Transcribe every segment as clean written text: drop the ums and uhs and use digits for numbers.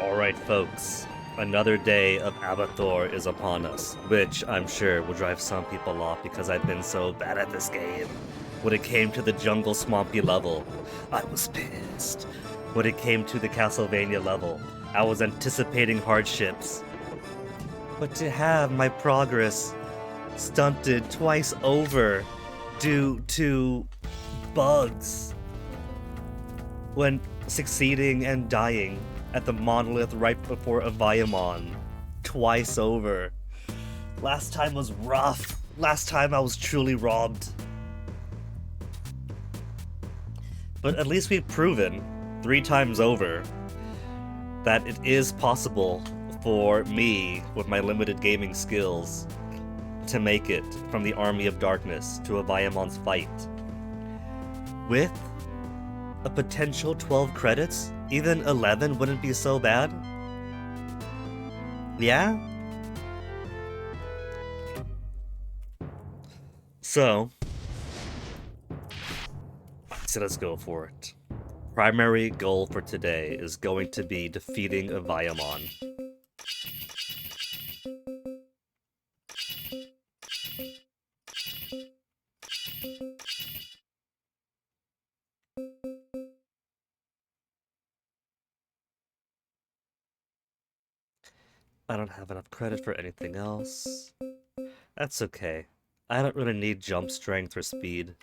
Alright folks, another day of ABATHOR is upon us, which I'm sure will drive some people off because I've been so bad at this game. When it came to the jungle swampy level, I was pissed. When it came to the Castlevania level, I was anticipating hardships. But to have my progress stunted twice over due to bugs when succeeding and dying at the monolith right before Evaimon twice over. Last time was rough. Last time I was truly robbed. But at least we've proven 3 times over that it is possible for me, with my limited gaming skills, to make it from the Army of Darkness to Evaimon's fight. With a potential 12 credits, even 11 wouldn't be so bad. Yeah? So let's go for it. Primary goal for today is going to be defeating Evaimon. I don't have enough credit for anything else. That's okay. I don't really need jump strength or speed.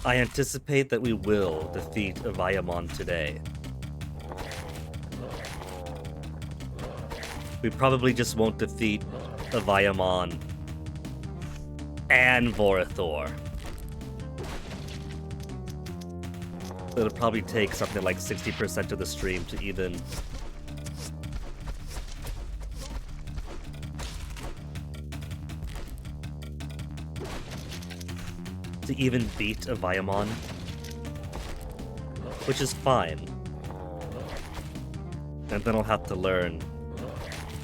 I anticipate that we will defeat Evaimon today. We probably just won't defeat Evaimon and Vorothor. It'll probably take something like 60% of the stream to even beat Evaimon, which is fine. And then I'll have to learn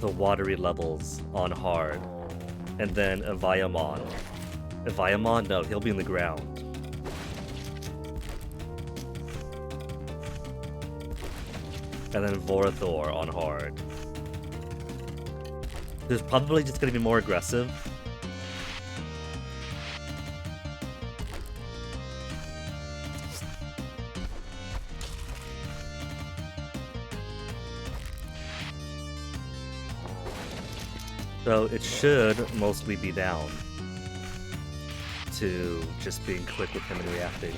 the watery levels on hard. And then Evaimon. Evaimon? No, he'll be in the ground. And then Vorothor on hard. Who's probably just gonna be more aggressive. So it should mostly be down to just being quick with him and reacting.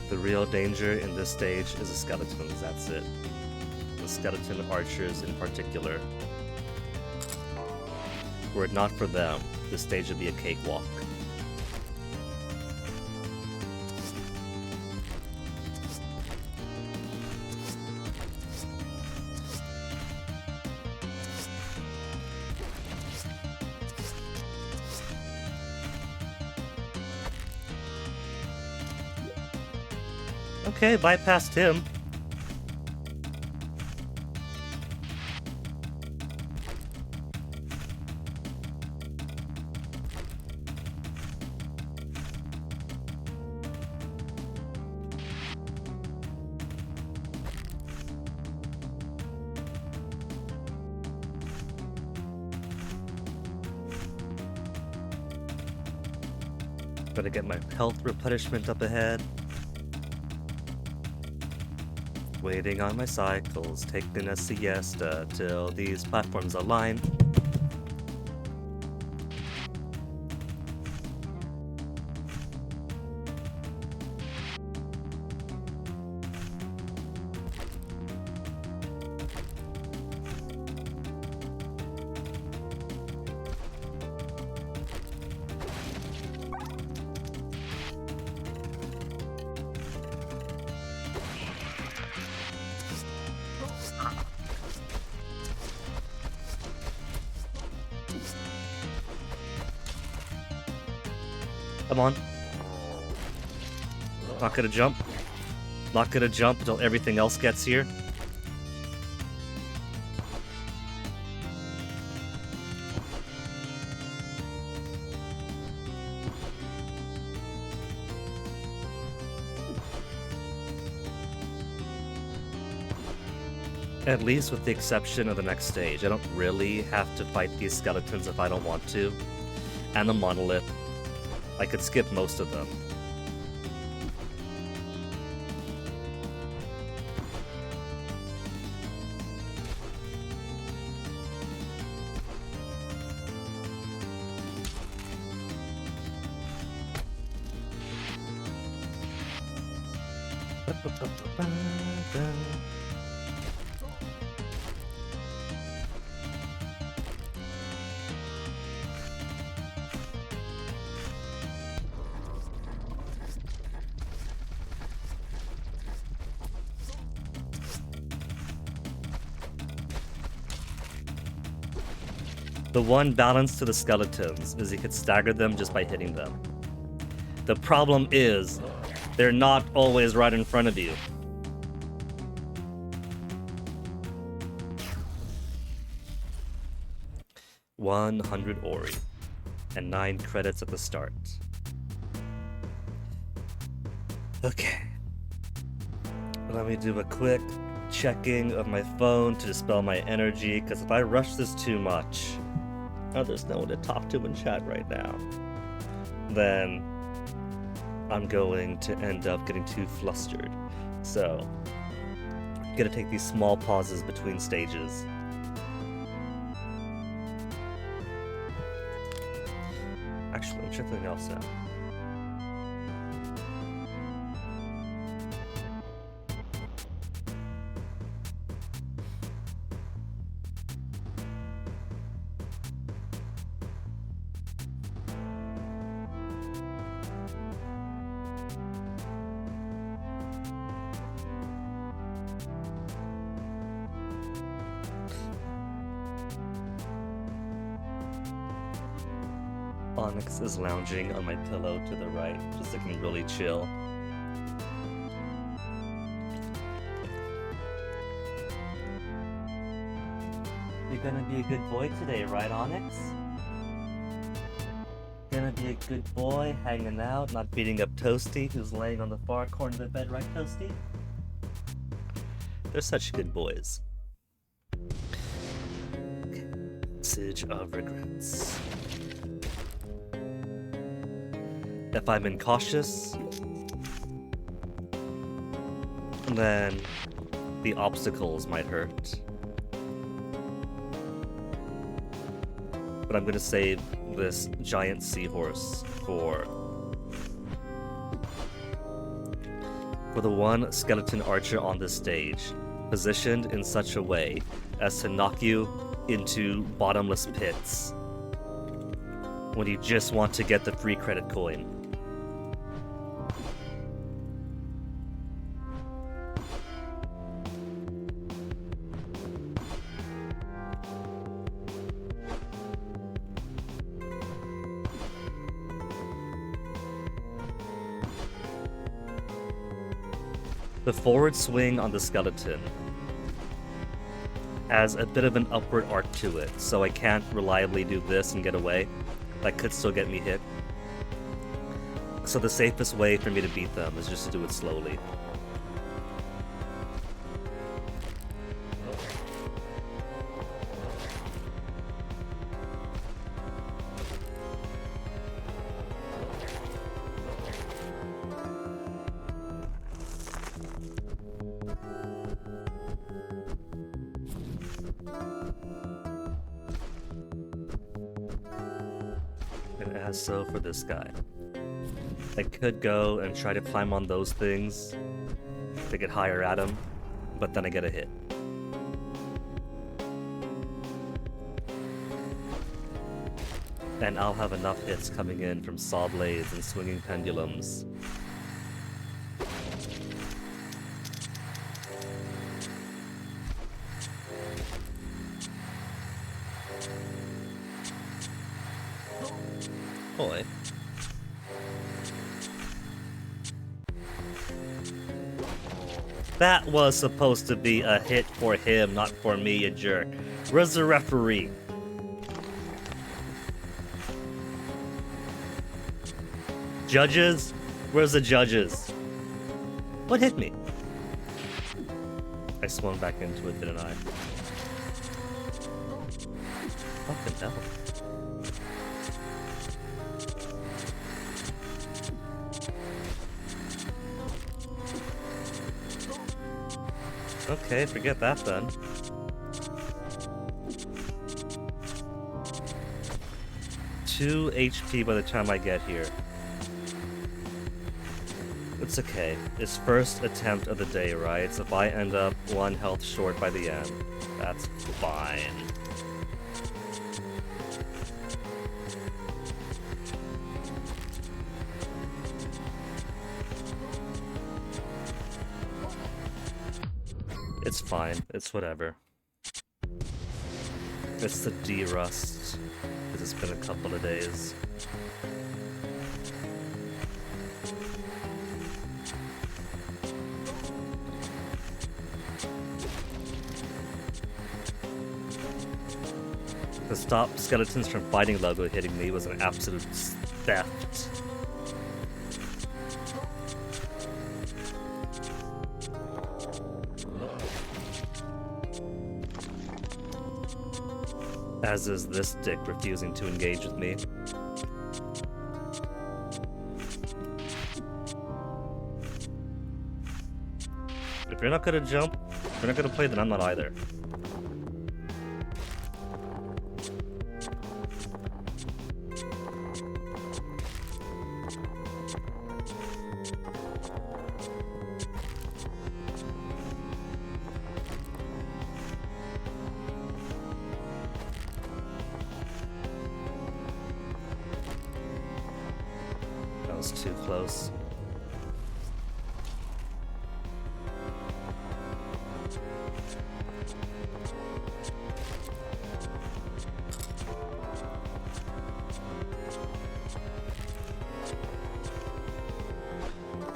The real danger in this stage is the skeletons, that's it. The skeleton archers in particular. Were it not for them, this stage would be a cakewalk. Okay, bypassed him. Gotta get my health replenishment up ahead. Waiting on my cycles, taking a siesta till these platforms align. Come on. Not gonna jump. Not gonna jump until everything else gets here. At least with the exception of the next stage. I don't really have to fight these skeletons if I don't want to. And the monolith. I could skip most of them. The one balance to the skeletons is you could stagger them just by hitting them. The problem is, they're not always right in front of you. $100 Ori, and 9 credits at the start. Okay. Let me do a quick checking of my phone to dispel my energy, because if I rush this too much, there's no one to talk to in chat right now, then I'm going to end up getting too flustered. So, I'm gonna take these small pauses between stages. Actually, let me check something else now. Onyx is lounging on my pillow to the right, just looking really chill. You're gonna be a good boy today, right, Onyx? Gonna be a good boy, hanging out, not beating up Toasty, who's laying on the far corner of the bed, right, Toasty? They're such good boys. Okay. Message of regrets. If I'm incautious, then the obstacles might hurt. But I'm gonna save this giant seahorse for the one skeleton archer on this stage, positioned in such a way as to knock you into bottomless pits when you just want to get the free credit coin. The forward swing on the skeleton has a bit of an upward arc to it, so I can't reliably do this and get away. That could still get me hit. So the safest way for me to beat them is just to do it slowly. So for this guy, I could go and try to climb on those things to get higher at him, but then I get a hit. And I'll have enough hits coming in from saw blades and swinging pendulums. Boy. That was supposed to be a hit for him, not for me, you jerk. Where's the referee? Judges? Where's the judges? What hit me? I swung back into it, didn't I? Fucking hell. Okay, forget that then. Two HP by the time I get here. It's okay. It's first attempt of the day, right? So if I end up 1 health short by the end, that's fine. It's fine. It's whatever. It's the D-rust, because it's been a couple of days. The stop skeletons from fighting logo hitting me was an absolute theft. As is this dick refusing to engage with me. If you're not gonna jump, if you're not gonna play, then I'm not either. Too close.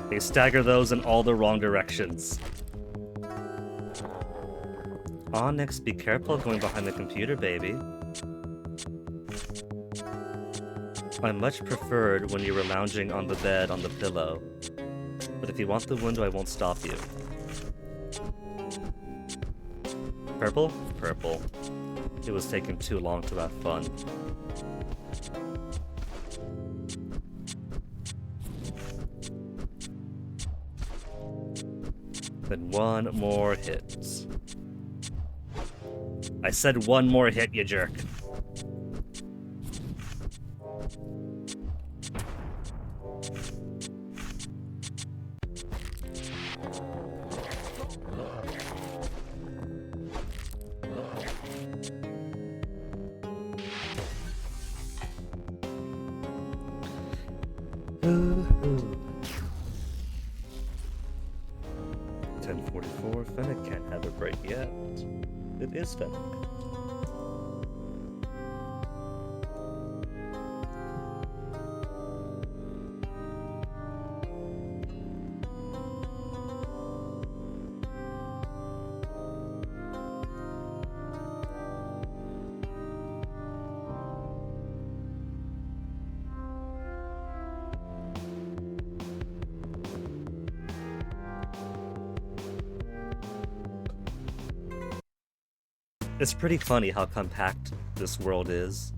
They stagger those in all the wrong directions. Onyx, be careful going behind the computer, baby. I much preferred when you were lounging on the bed on the pillow. But if you want the window, I won't stop you. Purple? Purple. It was taking too long to have fun. Then one more hit. I said one more hit, you jerk. Fennec can't have a break yet. It is Fennec. It's pretty funny how compact this world is.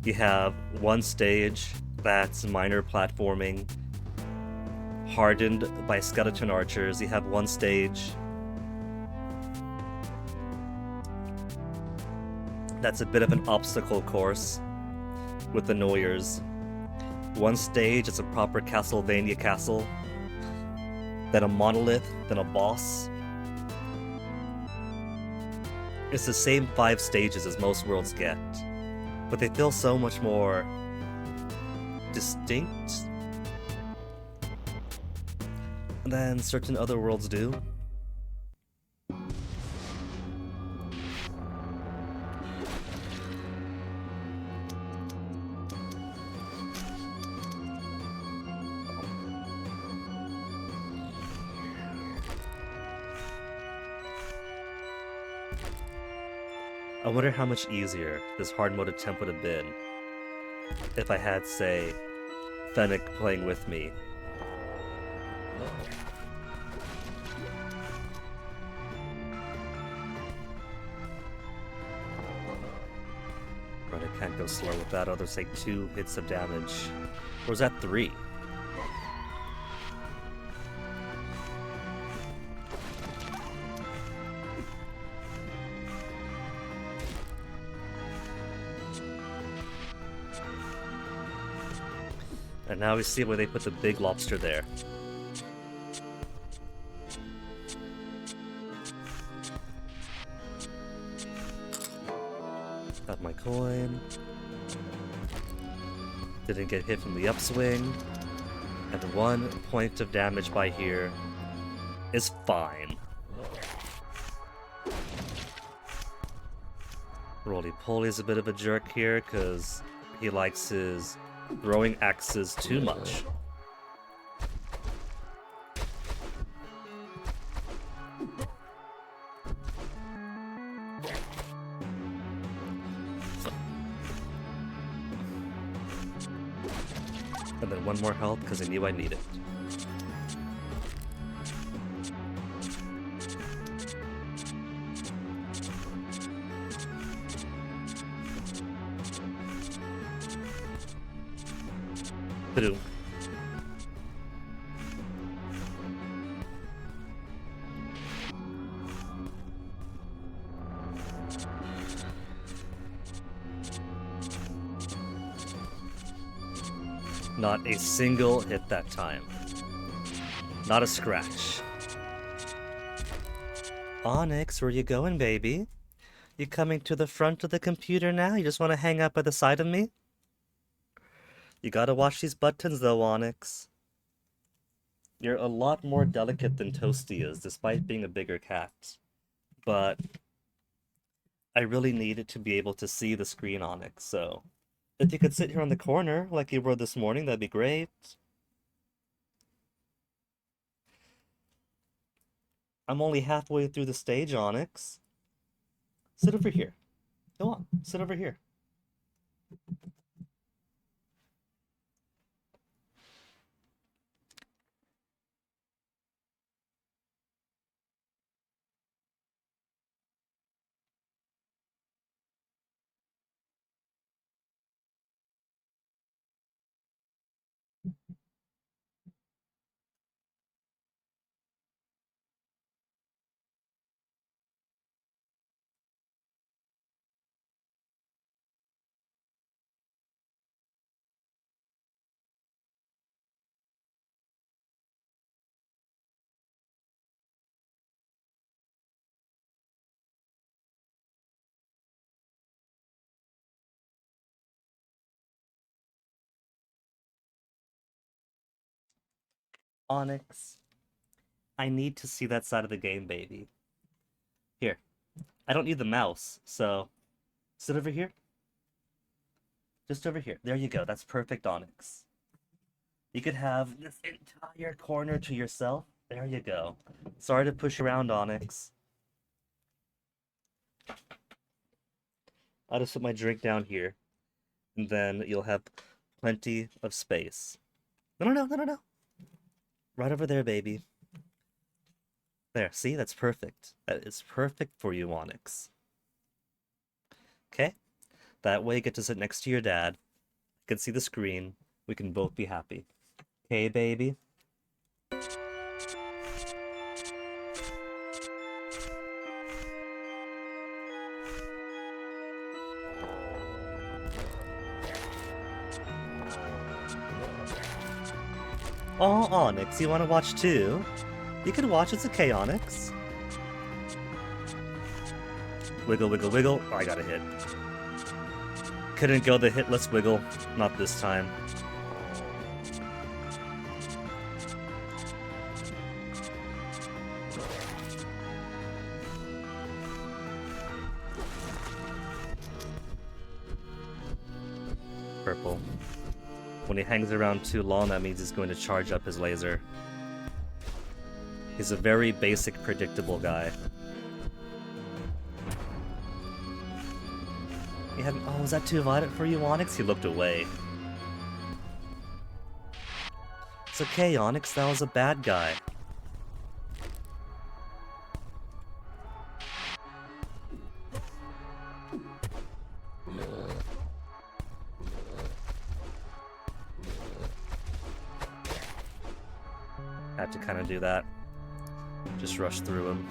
You have one stage that's minor platforming, hardened by skeleton archers. You have one stage that's a bit of an obstacle course with the Noyers. One stage is a proper Castlevania castle, then a monolith, then a boss. It's the same 5 stages as most worlds get, but they feel so much more distinct than certain other worlds do. I wonder how much easier this hard mode attempt would have been if I had, say, Fennec playing with me. Right, I can't go slow with that. Others take 2 hits of damage. Or was that 3? And now we see where they put the big lobster there. Got my coin. Didn't get hit from the upswing. And 1 point of damage by here is fine. Roly-Poly's a bit of a jerk here, because he likes his throwing axes too much. And then 1 more health, because I knew I needed it. Ba-doom. Not a single hit that time. Not a scratch. Onyx, where you going, baby? You coming to the front of the computer now? You just want to hang out by the side of me? You gotta watch these buttons though, Onyx. You're a lot more delicate than Toasty is, despite being a bigger cat. But I really needed to be able to see the screen, Onyx, so if you could sit here on the corner like you were this morning, that'd be great. I'm only halfway through the stage, Onyx. Sit over here. Go on, sit over here. Onyx, I need to see that side of the game, baby. Here. I don't need the mouse, so sit over here. Just over here. There you go. That's perfect, Onyx. You could have this entire corner to yourself. There you go. Sorry to push around, Onyx. I'll just put my drink down here, and then you'll have plenty of space. No. Right over there, baby. There, see? That's perfect. That is perfect for you, Onyx. Okay? That way you get to sit next to your dad. You can see the screen. We can both be happy. Okay, baby? Oh, Onyx, you want to watch too? You can watch, it's okay, Onyx. Wiggle, wiggle, wiggle. Oh, I got a hit. Couldn't go the hitless wiggle. Not this time. Purple. When he hangs around too long, that means he's going to charge up his laser. He's a very basic, predictable guy. You haven't. Oh, was that too violent for you, Onyx? He looked away. It's okay, Onyx. That was a bad guy. Had to kind of do that. Just rush through him.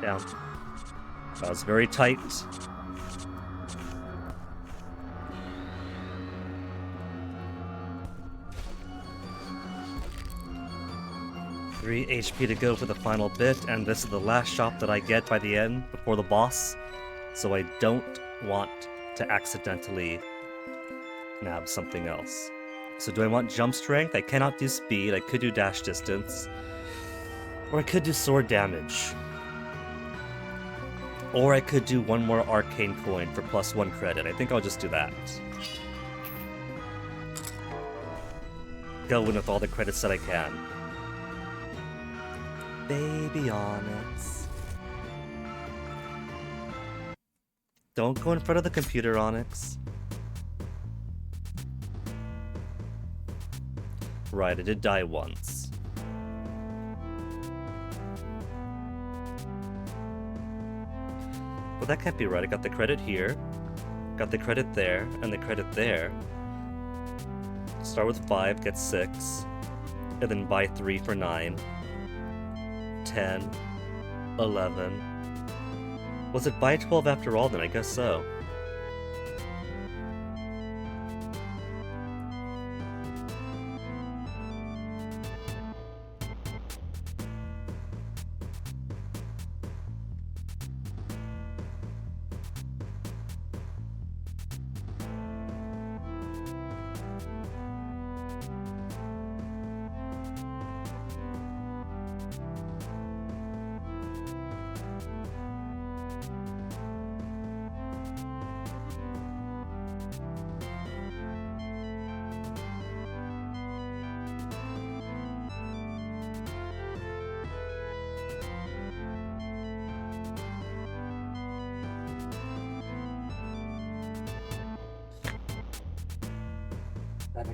Down. That was very tight. Three HP to go for the final bit, and this is the last shop that I get by the end, before the boss, so I don't want to accidentally nab something else. So do I want jump strength? I cannot do speed, I could do dash distance, or I could do sword damage. Or I could do one more arcane coin for +1 credit. I think I'll just do that. Go in with all the credits that I can. Baby Onyx. Don't go in front of the computer, Onyx. Right, I did die once. Well, that can't be right. I got the credit here, got the credit there, and the credit there. Start with 5, get 6, and then buy 3 for 9. 10, 11. Was it buy 12 after all then? I guess so.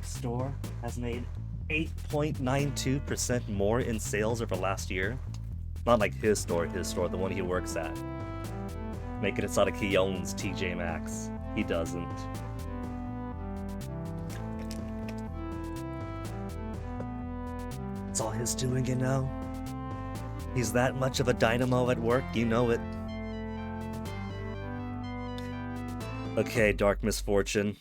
Store has made 8.92% more in sales over last year. Not like his store, the one he works at. Making it sound like he owns TJ Maxx. He doesn't. It's all his doing, you know? He's that much of a dynamo at work, you know it. Okay, Dark Misfortune.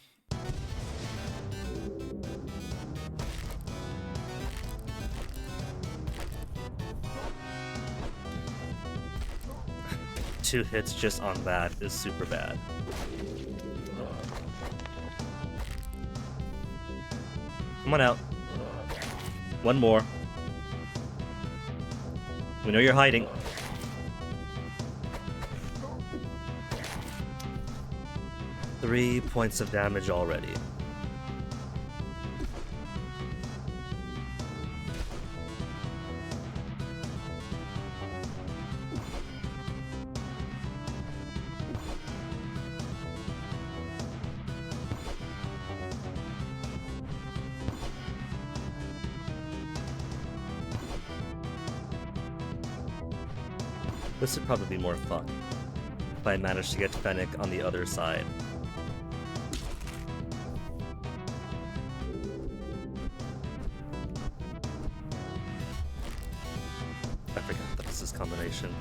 Two hits just on that is super bad. Come on out. One more. We know you're hiding. Three points of damage already. This would probably be more fun if I managed to get Fennec on the other side. I forgot that this is combination.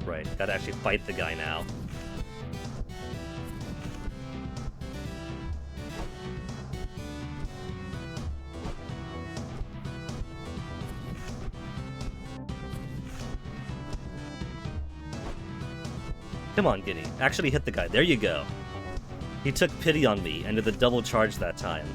Right, gotta actually fight the guy now. Come on, Giddy. Actually hit the guy. There you go. He took pity on me and did the double charge that time.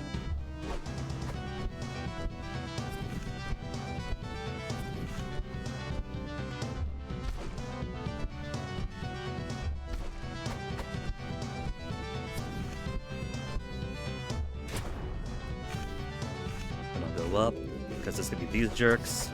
And I'll go up, because it's gonna be these jerks.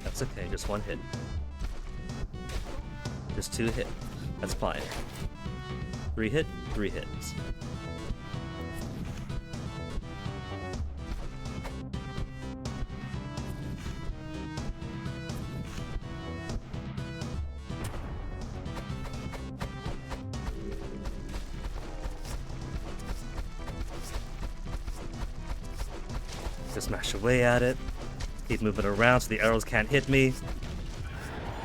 That's okay, just one hit. Just 2 hit. That's fine. 3 hit, 3 hits. Just smash away at it. Keep moving around so the arrows can't hit me.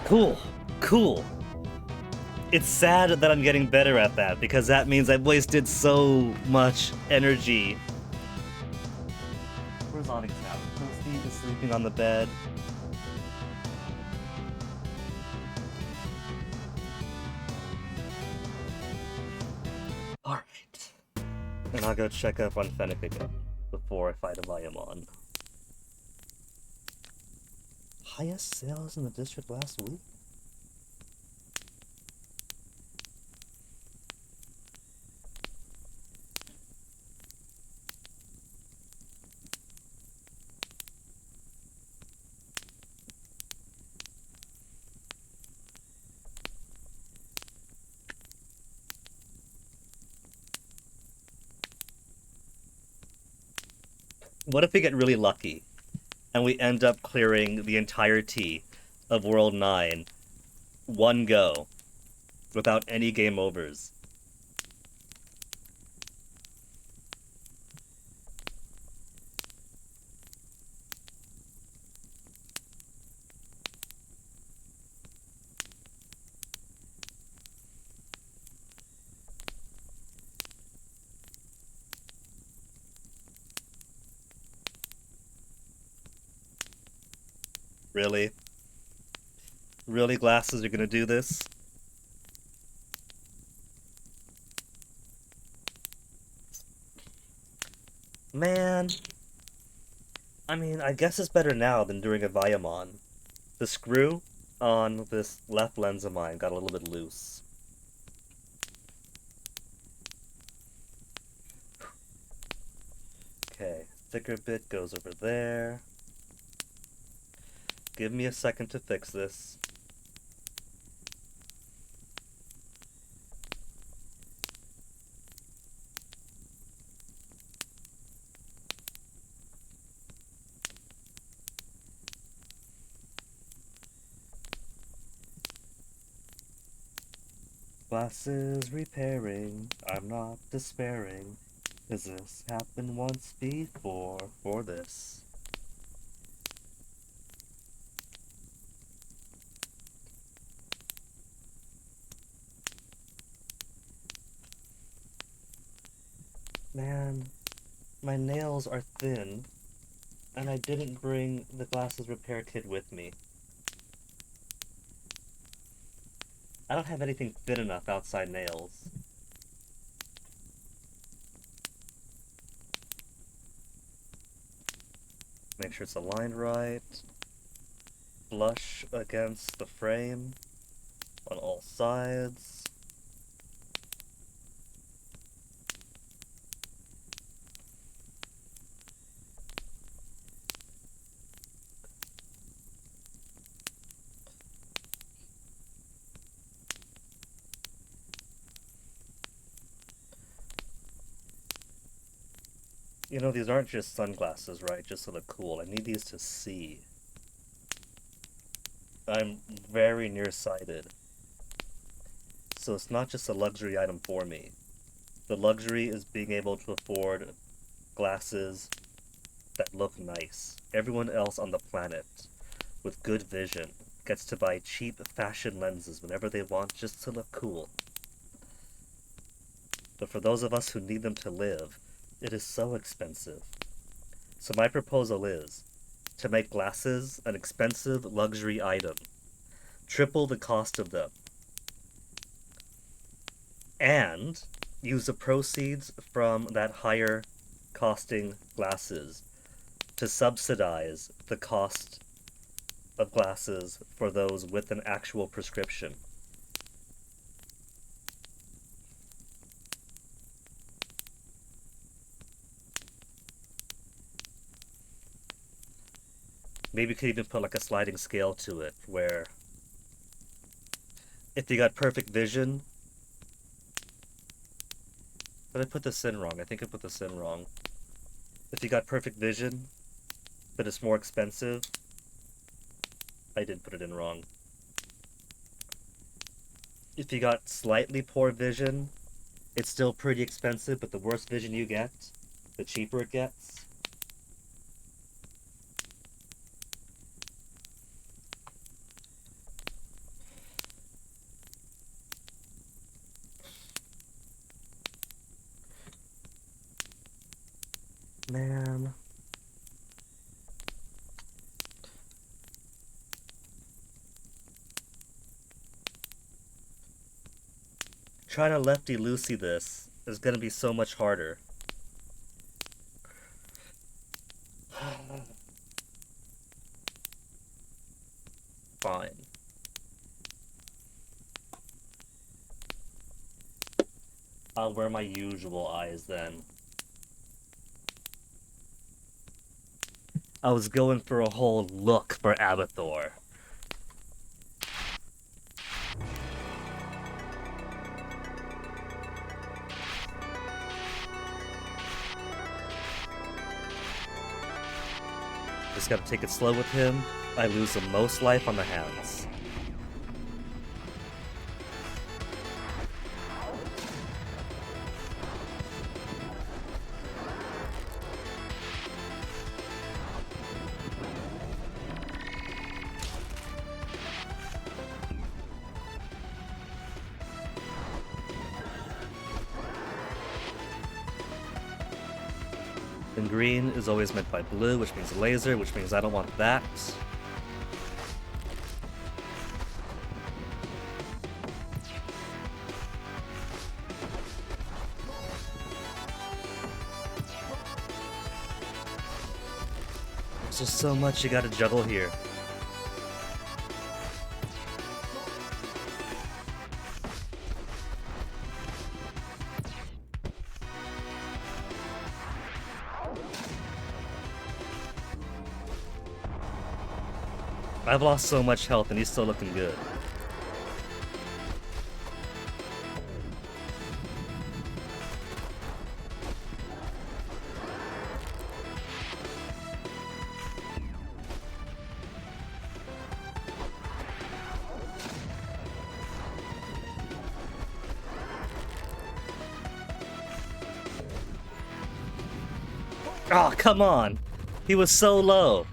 Cool. Cool. It's sad that I'm getting better at that, because that means I've wasted so much energy. Where's Onyx now? Toasty is sleeping on the bed. Alright. And I'll go check up on Fennec again before I fight Evaimon. Highest sales in the district last week? What if we get really lucky and we end up clearing the entirety of World 9 one go without any game overs? Really? Really, Glasses, you're gonna do this? Man. I mean, I guess it's better now than during Evaimon. The screw on this left lens of mine got a little bit loose. Okay, thicker bit goes over there. Give me a second to fix this. Glasses repairing, I'm not despairing. Cause this happened once before for this. Man, my nails are thin, and I didn't bring the Glasses repair kit with me. I don't have anything thin enough outside nails. Make sure it's aligned right. Flush against the frame on all sides. You know, these aren't just sunglasses, right? Just to look cool. I need these to see. I'm very nearsighted. So it's not just a luxury item for me. The luxury is being able to afford glasses that look nice. Everyone else on the planet with good vision gets to buy cheap fashion lenses whenever they want just to look cool. But for those of us who need them to live, it is so expensive. So my proposal is to make glasses an expensive luxury item. Triple the cost of them. And use the proceeds from that higher costing glasses to subsidize the cost of glasses for those with an actual prescription. Maybe you could even put like a sliding scale to it, where if you got perfect vision... But I put this in wrong. I think I put this in wrong. If you got perfect vision, but it's more expensive... I did put it in wrong. If you got slightly poor vision, it's still pretty expensive, but the worse vision you get, the cheaper it gets. Man. Trying to lefty-loosey this is gonna be so much harder. Fine. I'll wear my usual eyes then. I was going for a whole look for ABATHOR. Just gotta take it slow with him. I lose the most life on the hands. And green is always meant by blue, which means laser, which means I don't want that. There's just so much you gotta juggle here. I've lost so much health and he's still looking good. Oh, come on! He was so low!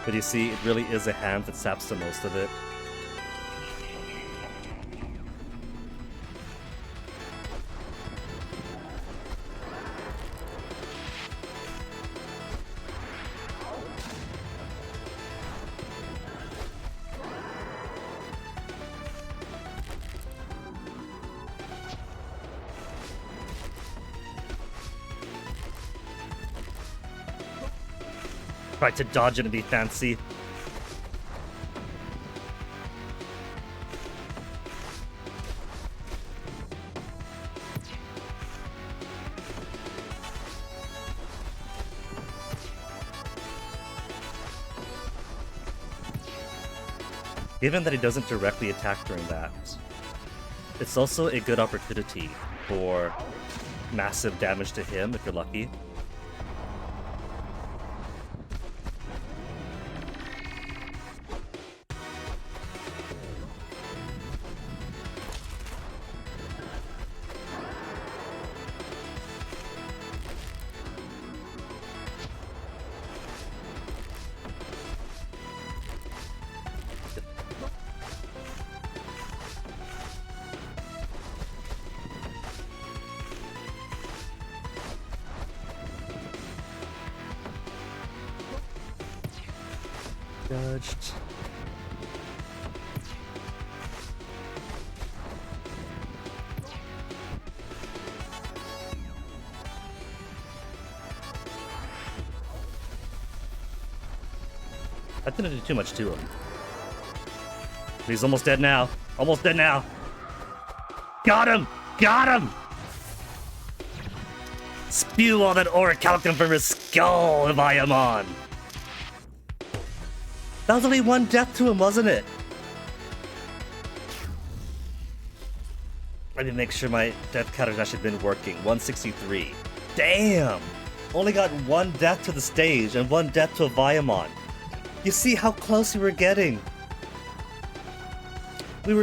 But you see, it really is a hand that saps the most of it. Try to dodge it and be fancy. Given that he doesn't directly attack during that, it's also a good opportunity for massive damage to him if you're lucky. Judged. That didn't do too much to him. He's almost dead now. Almost dead now. Got him! Got him! Spew all that orichalcum from his skull, Evaimon! That was only one death to him, wasn't it? Let me make sure my death counter's actually been working. 163. Damn! Only got one death to the stage and one death to Evaimon. You see how close we were getting. We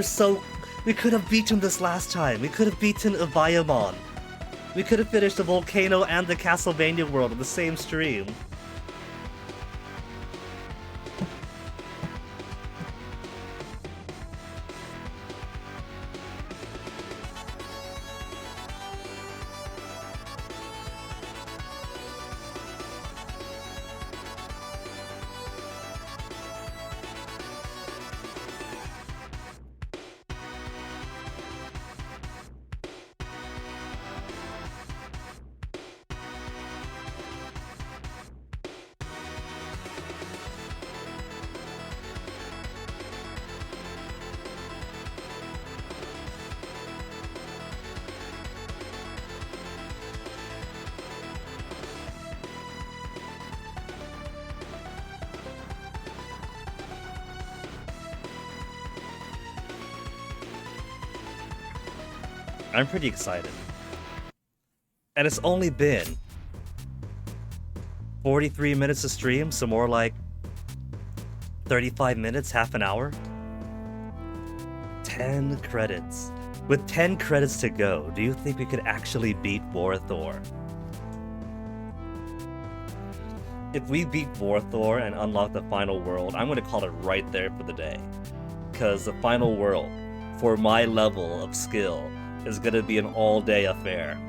could have beaten this last time. We could have beaten Evaimon. We could have finished the volcano and the Castlevania world in the same stream. I'm pretty excited. And it's only been 43 minutes of stream, so more like 35 minutes, half an hour. 10 credits. With 10 credits to go, do you think we could actually beat ABATHOR? If we beat ABATHOR and unlock the final world, I'm going to call it right there for the day. Because the final world, for my level of skill, is going to be an all-day affair.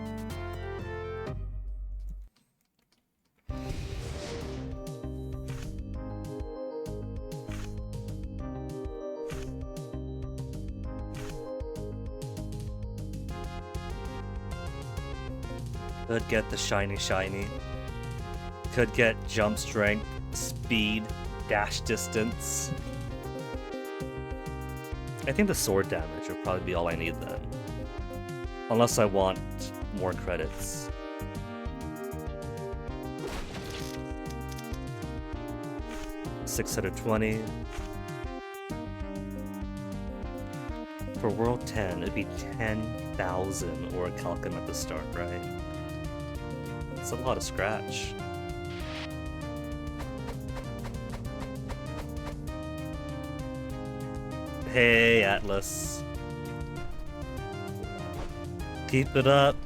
Could get the shiny. Could get jump strength, speed, dash distance. I think the sword damage would probably be all I need then. Unless I want more credits. $620. For World 10, it'd be 10,000 orichalcum at the start, right? It's a lot of scratch. Hey, Atlas. Keep it up.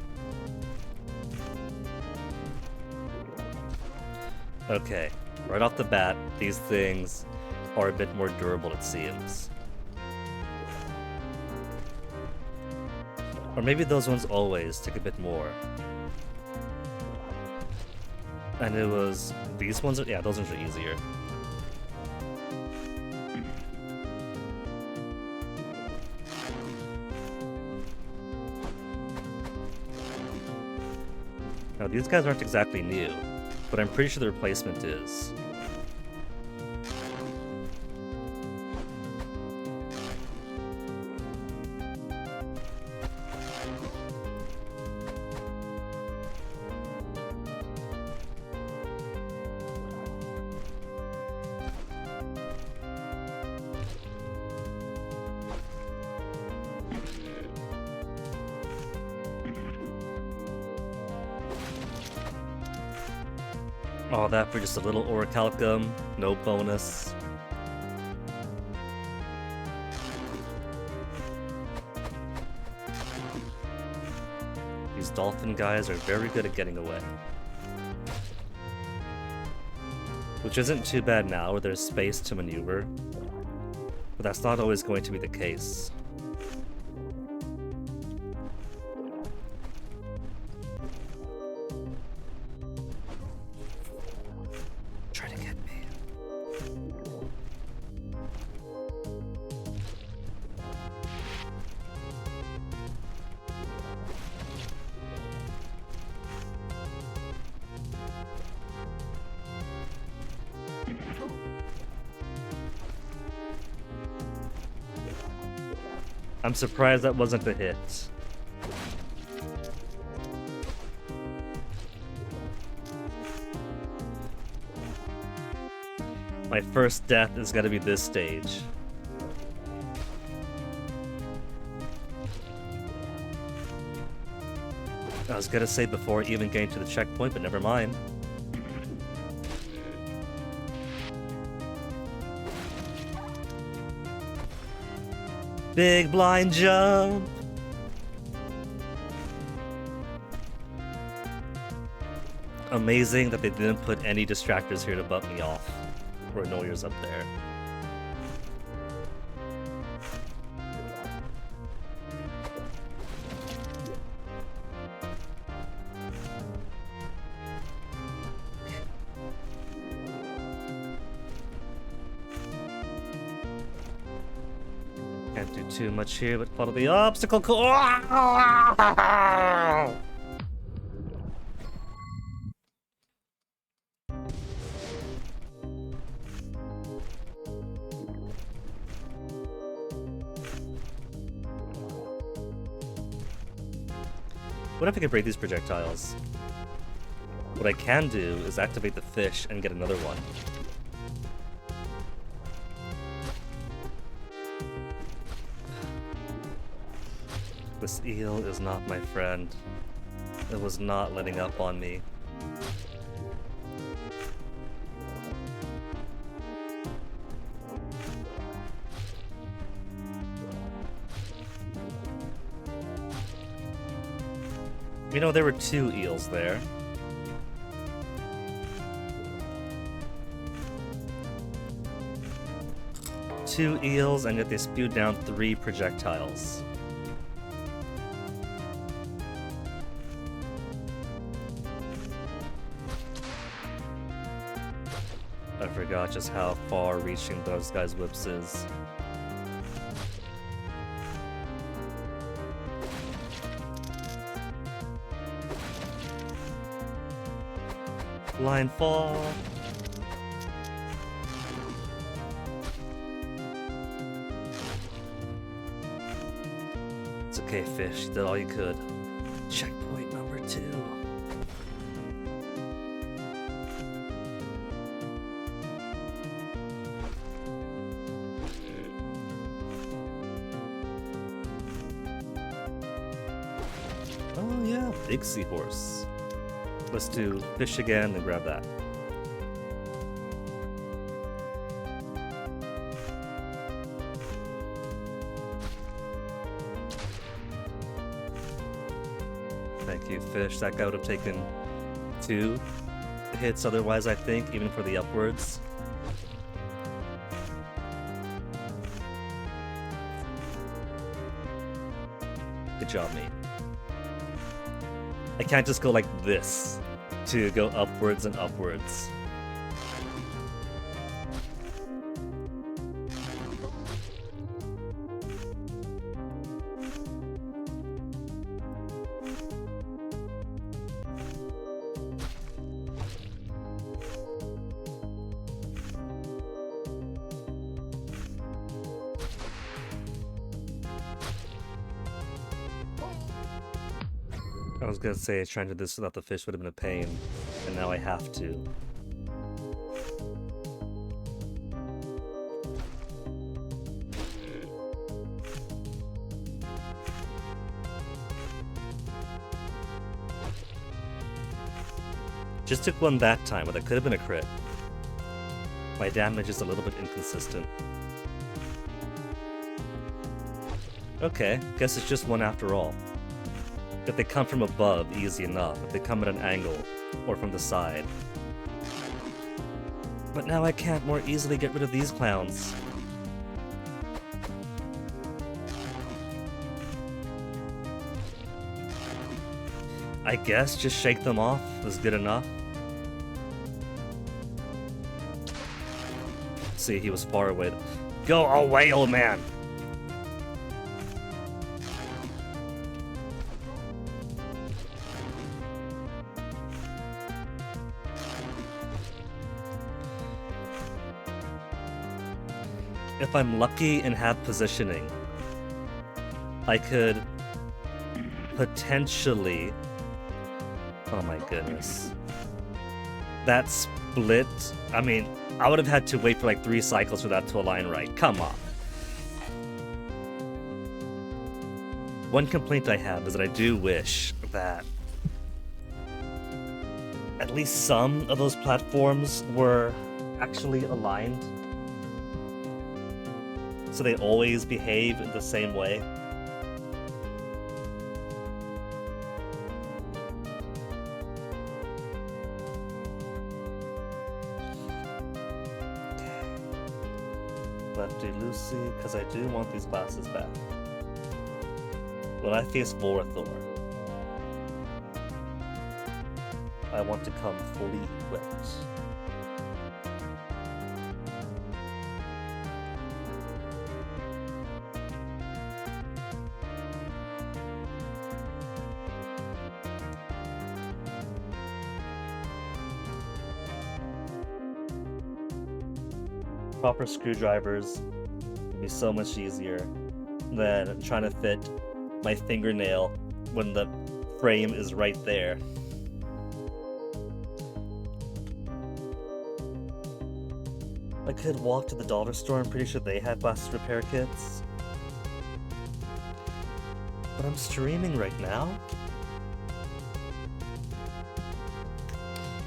Okay, right off the bat, these things are a bit more durable, it seems. Or maybe those ones always take a bit more. And it was... these ones are... yeah, those ones are easier. Now, these guys aren't exactly new, but I'm pretty sure the replacement is. All that for just a little orichalcum, no bonus. These dolphin guys are very good at getting away. Which isn't too bad now, where there's space to maneuver. But that's not always going to be the case. I'm surprised that wasn't a hit. My first death is gonna be this stage. I was gonna say before even getting to the checkpoint, but never mind. Big blind jump! Amazing that they didn't put any distractors here to butt me off. Or annoyers up there. Can't do too much here, but follow the obstacle course. What if I can break these projectiles? What I can do is activate the fish and get another one. This eel is not my friend. It was not letting up on me. You know, there were 2 eels there. Two eels, and yet they spewed down 3 projectiles. I forgot just how far-reaching those guys' whips is. Line fall. It's okay, fish. You did all you could. Checkpoint number 2. Oh yeah, big seahorse. Let's do fish again and grab that. Thank you, fish. That guy would have taken 2 hits otherwise, I think, even for the upwards. Good job, mate. I can't just go like this to go upwards and upwards. I was gonna say trying to do this without the fish would have been a pain, and now I have to. Just took one that time, but that could have been a crit. My damage is a little bit inconsistent. Okay, guess it's just one after all. If they come from above, easy enough. If they come at an angle, or from the side. But now I can't more easily get rid of these clowns. I guess just shake them off is good enough. See, he was far away. Go away, old man! If I'm lucky and have positioning, I could potentially... Oh my goodness. That split... I mean, I would have had to wait for like 3 cycles for that to align right. Come on. One complaint I have is that I do wish that at least some of those platforms were actually aligned, so they always behave in the same way. Lefty Lucy, because I do want these classes back. When I face Vorothor, I want to come fully equipped. Proper screwdrivers would be so much easier than trying to fit my fingernail when the frame is right there. I could walk to the dollar store, I'm pretty sure they have glasses repair kits. But I'm streaming right now.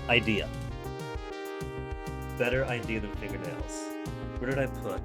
Idea. Better idea than fingernails. Where did I put?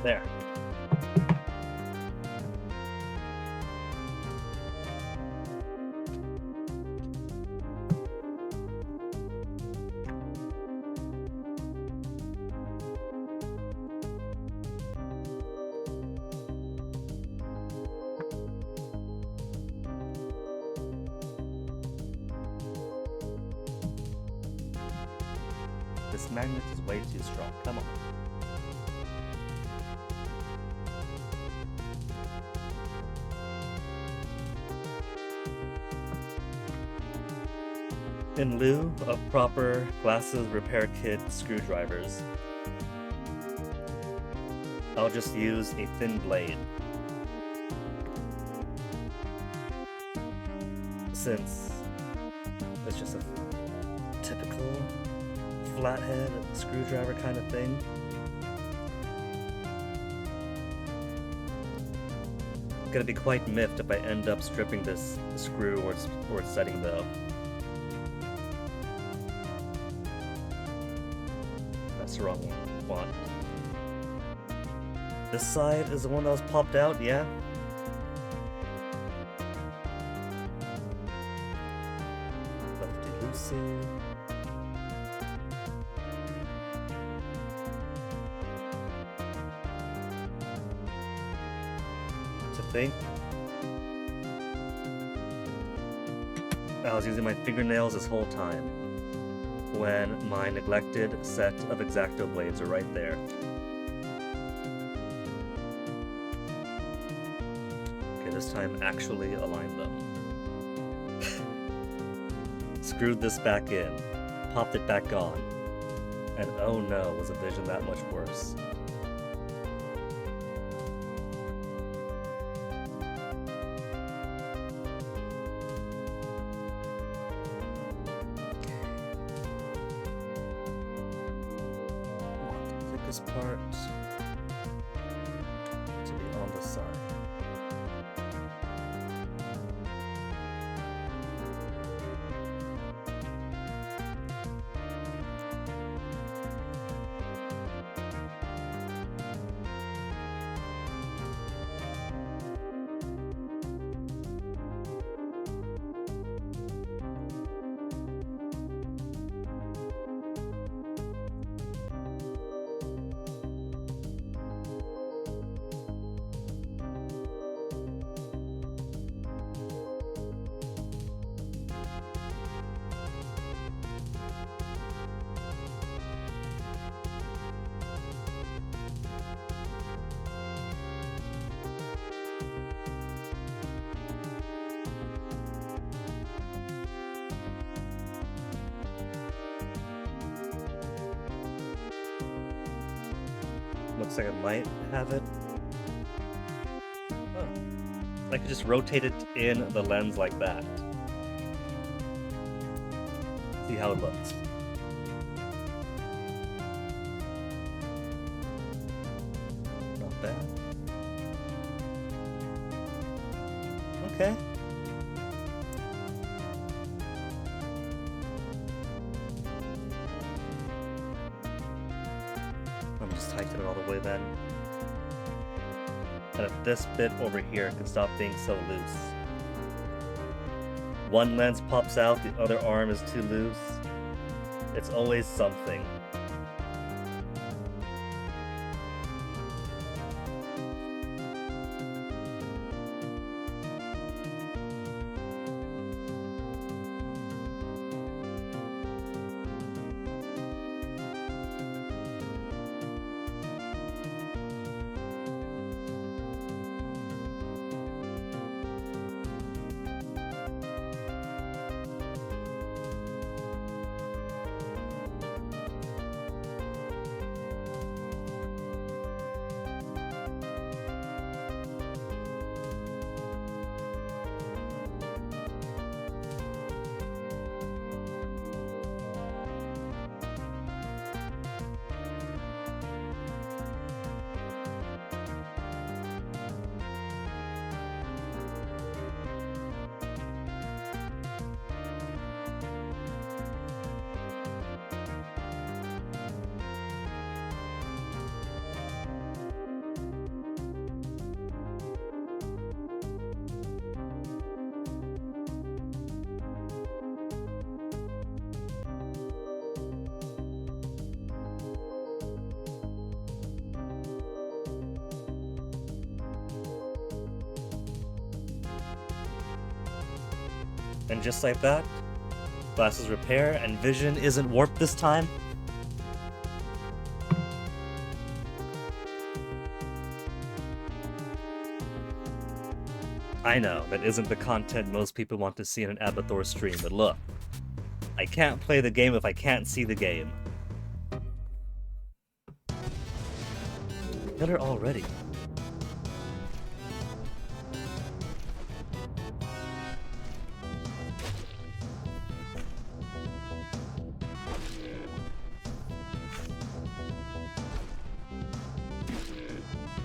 There. This magnet is way too strong. Come on. In lieu of proper glasses repair kit screwdrivers, I'll just use a thin blade. Since it's just a typical flathead screwdriver kind of thing. Gonna be quite miffed if I end up stripping this screw or it's setting though. That's the wrong one. This side is the one that was popped out, yeah? Lefty Lucy. think I was using my fingernails this whole time when my neglected set of X-Acto blades are right there. Okay, this time actually align them. Screwed this back in, popped it back on, and oh no, was a vision that much worse. Thickest part to be on the side. Looks like I might have it. Oh. I could just rotate it in the lens like that. See how it looks. Not bad. Okay. I'm just tightening it all the way then. And if this bit over here can stop being so loose. One lens pops out, the other arm is too loose. It's always something. And just like that, glasses repair and vision isn't warped this time. I know, that isn't the content most people want to see in an ABATHOR stream, but look, I can't play the game if I can't see the game. Killer already.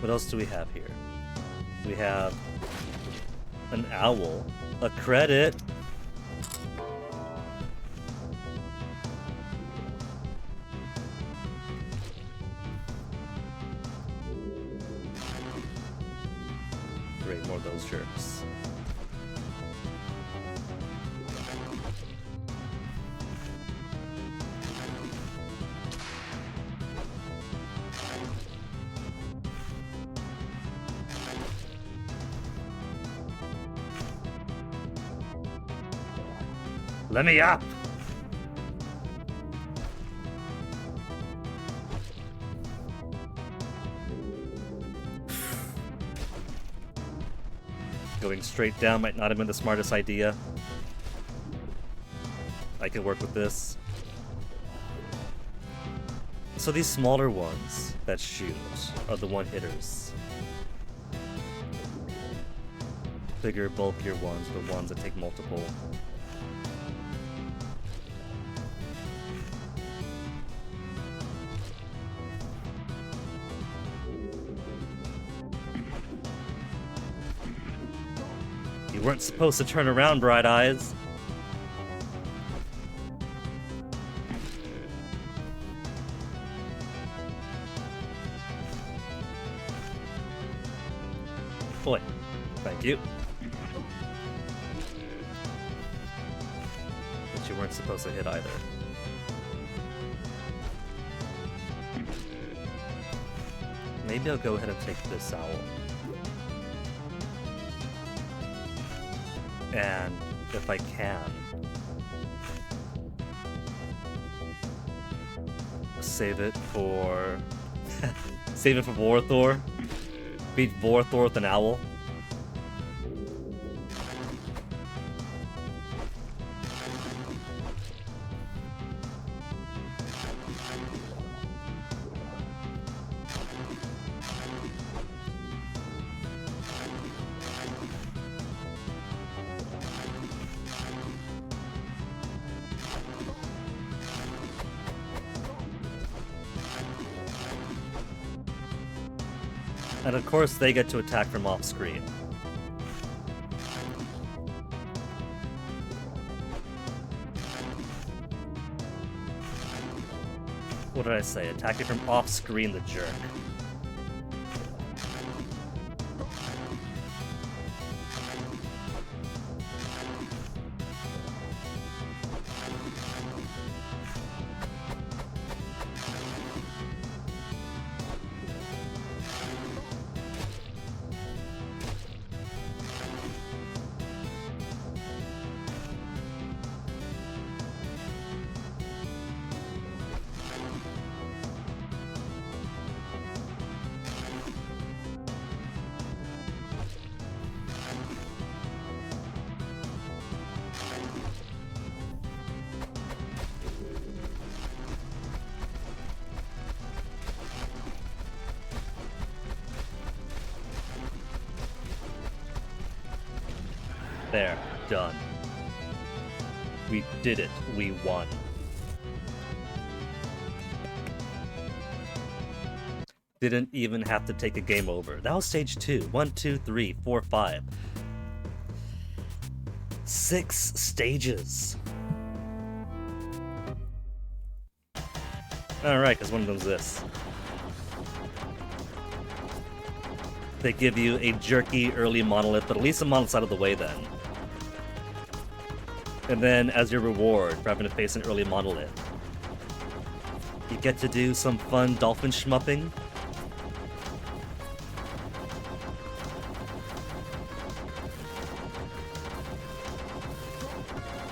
What else do we have here? We have an owl, a credit. Great, more of those jerks. Let me up! Going straight down might not have been the smartest idea. I can work with this. So these smaller ones that shoot are the one-hitters. Bigger, bulkier ones are the ones that take multiple. You weren't supposed to turn around, Bright Eyes. Boy, thank you. But you weren't supposed to hit either. Maybe I'll go ahead and take this owl. And if I can, save it for Vorthor. Beat Vorthor with an owl. And of course, they get to attack from off screen. What did I say? Attacking from off screen, the jerk. There, done. We did it. We won. Didn't even have to take a game over. That was stage 2. 1, 2, 3, 4, 5. 6 stages. Alright, because one of them's this. They give you a jerky early monolith, but at least the monolith's out of the way then. And then, as your reward for having to face an early monolith, you get to do some fun dolphin shmupping.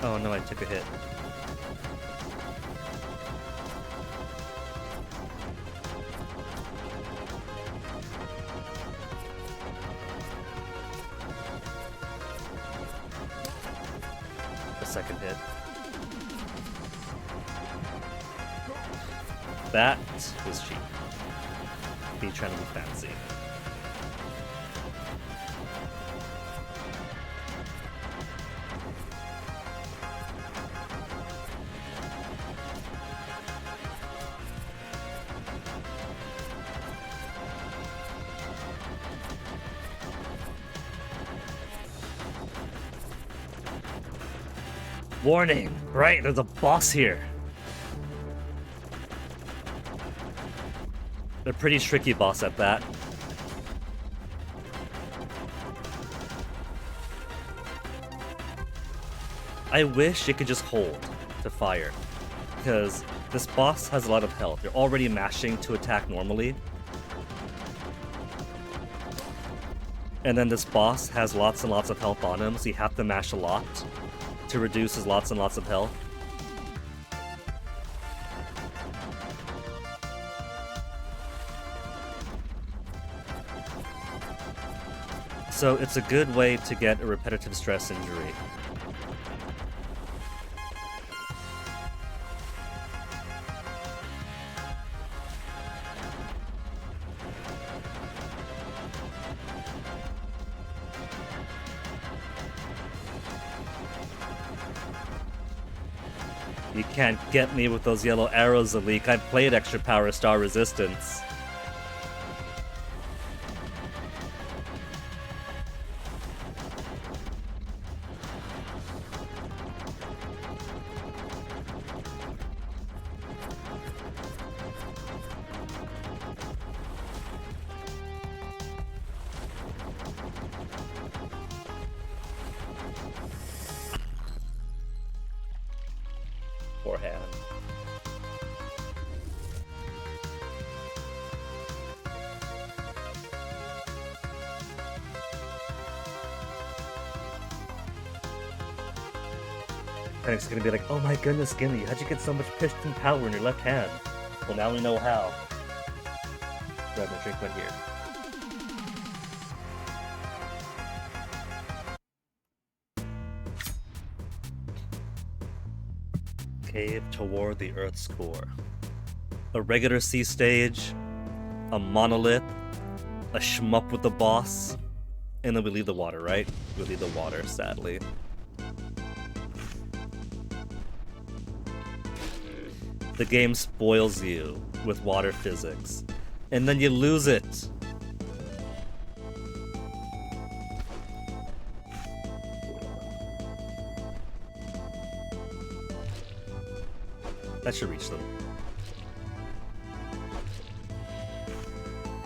Oh no, I took a hit. Second hit. That was cheap. Me trying to be fancy. Warning! Right, there's a boss here. They're pretty tricky boss at that. I wish it could just hold to fire, because this boss has a lot of health. You're already mashing to attack normally. And then this boss has lots and lots of health on him, so you have to mash a lot to reduce his lots and lots of health. So it's a good way to get a repetitive stress injury. You can't get me with those yellow arrows, Alik. I played extra power star resistance. Forehand. And it's gonna be like, oh my goodness, Gimme, how'd you get so much piston power in your left hand? Well, now we know how. Grab my drink right here. Cave toward the Earth's core. A regular sea stage, a monolith, a shmup with the boss, and then we leave the water, right? We leave the water, sadly. The game spoils you with water physics, and then you lose it. That should reach them.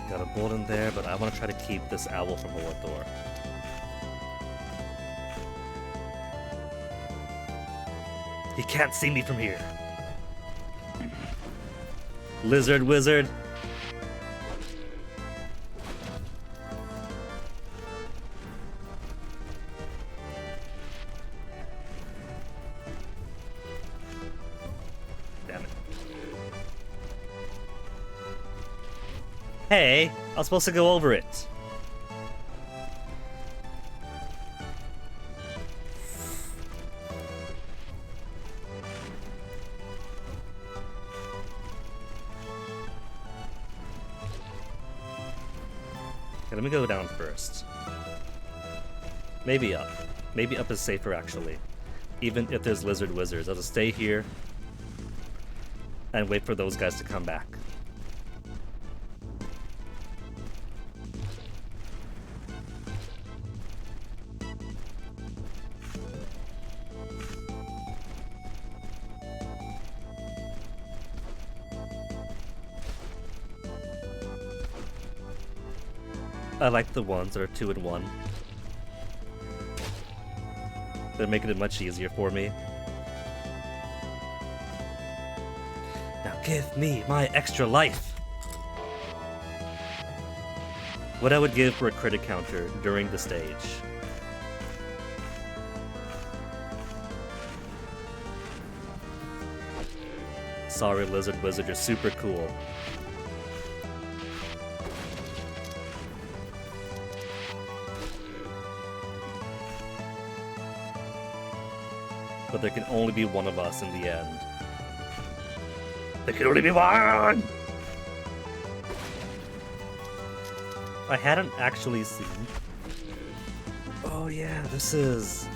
Got a bullet in there, but I want to try to keep this owl from ABATHOR. He can't see me from here. Lizard wizard. Damn it. Hey, I was supposed to go over it. Okay, let me go down first. Maybe up. Maybe up is safer, actually. Even if there's lizard wizards. I'll just stay here and wait for those guys to come back. I like the ones that are 2 in 1. They're making it much easier for me. Now give me my extra life! What I would give for a critic counter during the stage. Sorry, Lizard Wizard, you're super cool. But there can only be one of us in the end. There can only be one! I hadn't actually seen... Oh yeah, this is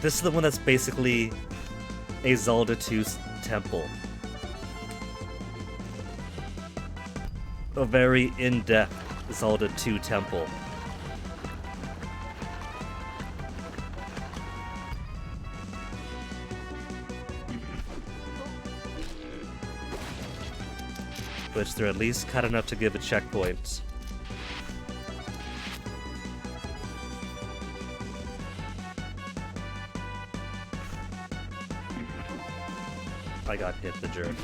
the one that's basically a Zelda 2 temple. A very in-depth Zelda 2 temple. Which they're at least cut enough to give a checkpoint. I got hit, the jerk.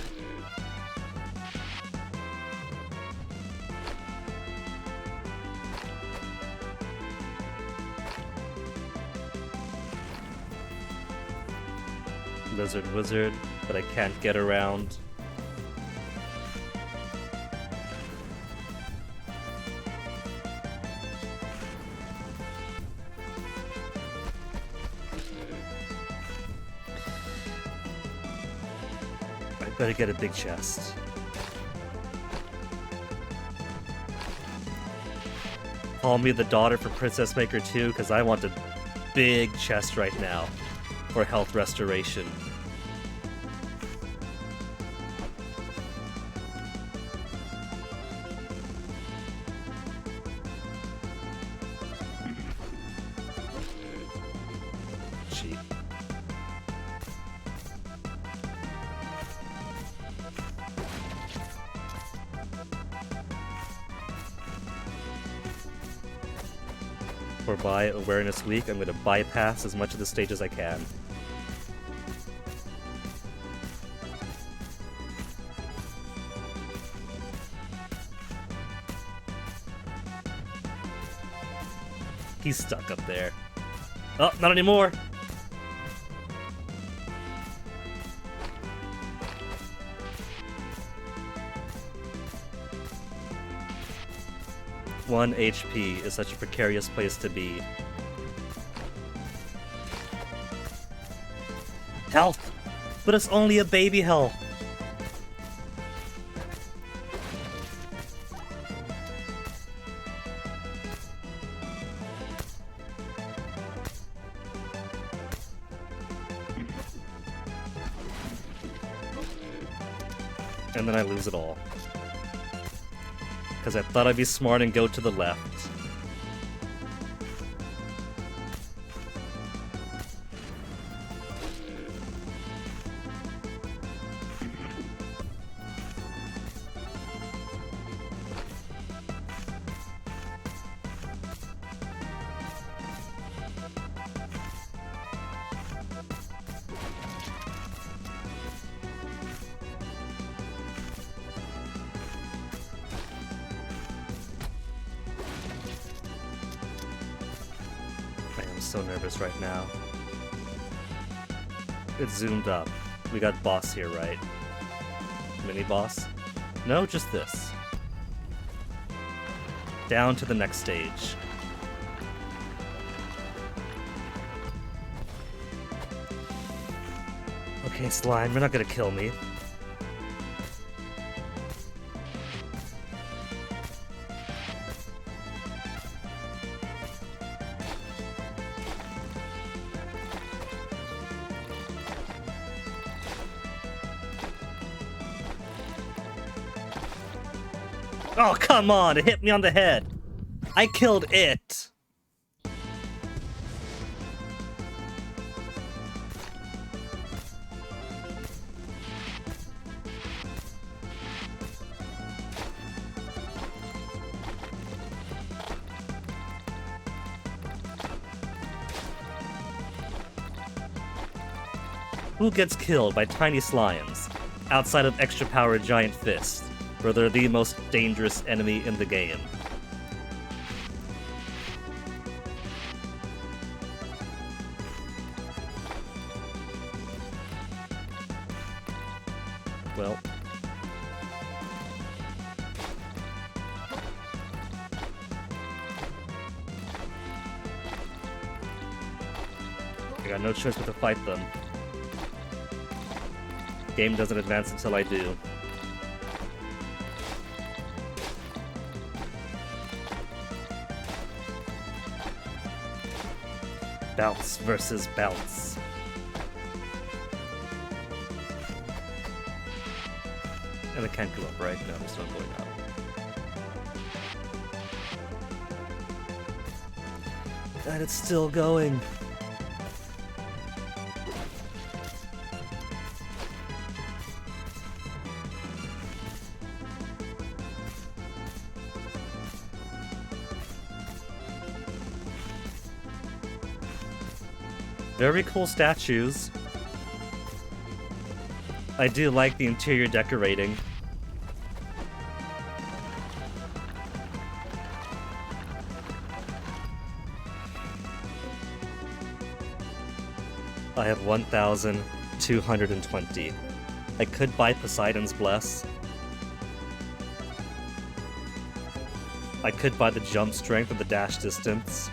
Lizard Wizard, but I can't get around. I better get a big chest. Call me the daughter for Princess Maker 2, because I want a big chest right now for health restoration. Cheap. For by Awareness Week, I'm going to bypass as much of the stage as I can. He's stuck up there. Oh, not anymore! One HP is such a precarious place to be. Health! But it's only a baby health! And then I lose it all. Because I thought I'd be smart and go to the left. So nervous right now. It's zoomed up. We got boss here, right? Mini boss? No, just this. Down to the next stage. Okay, slime, you're not gonna kill me. Oh, come on! It hit me on the head! I killed it! Who gets killed by tiny slimes, outside of extra-powered giant fists? Where they're the most dangerous enemy in the game. Well. I got no choice but to fight them. Game doesn't advance until I do. Bounce versus bounce. And it can't go up, right? No, it's not going up. And it's still going. Very cool statues. I do like the interior decorating. I have 1,000 220. I could buy Poseidon's Bless. I could buy the jump strength or the dash distance.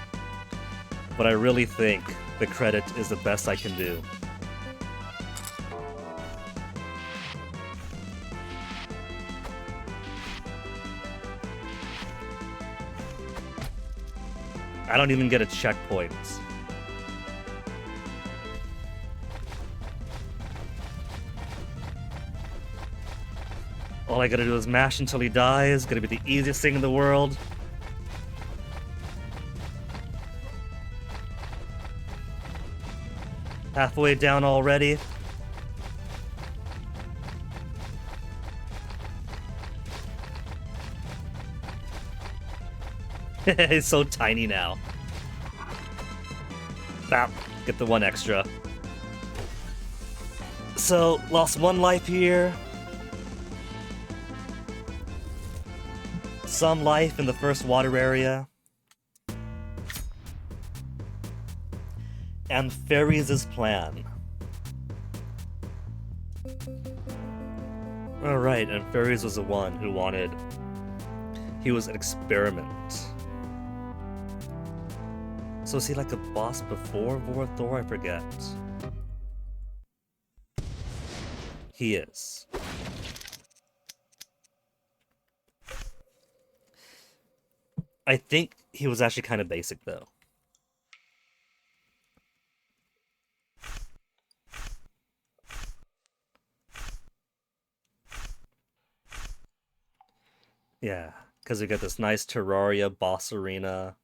But I really think the credit is the best I can do. I don't even get a checkpoint. All I gotta do is mash until he dies. Gonna be the easiest thing in the world. Halfway down already. He's so tiny now. Bap, get the one extra. So, lost one life here. Some life in the first water area. And Fairies' plan. Alright, and Fairies was the one who wanted... He was an experiment. So is he like a boss before Varathor? I forget. He is. I think he was actually kind of basic, though. Yeah, because we got this nice Terraria boss arena.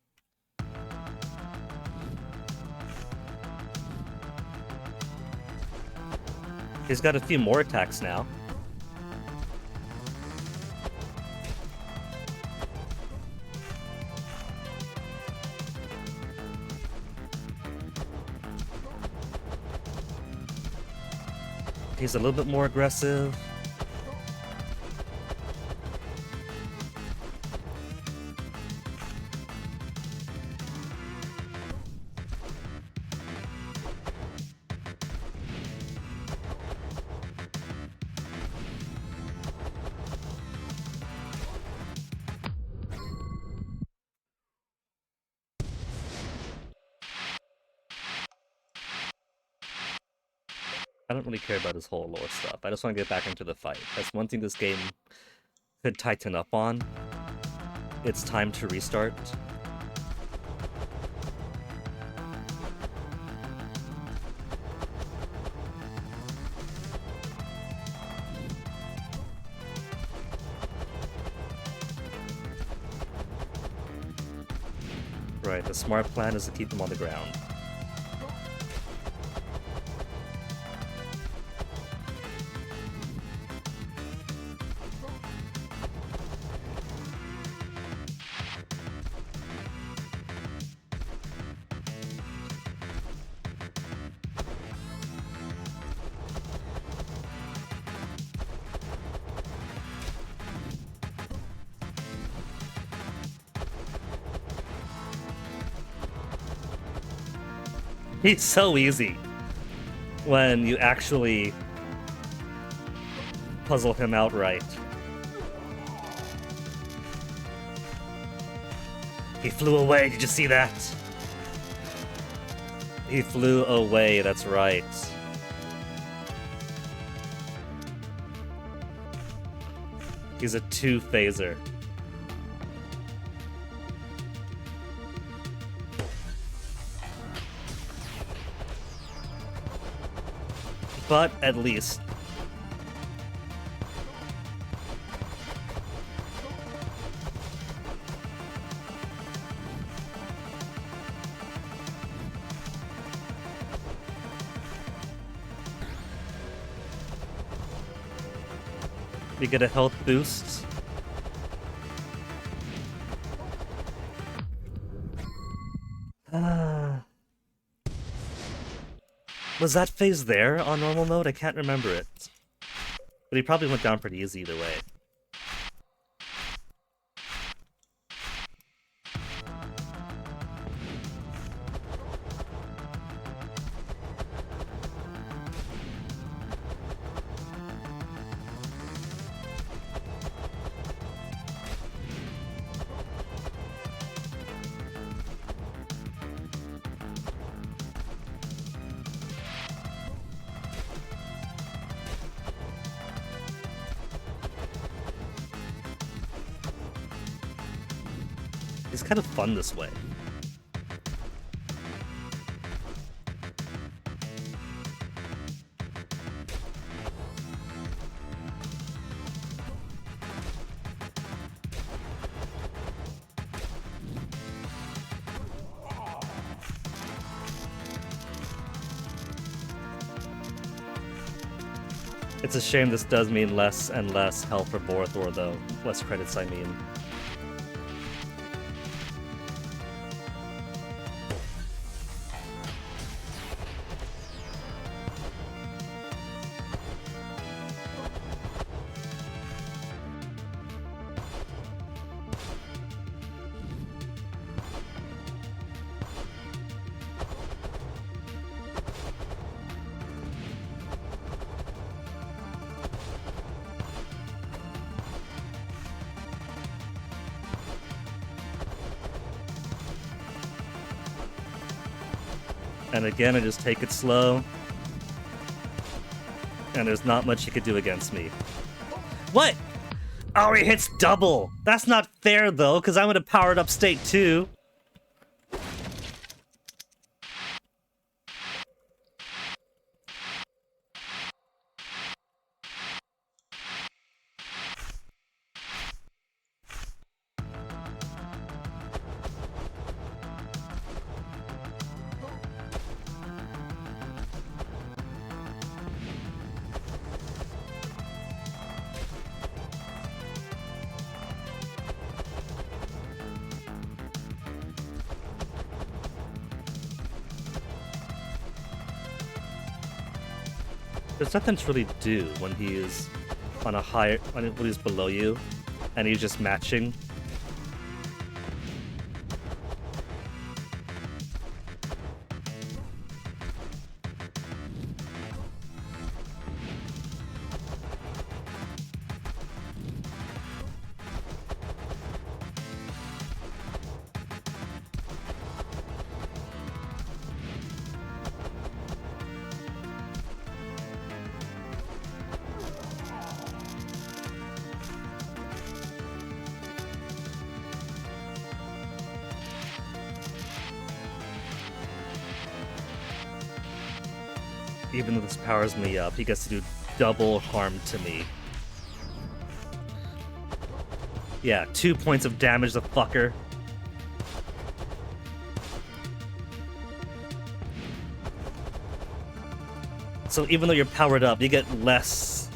He's got a few more attacks now. He's a little bit more aggressive. I don't really care about his whole lore stuff. I just want to get back into the fight. That's one thing this game could tighten up on. It's time to restart. Right, the smart plan is to keep him on the ground. He's so easy when you actually puzzle him outright. He flew away, did you see that? He flew away, that's right. He's a two-phaser. But at least we get a health boost. Was that phase there on normal mode? I can't remember it. But he probably went down pretty easy either way. He's kind of fun this way. It's a shame this does mean less and less health for Borathor, though. Less credits, I mean. And again, I just take it slow. And there's not much he could do against me. What? Oh, he hits double! That's not fair, though, because I'm in a powered-up state, too. There's nothing to really do when he is on a higher, when he's below you, and he's just matching. Even though this powers me up, he gets to do double harm to me. Yeah, 2 points of damage, the fucker. So even though you're powered up, you get less...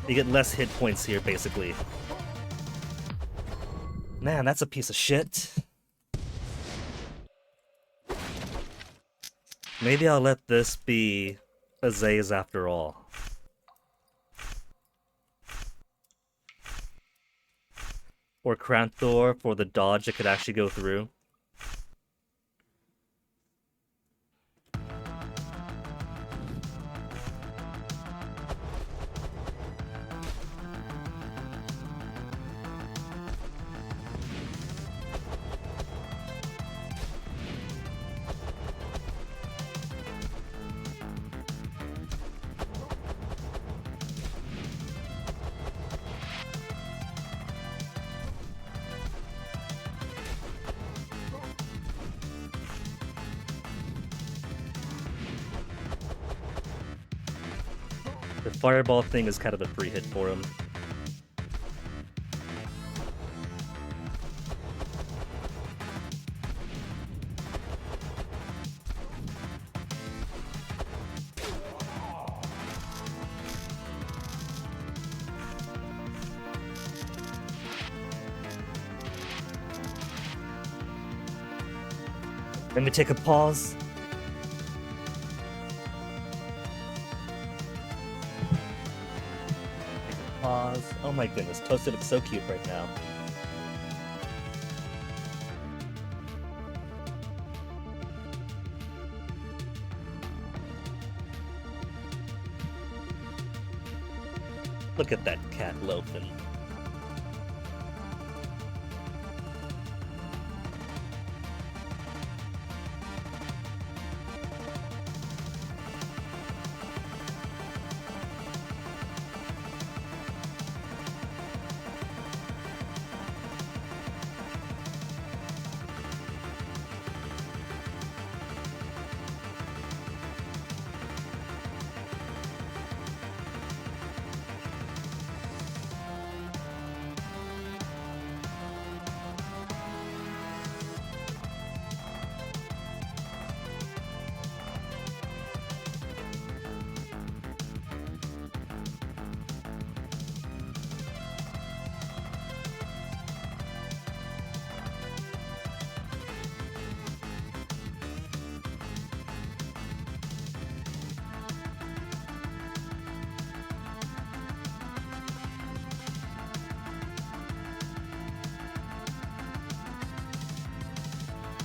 You get less hit points here, basically. Man, that's a piece of shit. Maybe I'll let this be Azaze after all. Or Kranthor for the dodge it could actually go through. The fireball thing is kind of a free hit for him. Let me take a pause. Pause. Oh my goodness, Toasted looks so cute right now. Look at that cat loafing.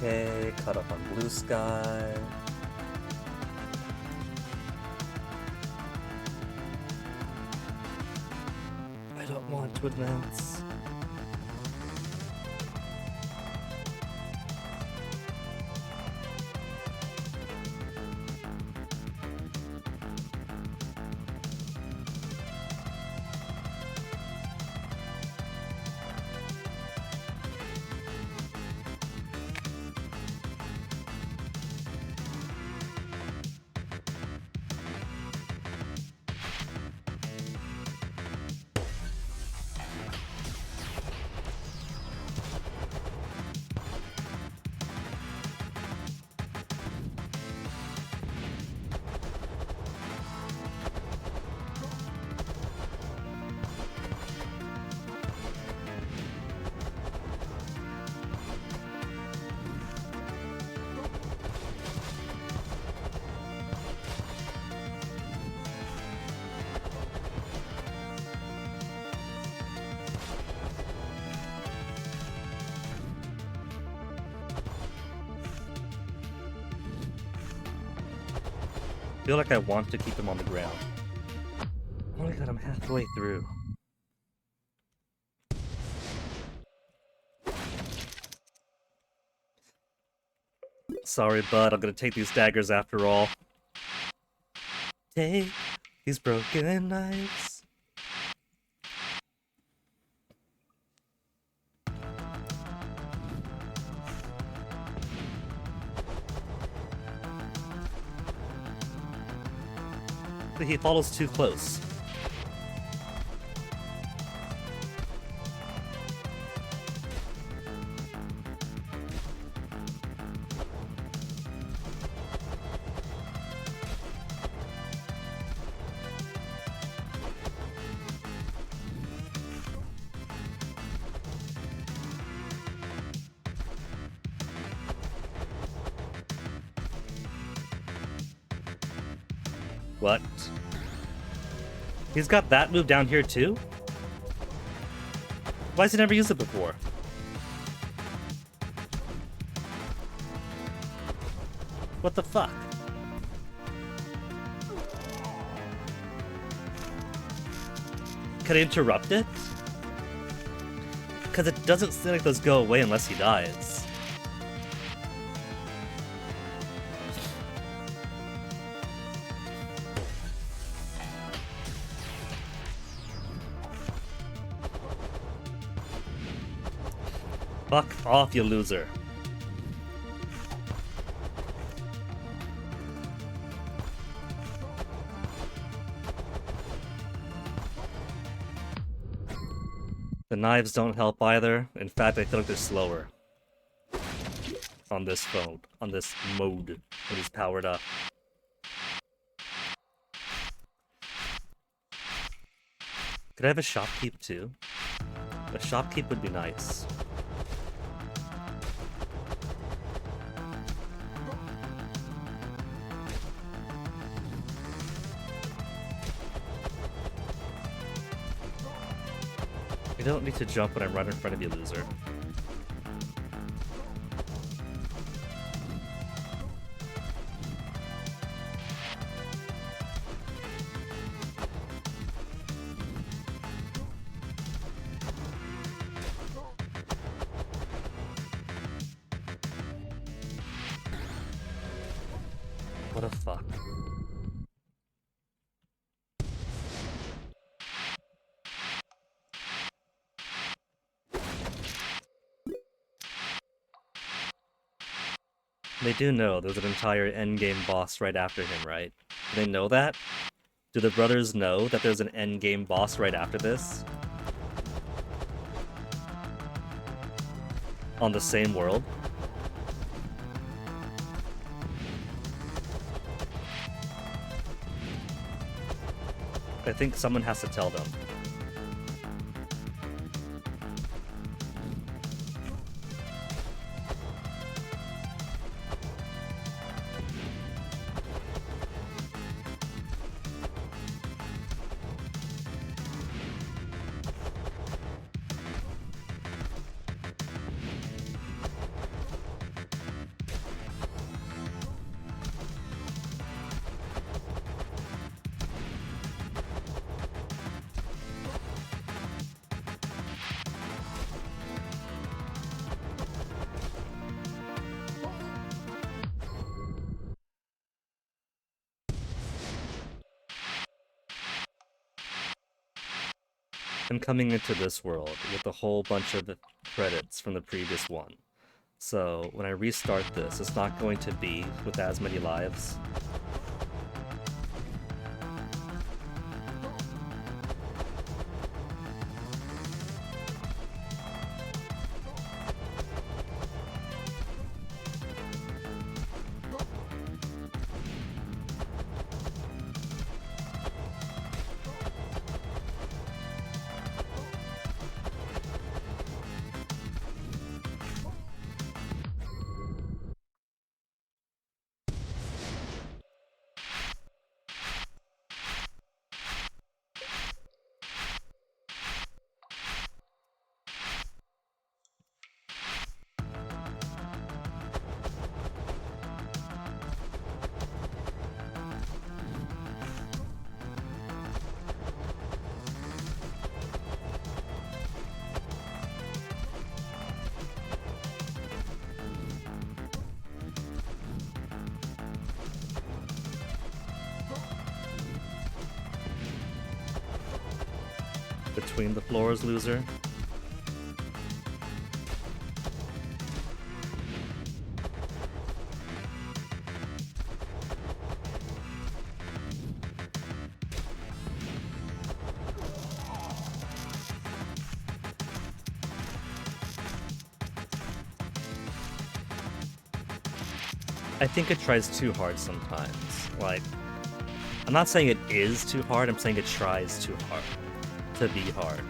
Okay, cut up on blue sky. I don't want to advance. I feel like I want to keep him on the ground. Oh my god, I'm halfway through. Sorry, bud, I'm gonna take these daggers after all. Take these broken knives. He follows too close. What? He's got that move down here too? Why has he never used it before? What the fuck? Can I interrupt it? Because it doesn't seem like those go away unless he dies. Fuck off, you loser. The knives don't help either. In fact, I feel like they're slower. On this phone. On this mode. When he's powered up. Could I have a shopkeep too? A shopkeep would be nice. You don't need to jump when I'm right in front of you, loser. What a fuck. They do know there's an entire endgame boss right after him, right? Do they know that? Do the brothers know that there's an endgame boss right after this? On the same world? I think someone has to tell them. I'm coming into this world with a whole bunch of credits from the previous one. So when I restart this, it's not going to be with as many lives. Between the floors, loser. I think it tries too hard sometimes. Like, I'm not saying it is too hard, I'm saying it tries too hard to be hard.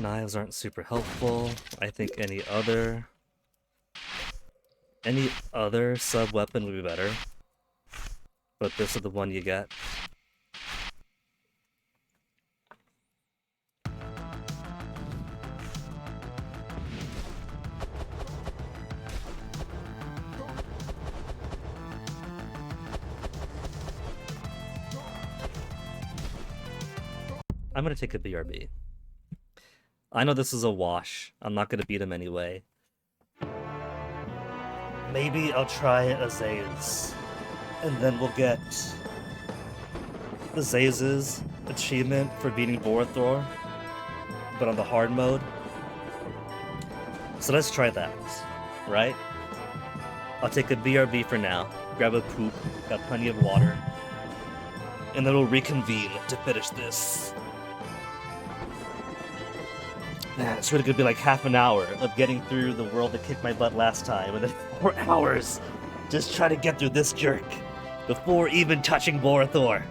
Knives aren't super helpful. I think any other sub-weapon would be better. But this is the one you get. I'm gonna take a BRB. I know this is a wash. I'm not gonna beat him anyway. Maybe I'll try Azaze. And then we'll get Azaze's achievement for beating Borathor, but on the hard mode. So let's try that, right? I'll take a BRB for now, grab a poop, got plenty of water, and then we'll reconvene to finish this. Man, it's really gonna be like half an hour of getting through the world that kicked my butt last time, and then 4 hours just trying to get through this jerk before even touching Borathor.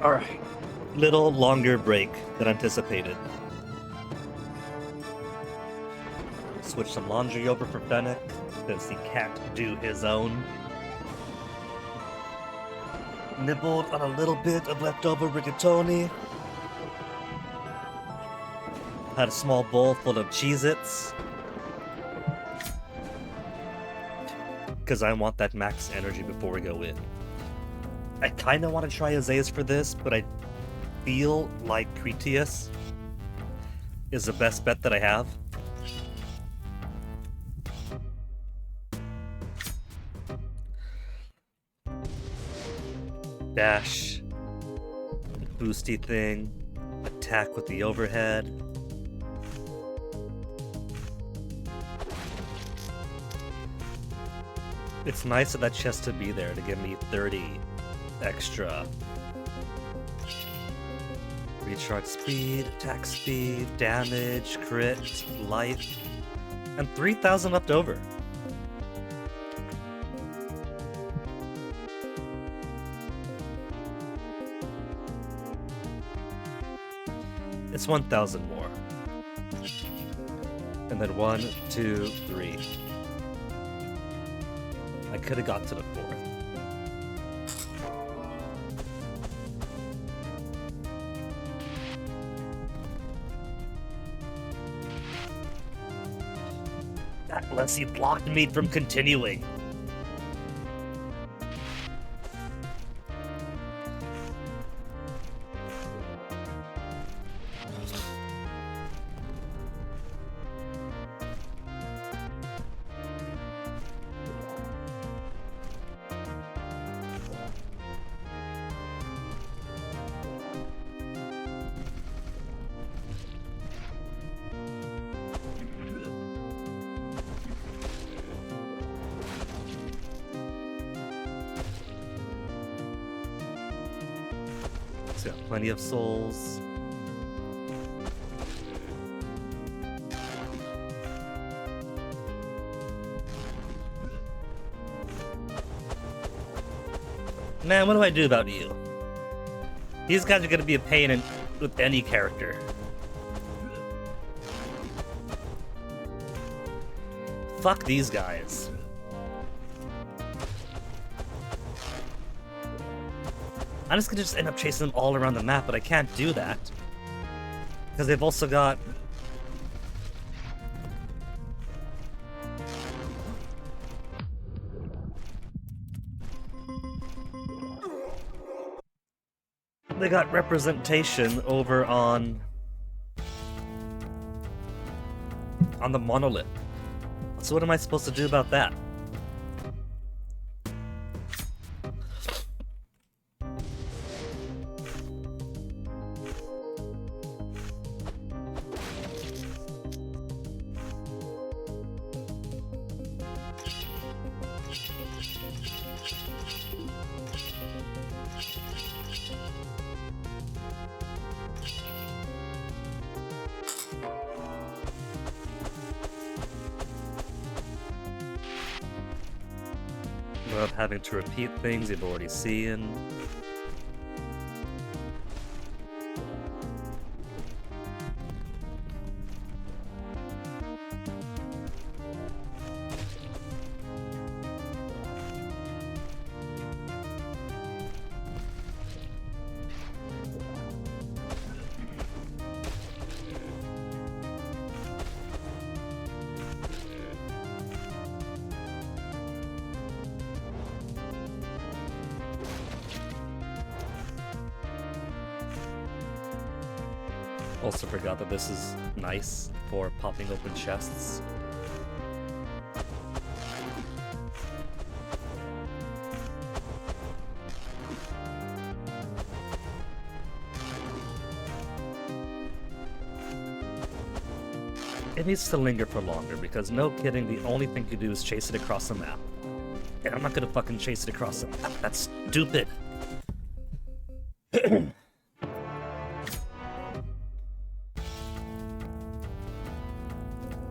Alright. Little longer break than anticipated. Switch some laundry over for Fennec, since he can't do his own. Nibbled on a little bit of leftover rigatoni. Had a small bowl full of Cheez-Its. Because I want that max energy before we go in. I kind of want to try Azaze for this, but I feel like Cretius is the best bet that I have. Dash, the boosty thing, attack with the overhead. It's nice of that chest to be there to give me 30 extra. Recharge speed, attack speed, damage, crit, life, and 3,000 left over. It's 1,000 more. And then 1, 2, 3. I could have got to the 4th. Unless he blocked me from continuing. Got plenty of souls. Man, what do I do about you? These guys are gonna be a pain with any character. Fuck these guys. I'm just gonna end up chasing them all around the map, but I can't do that. Because they've also got... They got representation over on the monolith. So what am I supposed to do about that? Without having to repeat things you've already seen. Also forgot that this is nice for popping open chests. It needs to linger for longer because no kidding, the only thing you do is chase it across the map. And I'm not gonna fucking chase it across the map. That's stupid.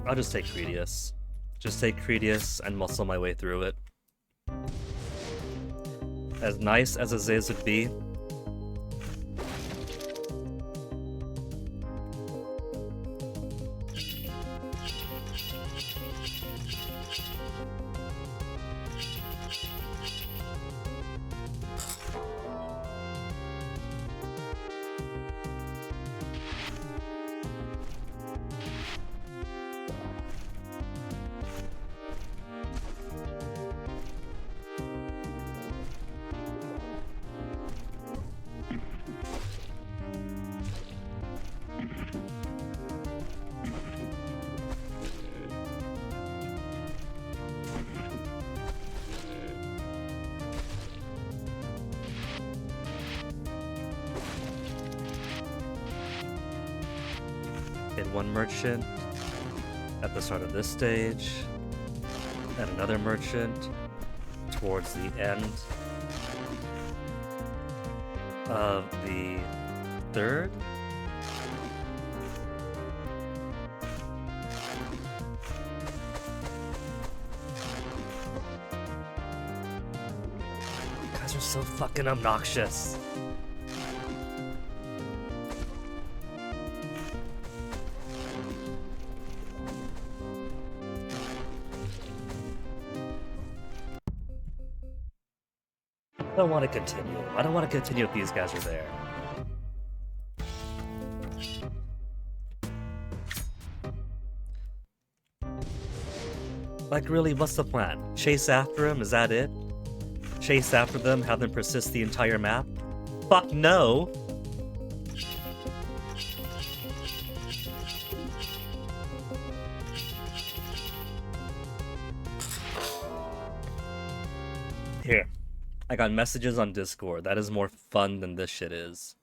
I'll just take Cretius. Just take Cretius and muscle my way through it. As nice as Azaze would be, in one merchant at the start of this stage, and another merchant towards the end of the third. You guys are so fucking obnoxious. I don't want to continue. I don't want to continue if these guys are there. Like, really, what's the plan? Chase after him? Is that it? Chase after them, have them persist the entire map? Fuck no! Here. I got messages on Discord. That is more fun than this shit is.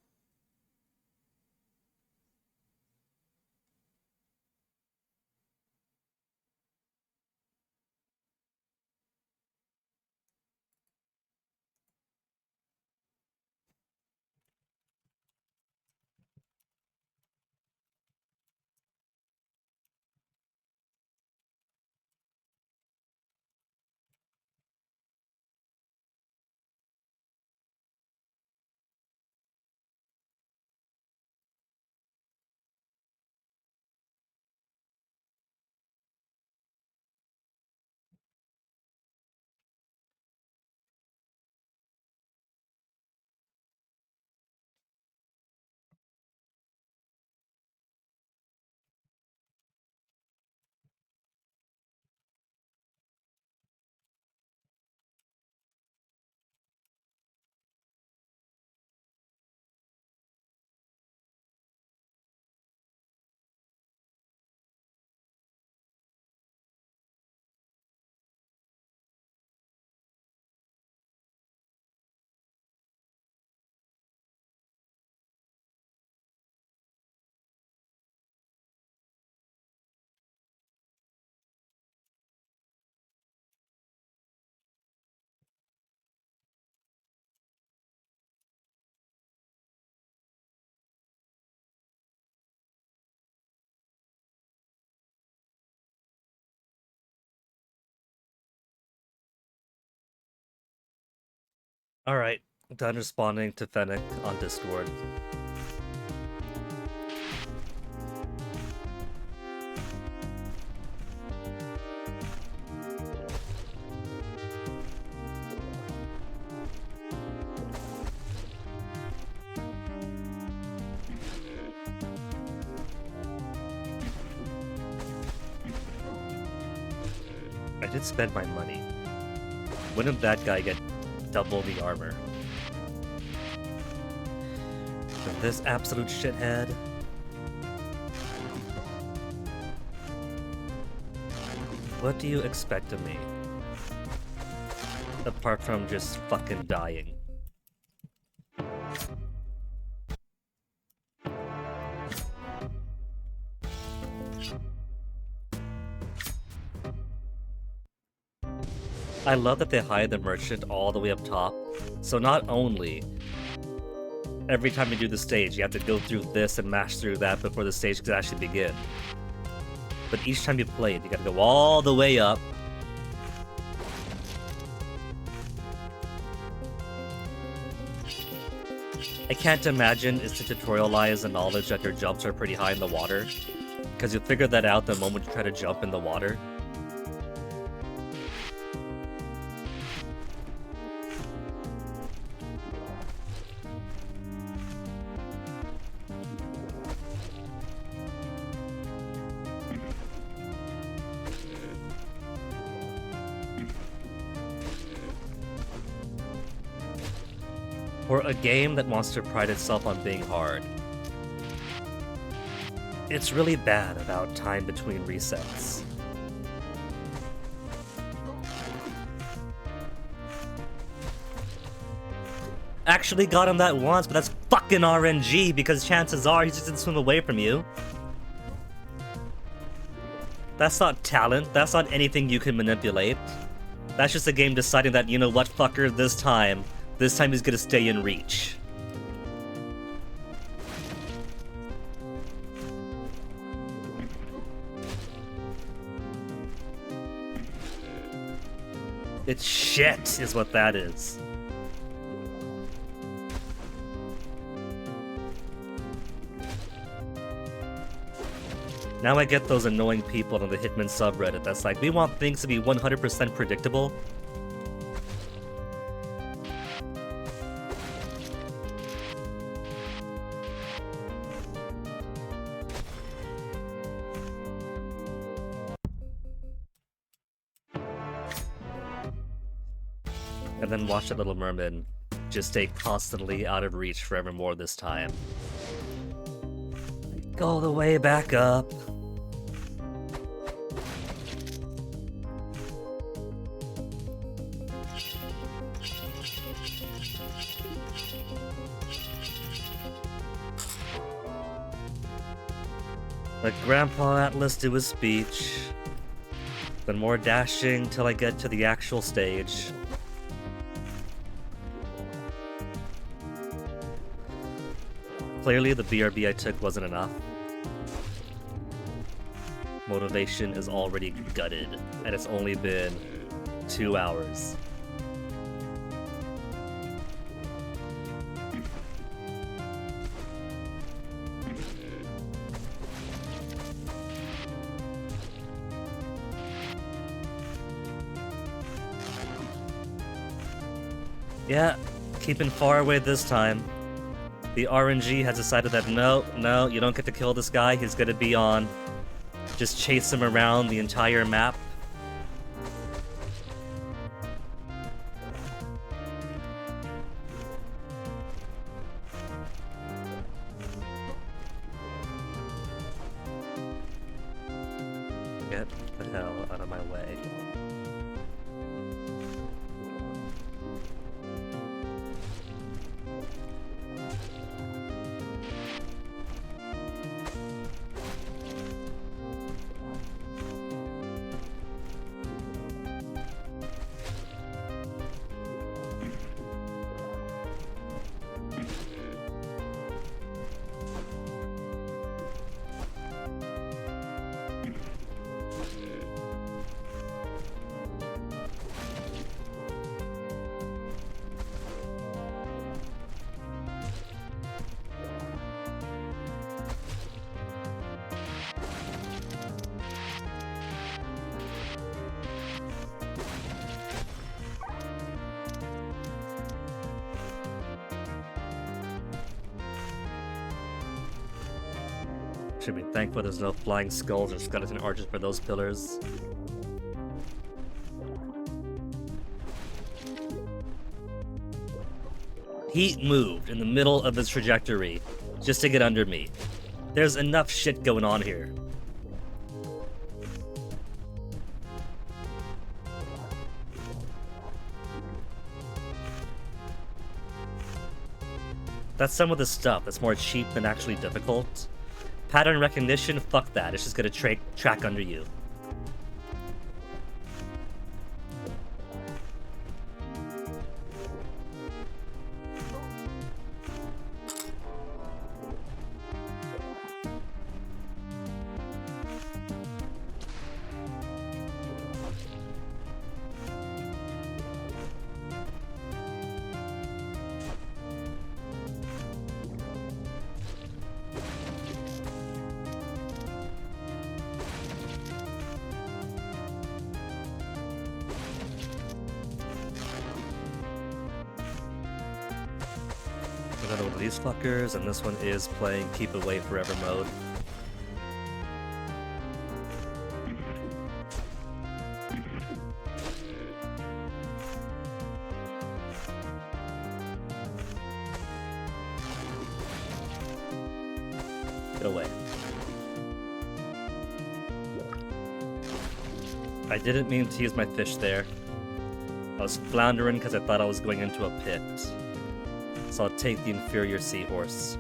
Alright, done responding to Fennec on Discord. I did spend my money. Wouldn't that guy get double the armor? And this absolute shithead. What do you expect of me? Apart from just fucking dying. I love that they hide the merchant all the way up top. So not only every time you do the stage, you have to go through this and mash through that before the stage can actually begin. But each time you play it, you gotta go all the way up. I can't imagine it's to tutorialize the knowledge that your jumps are pretty high in the water. Because you'll figure that out the moment you try to jump in the water. For a game that wants to pride itself on being hard, it's really bad about time between resets. Actually got him that once, but that's fucking RNG because chances are he just didn't swim away from you. That's not talent. That's not anything you can manipulate. That's just a game deciding that, you know what, fucker, this time he's gonna stay in reach. It's shit, is what that is. Now I get those annoying people on the Hitman subreddit that's like, we want things to be 100% predictable. And then watch the Little Mermaid just stay constantly out of reach forevermore this time. Go the way back up. Let Grandpa Atlas do his speech. Then more dashing till I get to the actual stage. Clearly the BRB I took wasn't enough. Motivation is already gutted, and it's only been 2 hours. Yeah, keeping far away this time. The RNG has decided that no, you don't get to kill this guy, he's gonna be on. Just chase him around the entire map. Get the hell out of my way. Should be thankful there's no flying skulls or skeleton arches for those pillars. Heat moved in the middle of his trajectory just to get under me. There's enough shit going on here. That's some of the stuff that's more cheap than actually difficult. Pattern recognition, fuck that. It's just gonna track under you. Another one of these fuckers, and this one is playing Keep Away Forever mode. Get away. I didn't mean to use my fish there. I was floundering because I thought I was going into a pit. So I'll take the inferior seahorse.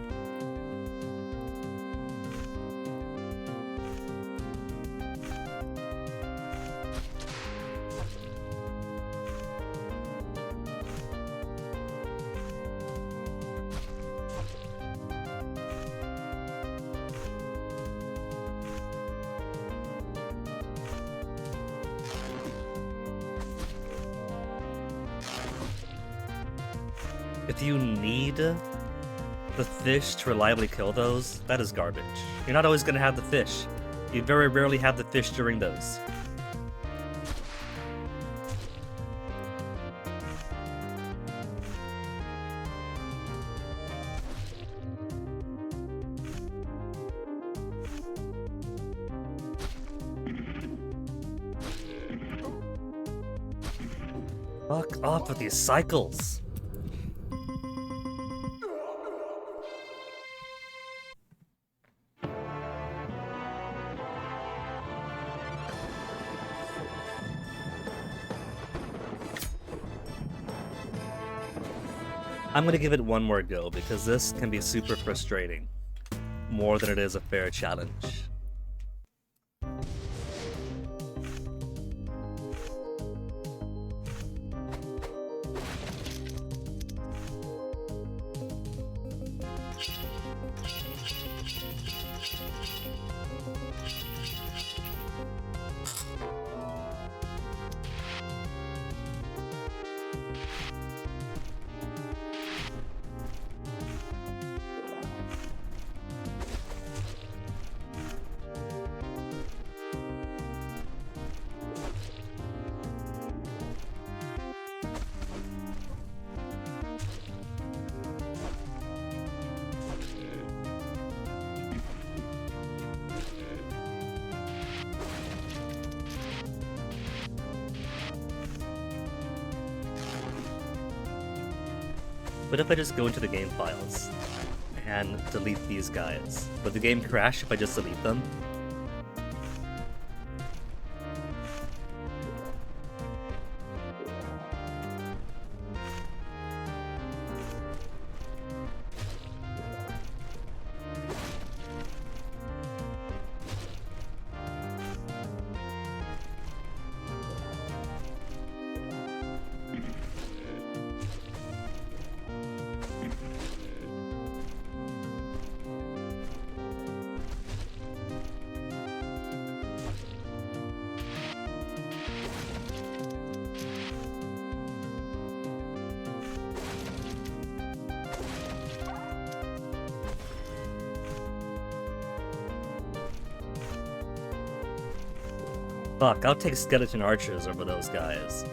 If you need the fish to reliably kill those, that is garbage. You're not always going to have the fish. You very rarely have the fish during those. Fuck off with these cycles. I'm gonna give it one more go because this can be super frustrating. More than it is a fair challenge. What if I just go into the game files and delete these guys? Would the game crash if I just delete them? Fuck, I'll take skeleton archers over those guys.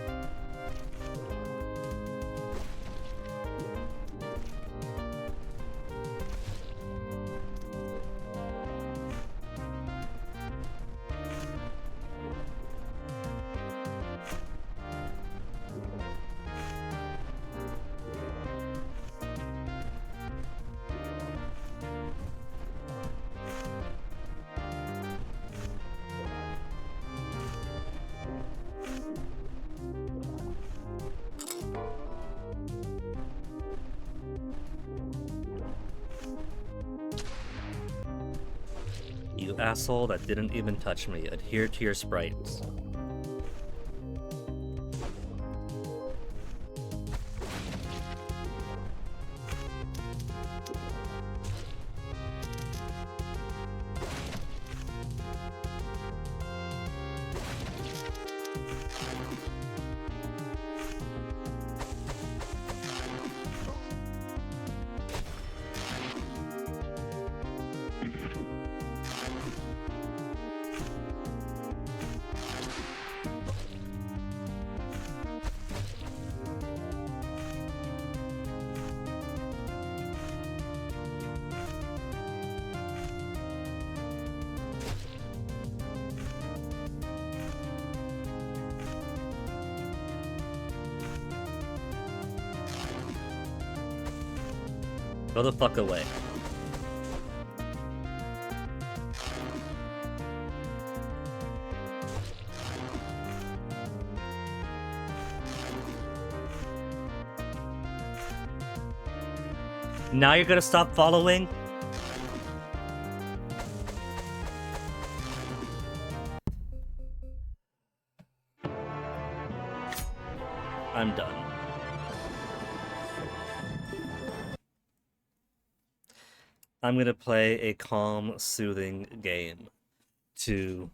You asshole that didn't even touch me. Adhere to your sprites. Go the fuck away. Now you're gonna stop following? I'm done. I'm gonna play a calm, soothing game to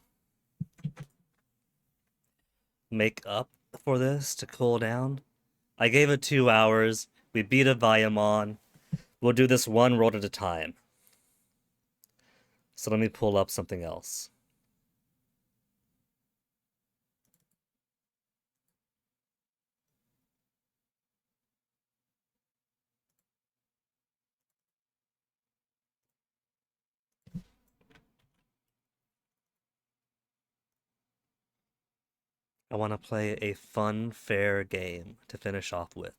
make up for this, to cool down. I gave it 2 hours. We beat Evaimon. We'll do this one world at a time. So let me pull up something else. I want to play a fun, fair game to finish off with.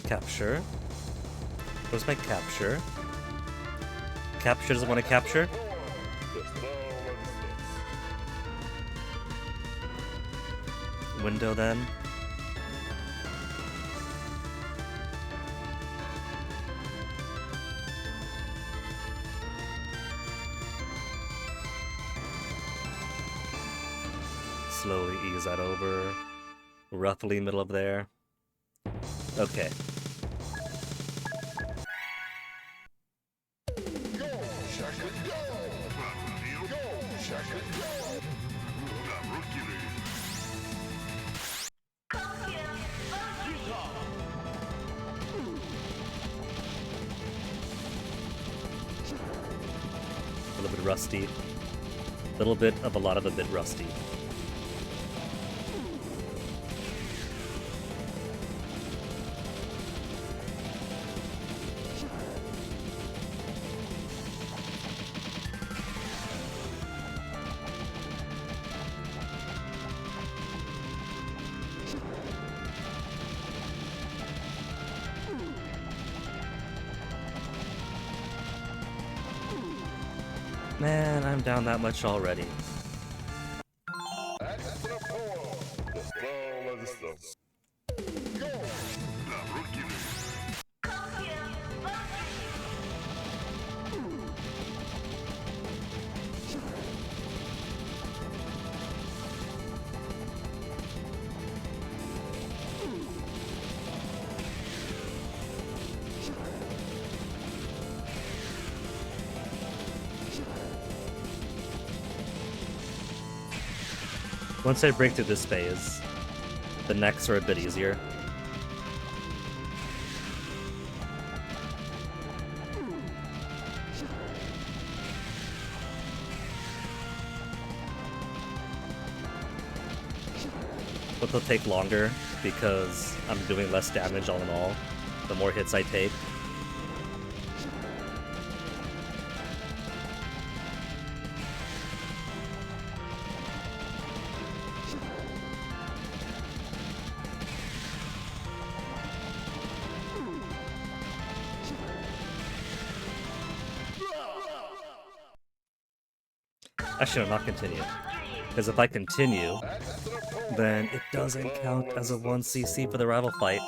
Capture. Where's my capture? Capture doesn't want to capture? Window then. Slowly ease that over. Roughly middle of there. Okay. A little bit rusty. A little bit of a lot of a bit rusty. Man, I'm down that much already. Once I break through this phase, the next are a bit easier. But they'll take longer because I'm doing less damage all in all, the more hits I take. Actually, no, not continue. Because if I continue, then it doesn't count as a 1cc for the rival fight.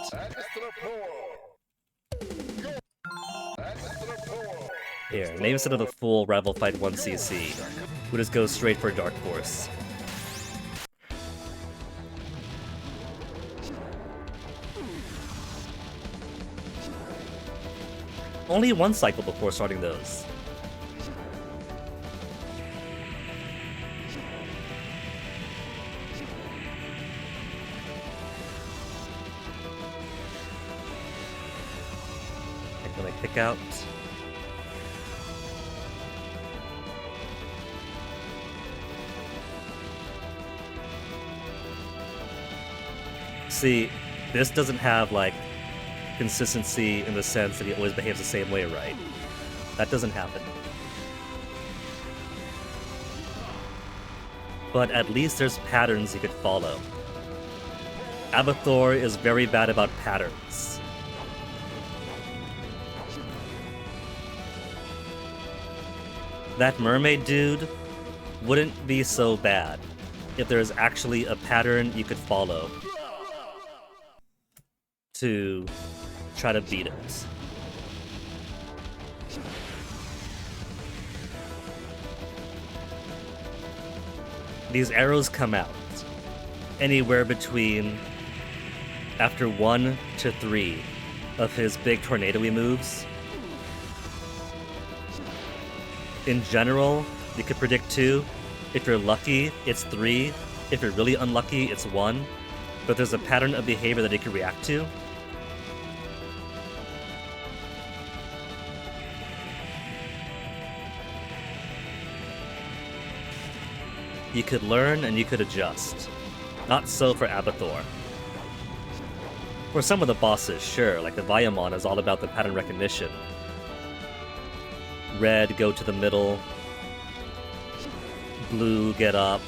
Here, maybe instead of the full rival fight 1cc, we'll just go straight for Dark Force. Only one cycle before starting those. Pick out. See, this doesn't have like consistency in the sense that he always behaves the same way, right? That doesn't happen. But at least there's patterns he could follow. ABATHOR is very bad about patterns. That mermaid dude wouldn't be so bad if there's actually a pattern you could follow to try to beat it. These arrows come out anywhere between after 1 to 3 of his big tornado-y moves. In general, you could predict 2. If you're lucky, it's 3. If you're really unlucky, it's 1. But there's a pattern of behavior that it can react to. You could learn and you could adjust. Not so for ABATHOR. For some of the bosses, sure, like Evaimon is all about the pattern recognition. Red, go to the middle. Blue, get up.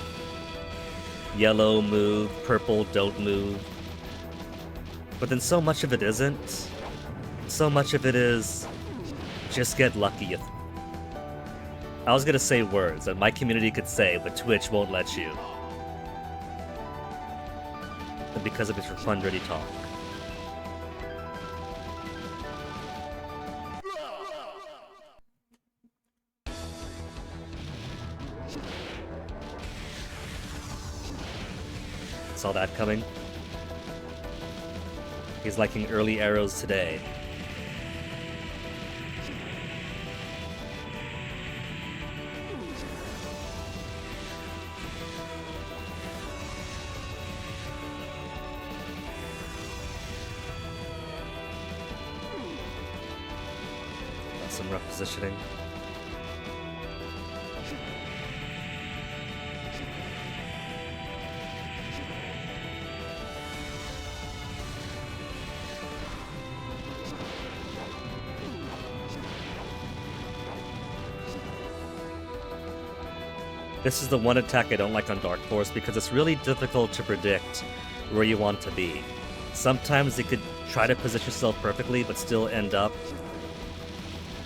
Yellow, move. Purple, don't move. But then so much of it isn't. So much of it is just get lucky. I was gonna say words that my community could say, but Twitch won't let you. And because of its fun, dirty talk. Saw that coming. He's liking early arrows today. Got some rough positioning. This is the one attack I don't like on Dark Force because it's really difficult to predict where you want to be. Sometimes you could try to position yourself perfectly but still end up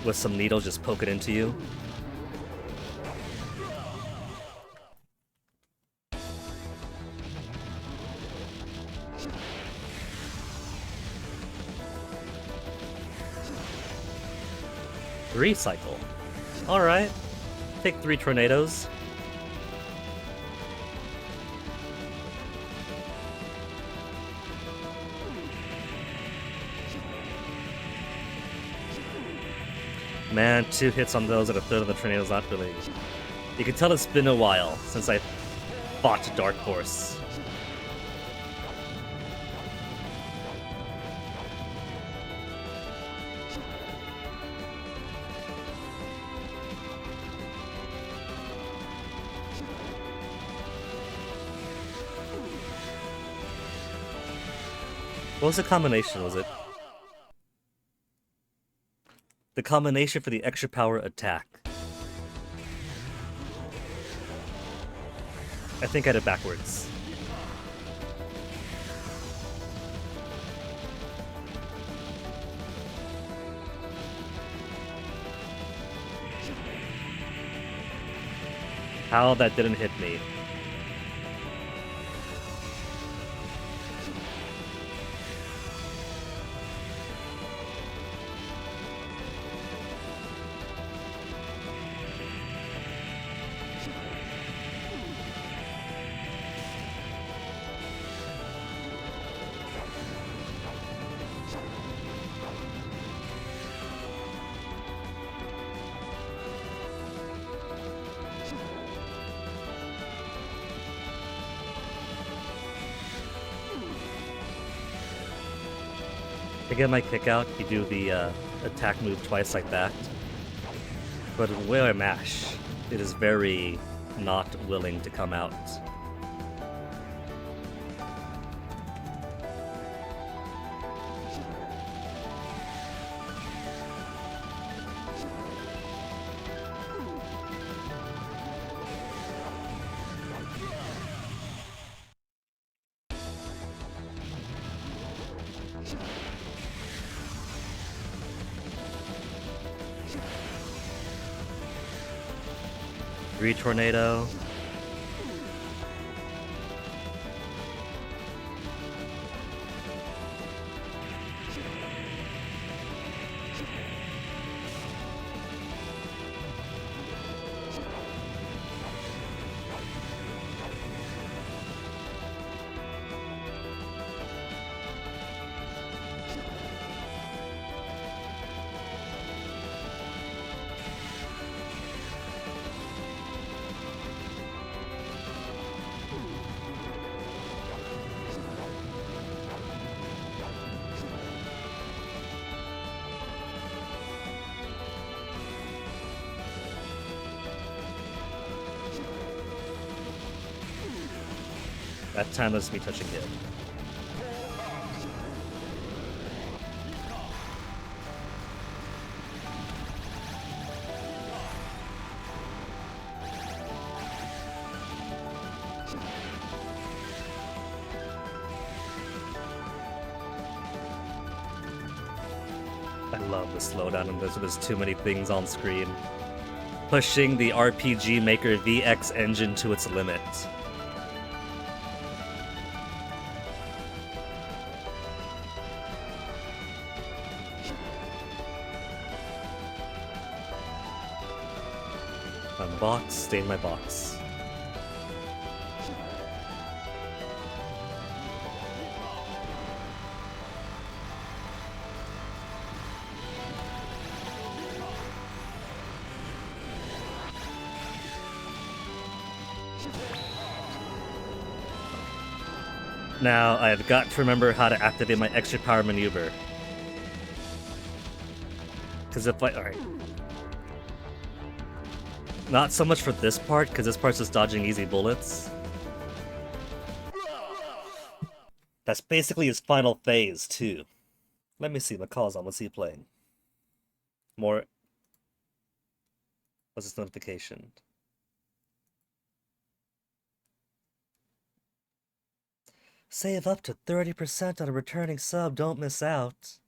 with some needles just poking into you. Recycle. Alright. Take 3 tornadoes. Man, 2 hits on those and a third of the tornadoes not really... You can tell it's been a while since I fought Dark Horse. What was the combination, was it? The combination for the extra power attack. I think I had it backwards. How that didn't hit me. To get my kick out, you do the attack move twice like that. But where I mash, it is very not willing to come out. Tornado. That time that's me touching him. I love the slowdown in this. There's too many things on screen. Pushing the RPG Maker VX engine to its limit. Unbox, stay in my box. Now, I have got to remember how to activate my extra power maneuver. Because if I... Alright. Not so much for this part, because this part's just dodging easy bullets. That's basically his final phase, too. Let me see, McCall's on. What's he playing? More... What's this notification? Save up to 30% on a returning sub. Don't miss out.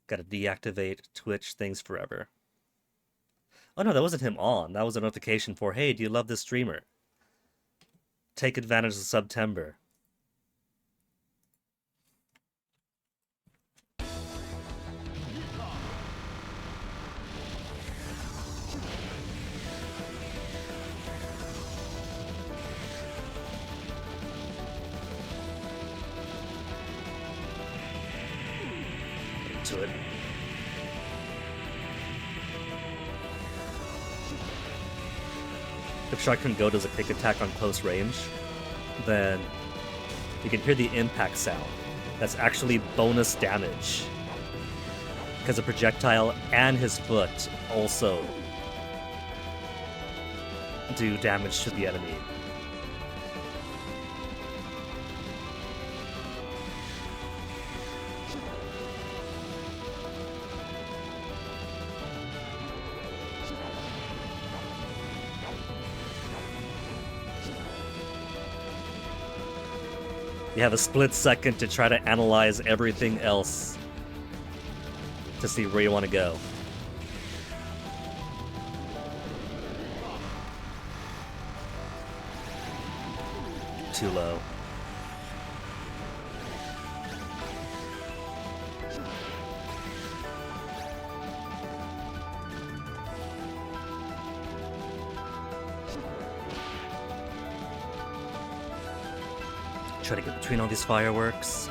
Gotta deactivate Twitch things forever. Oh no, that wasn't him on. That was a notification for, hey, do you love this streamer? Take advantage of September. To it. If Shotgun Go does a quick attack on close range, then you can hear the impact sound. That's actually bonus damage. Because the projectile and his foot also do damage to the enemy. You have a split second to try to analyze everything else to see where you want to go. Too low. Try to get between all these fireworks.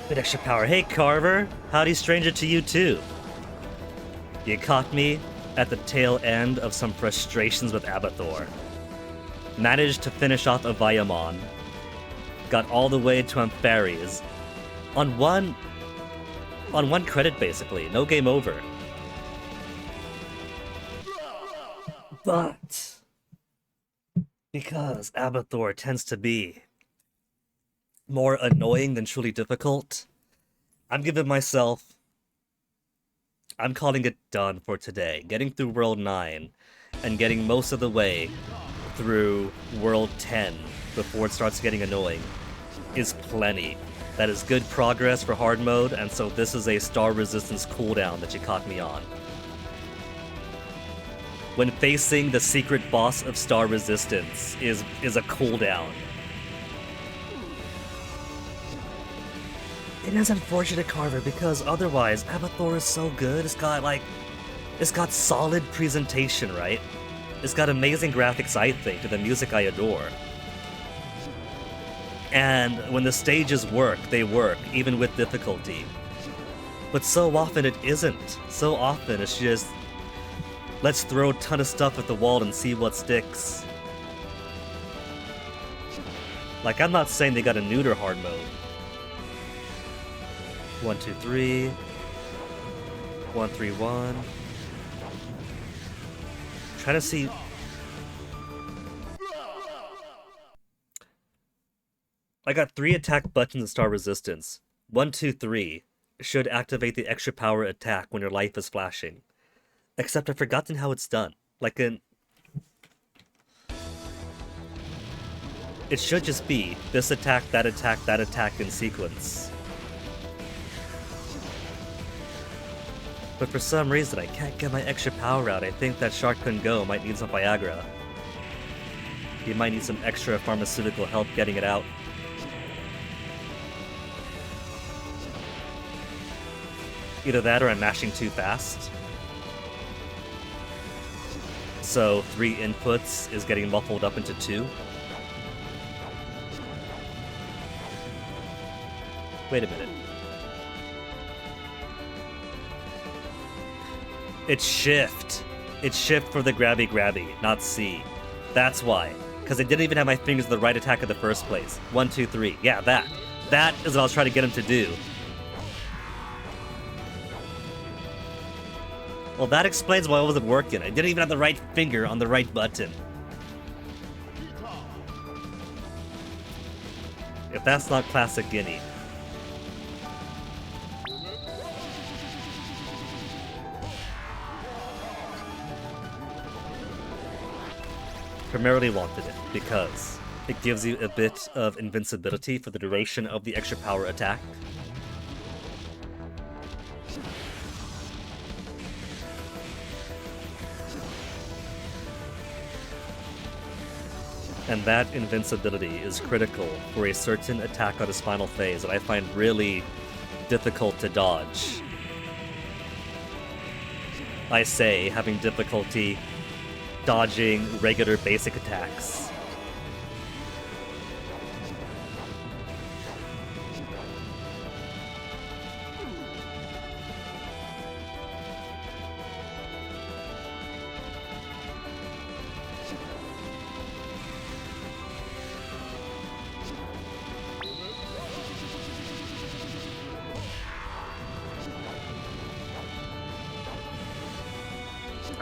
Bit extra power. Hey, Carver. Howdy, stranger, to you, too. You caught me at the tail end of some frustrations with ABATHOR. Managed to finish off Evaimon. Got all the way to Amphares. On one credit, basically. No game over. But because ABATHOR tends to be more annoying than truly difficult, I'm calling it done for today. Getting through World 9 and getting most of the way through World 10 before it starts getting annoying is plenty. That is good progress for hard mode, and so this is a star resistance cooldown that you caught me on. When facing the secret boss of star resistance is a cooldown. It is unfortunate, Carver, because otherwise, ABATHOR is so good. It's got solid presentation, right? It's got amazing graphics, I think, to the music I adore. And when the stages work, they work, even with difficulty. But so often it isn't. So often it's just, let's throw a ton of stuff at the wall and see what sticks. Like, I'm not saying they got a neuter hard mode. 1, 2, 3. 1, 3, 1. Try to see. I got 3 attack buttons to start resistance. 1, 2, 3 should activate the extra power attack when your life is flashing. Except I've forgotten how it's done. It should just be this attack, that attack in sequence. But for some reason I can't get my extra power out. I think that Shark Go might need some Viagra. He might need some extra pharmaceutical help getting it out. Either that or I'm mashing too fast. So 3 inputs is getting muffled up into 2. Wait a minute. It's shift. It's shift for the grabby, not C. That's why. Because I didn't even have my fingers in the right attack in the first place. 1, 2, 3. Yeah, that. That is what I was trying to get him to do. Well, that explains why it wasn't working. I didn't even have the right finger on the right button. If that's not classic Guinea. Primarily wanted it because it gives you a bit of invincibility for the duration of the extra power attack. And that invincibility is critical for a certain attack on his final phase that I find really difficult to dodge. I say having difficulty dodging regular basic attacks.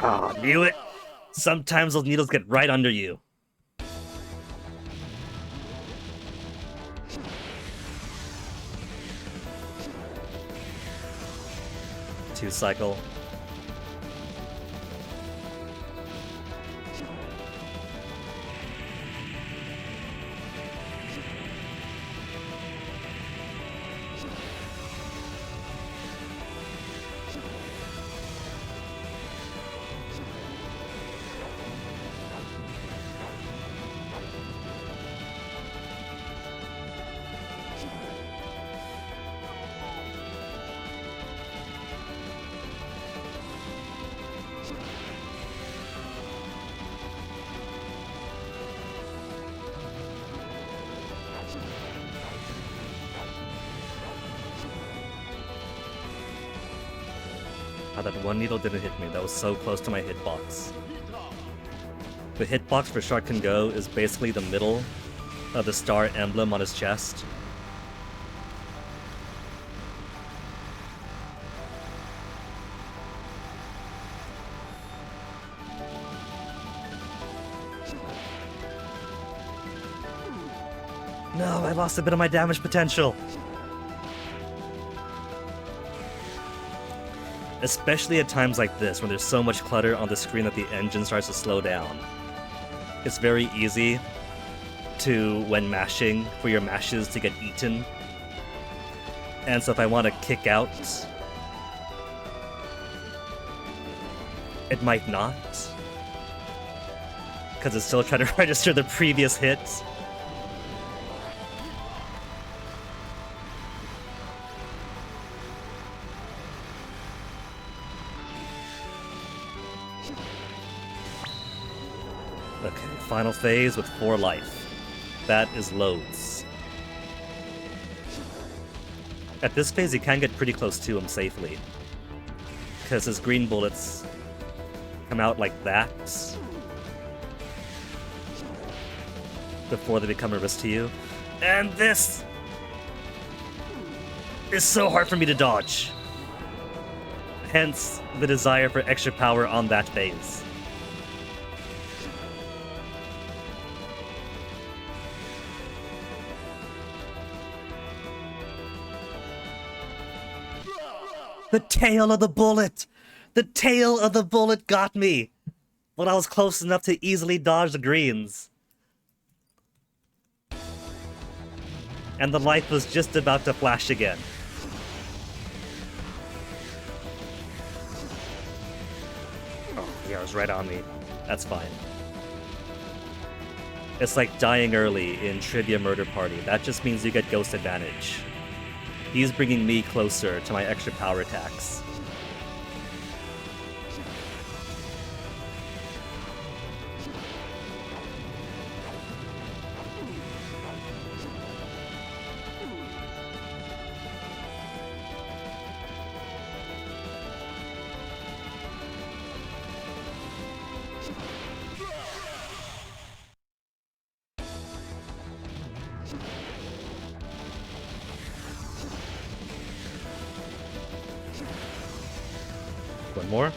Ah, oh, knew it! Sometimes those needles get right under you. Two cycle. That one needle didn't hit me. That was so close to my hitbox. The hitbox for Shark Go is basically the middle of the star emblem on his chest. No, I lost a bit of my damage potential. Especially at times like this, when there's so much clutter on the screen that the engine starts to slow down. It's very easy to, when mashing, for your mashes to get eaten. And so if I want to kick out, it might not. Because it's still trying to register the previous hit. Okay, final phase with 4 life. That is loads. At this phase, you can get pretty close to him safely. Because his green bullets come out like that before they become a risk to you. And this is so hard for me to dodge. Hence, the desire for extra power on that phase. The tail of the bullet! The tail of the bullet got me! But I was close enough to easily dodge the greens. And the life was just about to flash again. Oh, yeah, it was right on me. That's fine. It's like dying early in Trivia Murder Party. That just means you get ghost advantage. He's bringing me closer to my extra power attacks. One more.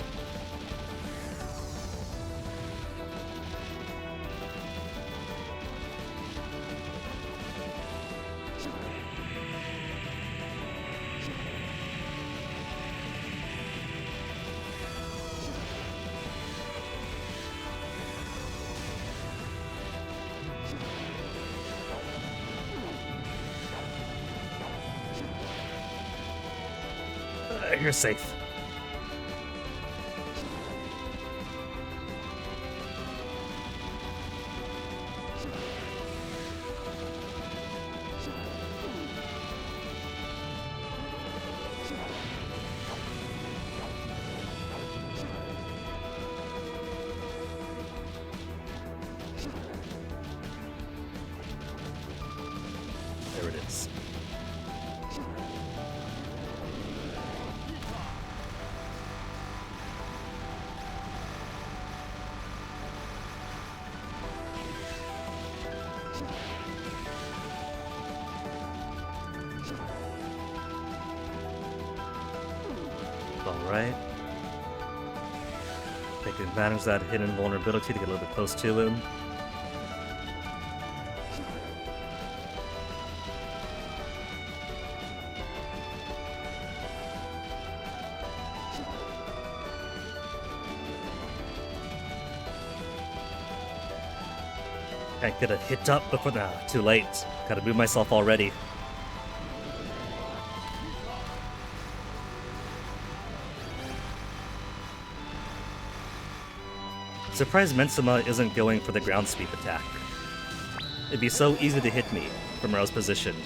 You're safe. There it is. Alright. Take advantage of that hidden vulnerability to get a little bit close to him. Can't get a hit up before that. Too late. Gotta move myself already. Surprised Mensama isn't going for the ground sweep attack. It'd be so easy to hit me from where I was positioned.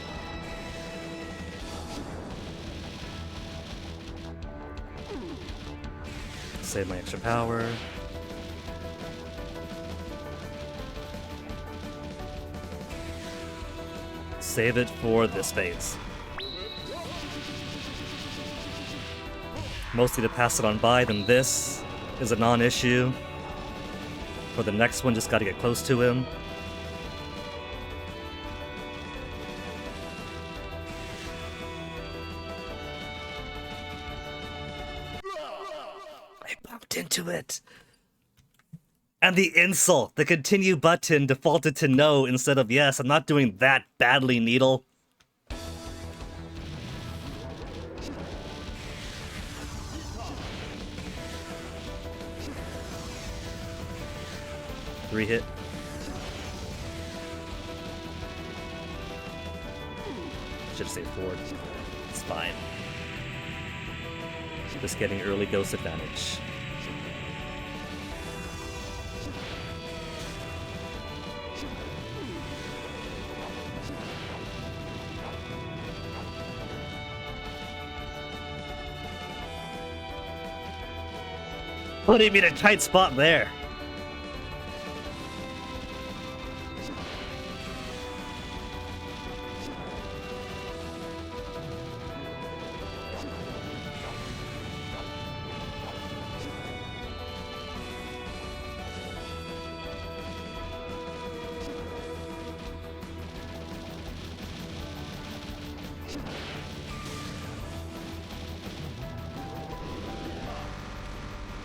Save my extra power. Save it for this phase. Mostly to pass it on by, then this is a non-issue. For the next one, just gotta get close to him. I bumped into it. And the insult, the continue button defaulted to no instead of yes. I'm not doing that badly, Needle. Three hit. Should have stayed forward. It's fine. Just getting early ghost advantage. Putting me in a tight spot there.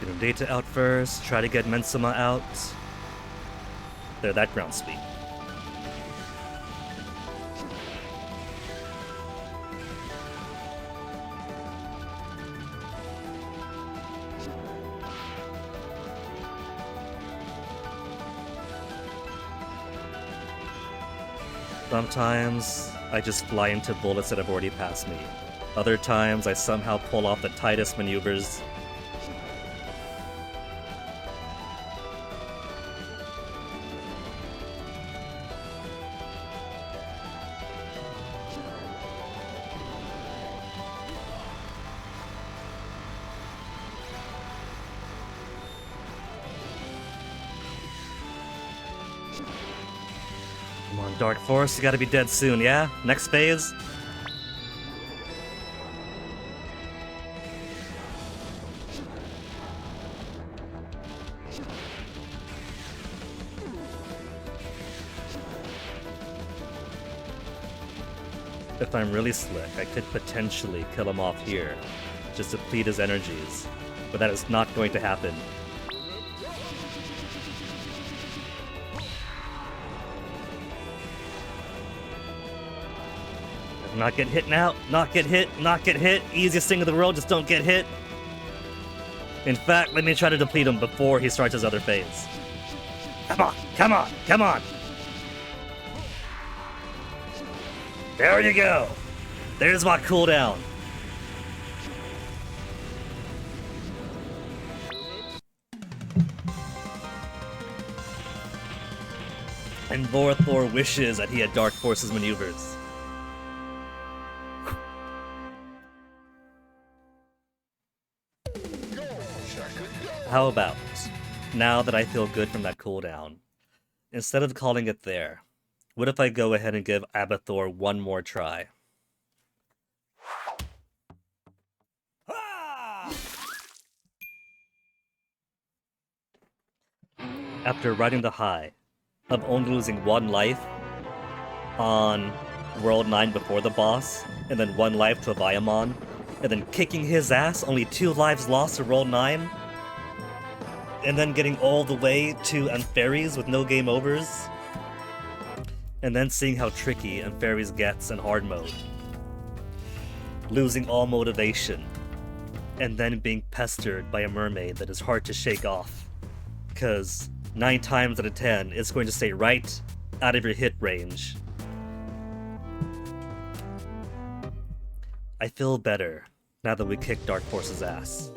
Get Data out first, try to get Mensima out. There, that ground sweep. Sometimes I just fly into bullets that have already passed me. Other times I somehow pull off the tightest maneuvers. Come on, Dark Force, you gotta be dead soon, yeah? Next phase? If I'm really slick, I could potentially kill him off here, just to deplete his energies, but that is not going to happen. Not get hit now, not get hit, not get hit. Easiest thing in the world, just don't get hit. In fact, let me try to deplete him before he starts his other phase. Come on, come on, come on! There you go! There's my cooldown. And ABATHOR wishes that he had Dark Force's maneuvers. How about, now that I feel good from that cooldown, instead of calling it there, what if I go ahead and give ABATHOR one more try? After riding the high of only losing 1 life on World 9 before the boss, and then 1 life to Evaimon, and then kicking his ass, only 2 lives lost to World 9, and then getting all the way to Anferes with no game overs, and then seeing how tricky Anferes gets in hard mode, losing all motivation, and then being pestered by a mermaid that is hard to shake off, because 9 times out of 10 it's going to stay right out of your hit range. I feel better now that we kicked Dark Force's ass.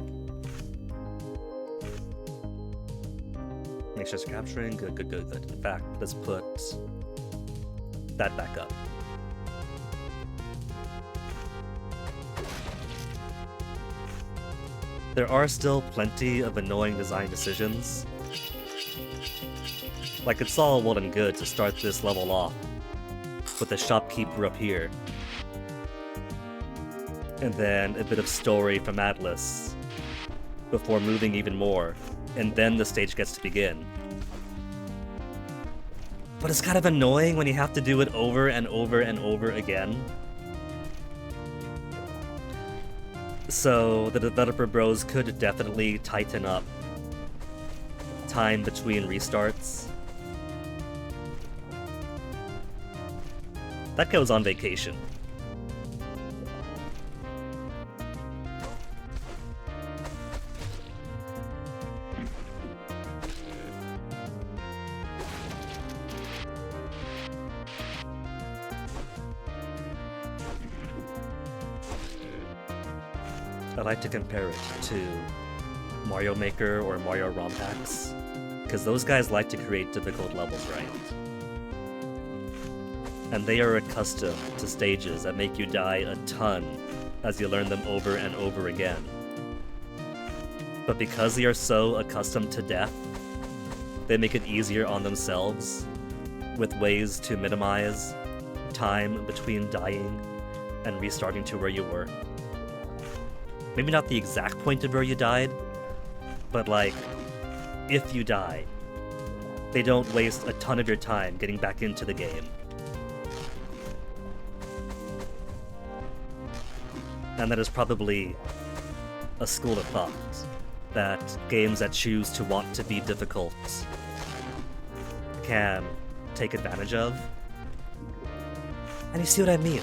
Make sure it's capturing. Good, good, good, good. In fact, let's put that back up. There are still plenty of annoying design decisions. Like, it's all well and good to start this level off with the shopkeeper up here, and then a bit of story from Atlas before moving even more, and then the stage gets to begin. But it's kind of annoying when you have to do it over and over and over again. So the developer bros could definitely tighten up time between restarts. That goes on vacation. I like to compare it to Mario Maker or Mario ROM hacks, because those guys like to create difficult levels, right? And they are accustomed to stages that make you die a ton as you learn them over and over again. But because they are so accustomed to death, they make it easier on themselves with ways to minimize time between dying and restarting to where you were. Maybe not the exact point of where you died, but like, if you die, they don't waste a ton of your time getting back into the game. And that is probably a school of thought that games that choose to want to be difficult can take advantage of. And you see what I mean?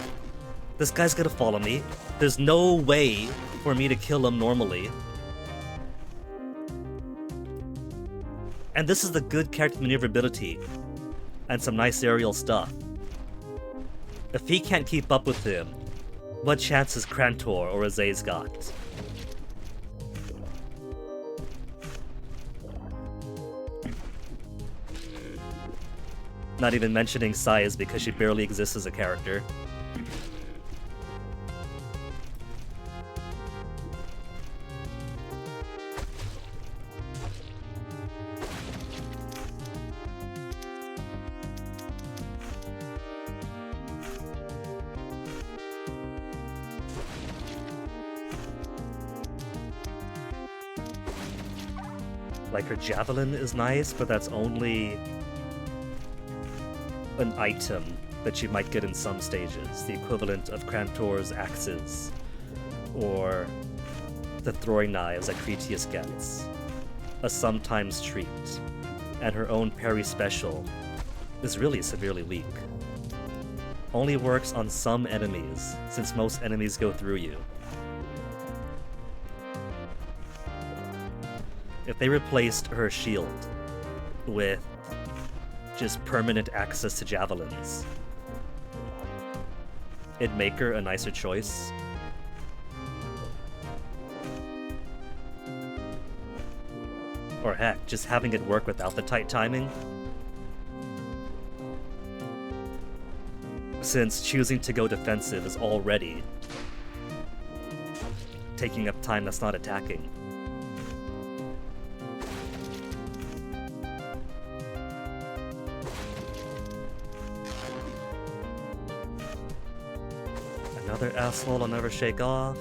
This guy's gonna follow me. There's no way for me to kill him normally. And this is the good character maneuverability and some nice aerial stuff. If he can't keep up with him, what chance has Krantor or Azaze got? Not even mentioning Size because she barely exists as a character. Like, her javelin is nice, but that's only an item that you might get in some stages, the equivalent of Krantor's axes, or the throwing knives that Cretius gets, a sometimes treat, and her own parry special is really severely weak. Only works on some enemies, since most enemies go through you. If they replaced her shield with just permanent access to javelins, it'd make her a nicer choice. Or heck, just having it work without the tight timing. Since choosing to go defensive is already taking up time that's not attacking. Another asshole I'll never shake off.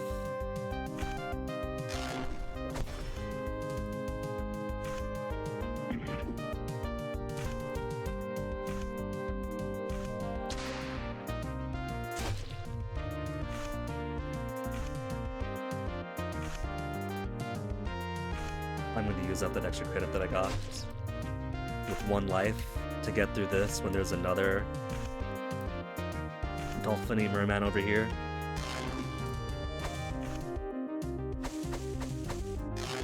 I'm going to use up that extra credit that I got with 1 life to get through this when there's another dolphiny merman over here.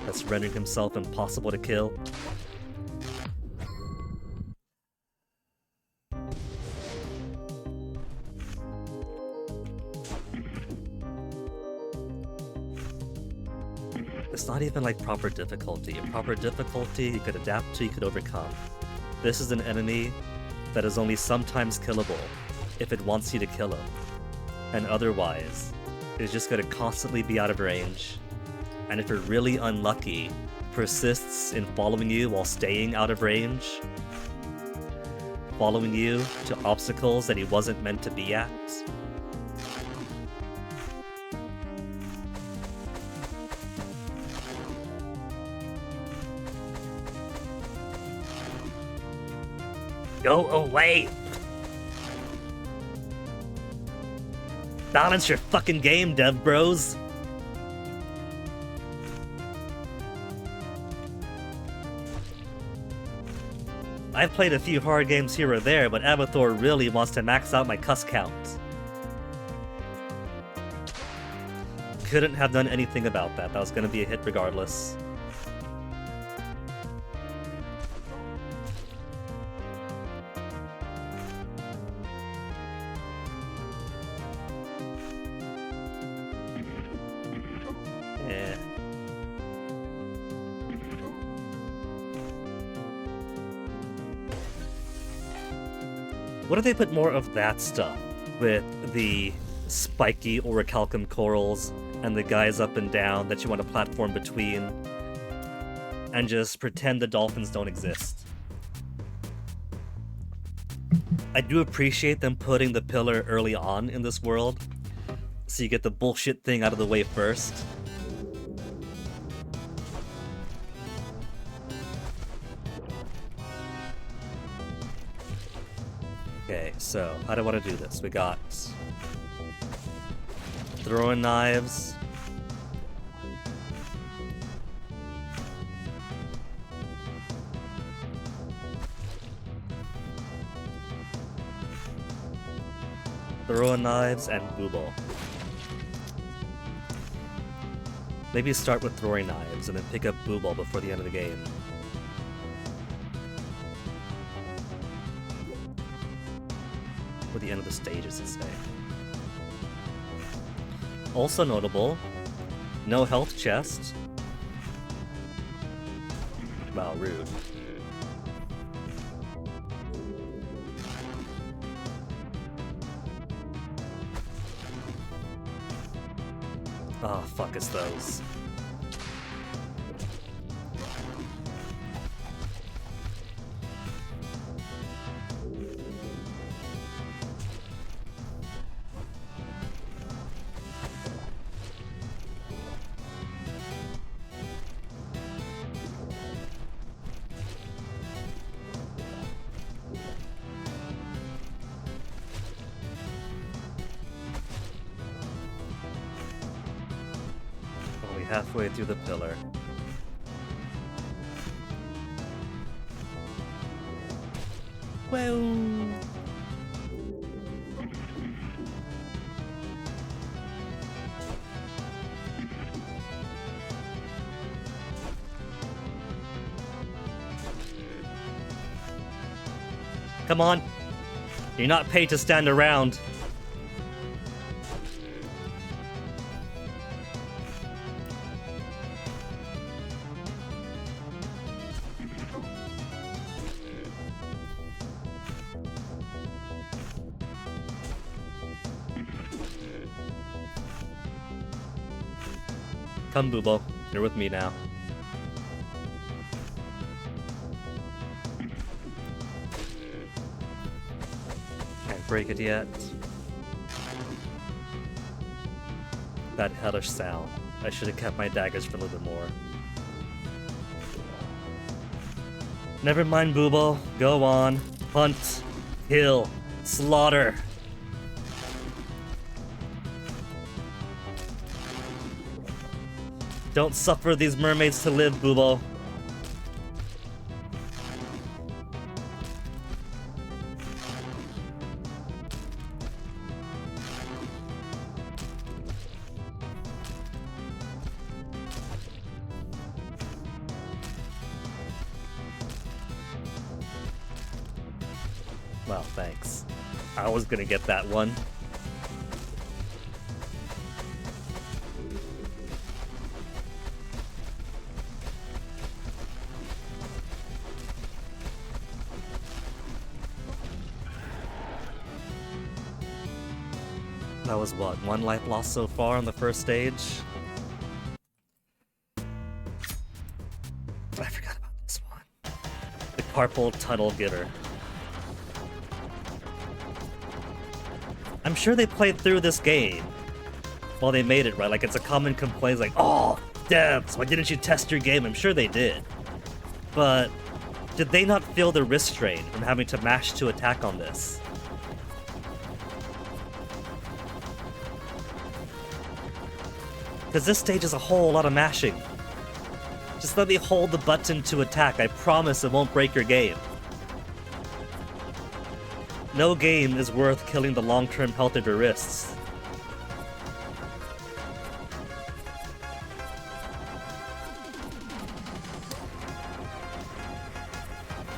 That's rendering himself impossible to kill. It's not even like proper difficulty. In proper difficulty, you could adapt to, you could overcome. This is an enemy that is only sometimes killable if it wants you to kill him. And otherwise, it's just going to constantly be out of range. And if you're really unlucky, persists in following you while staying out of range. Following you to obstacles that he wasn't meant to be at. Go away! Balance your fucking game, dev bros! I've played a few hard games here or there, but ABATHOR really wants to max out my cuss count. Couldn't have done anything about that. That was gonna be a hit regardless. What if they put more of that stuff with the spiky orichalcum corals and the guys up and down that you want to platform between and just pretend the dolphins don't exist. I do appreciate them putting the pillar early on in this world, so you get the bullshit thing out of the way first. Okay, so how do I want to do this? We got throwing knives. Throwing knives and booble. Maybe start with throwing knives and then pick up booble before the end of the game. Or the end of the stage, as it say. Also notable, no health chest. Wow, rude. Oh, fuck, it's those. Halfway through the pillar. Well. Come on. You're not paid to stand around. Come, Boobo. You're with me now. Can't break it yet. That hellish sound. I should have kept my daggers for a little bit more. Never mind, Boobo. Go on. Hunt. Kill. Slaughter. Don't suffer these mermaids to live, Boobo. Well, thanks. I was gonna get that one. That was what, one life lost so far on the first stage? I forgot about this one. The Carpal Tunnel Giver. I'm sure they played through this game while they made it, right? Like, it's a common complaint, like, oh, devs, why didn't you test your game? I'm sure they did. But did they not feel the wrist strain from having to mash to attack on this? Because this stage is a whole lot of mashing. Just let me hold the button to attack. I promise it won't break your game. No game is worth killing the long-term health of your wrists.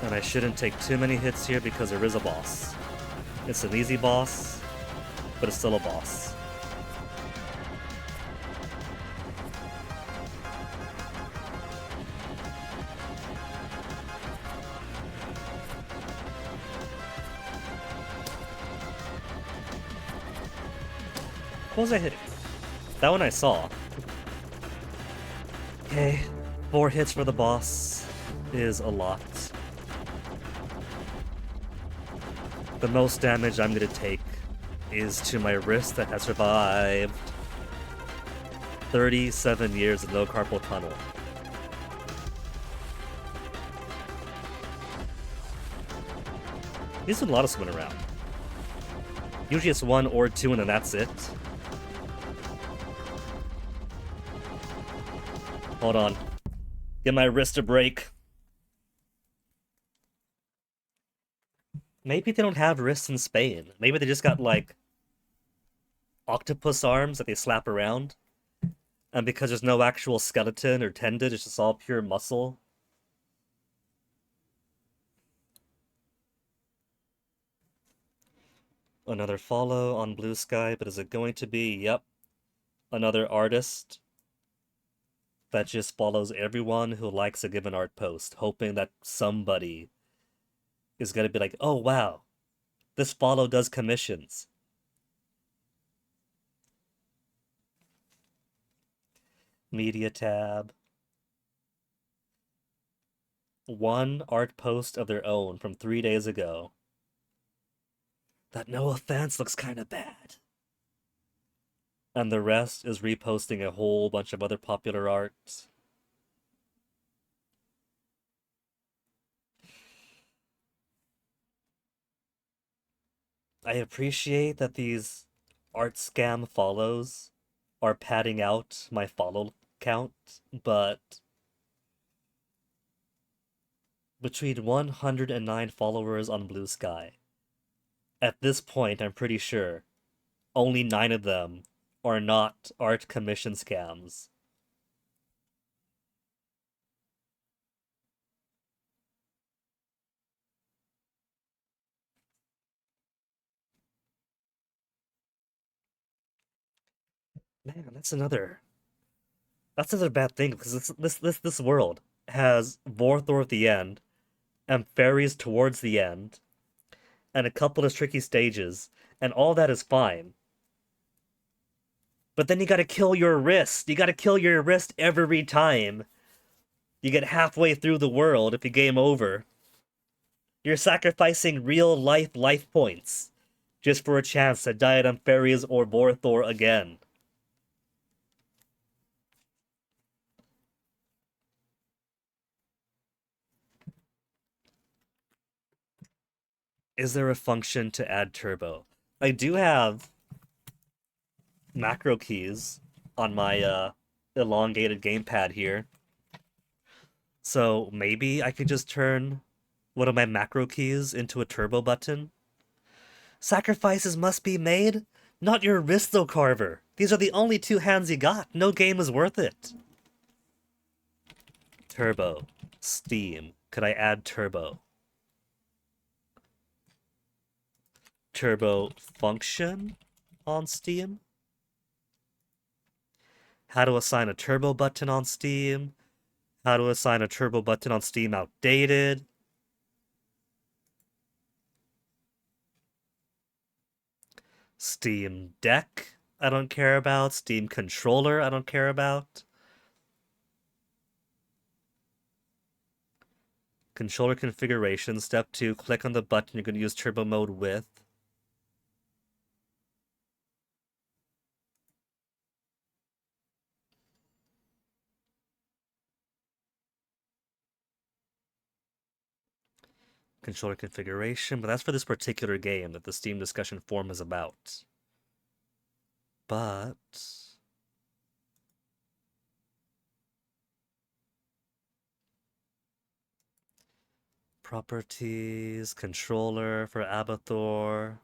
And I shouldn't take too many hits here because there is a boss. It's an easy boss, but it's still a boss. What was I hitting? That one I saw. Okay. 4 hits for the boss is a lot. The most damage I'm gonna take is to my wrist that has survived 37 years of no carpal tunnel. There's a lot of swimming around. Usually it's 1 or 2 and then that's it. Hold on. Give my wrist a break. Maybe they don't have wrists in Spain. Maybe they just got, like, octopus arms that they slap around. And because there's no actual skeleton or tendon, it's just all pure muscle. Another follow on Blue Sky, but is it going to be? Yep. Another artist that just follows everyone who likes a given art post, hoping that somebody is going to be like, oh wow, this follow does commissions. Media tab. One art post of their own from 3 days ago. That no offense looks kind of bad. And the rest is reposting a whole bunch of other popular art. I appreciate that these art scam follows are padding out my follow count, but between 109 followers on Blue Sky, at this point, I'm pretty sure only 9 of them are not art commission scams. Man, that's another bad thing because this world has Vorthor at the end and fairies towards the end and a couple of tricky stages, and all that is fine. But then you gotta kill your wrist. You gotta kill your wrist every time. You get halfway through the world if you game over. You're sacrificing real life points just for a chance to Diadem Fairies or Vorthor again. Is there a function to add turbo? I do have macro keys on my elongated gamepad here. So maybe I could just turn one of my macro keys into a turbo button. Sacrifices must be made? Not your wrist, though, Carver. These are the only 2 hands you got. No game is worth it. Turbo. Steam. Could I add turbo? Turbo function on Steam? How to assign a turbo button on Steam? How to assign a turbo button on Steam outdated? Steam Deck, I don't care about. Steam Controller, I don't care about. Controller configuration, step 2, click on the button you're going to use turbo mode with. Controller configuration, but that's for this particular game that the Steam discussion forum is about. But properties, controller for ABATHOR.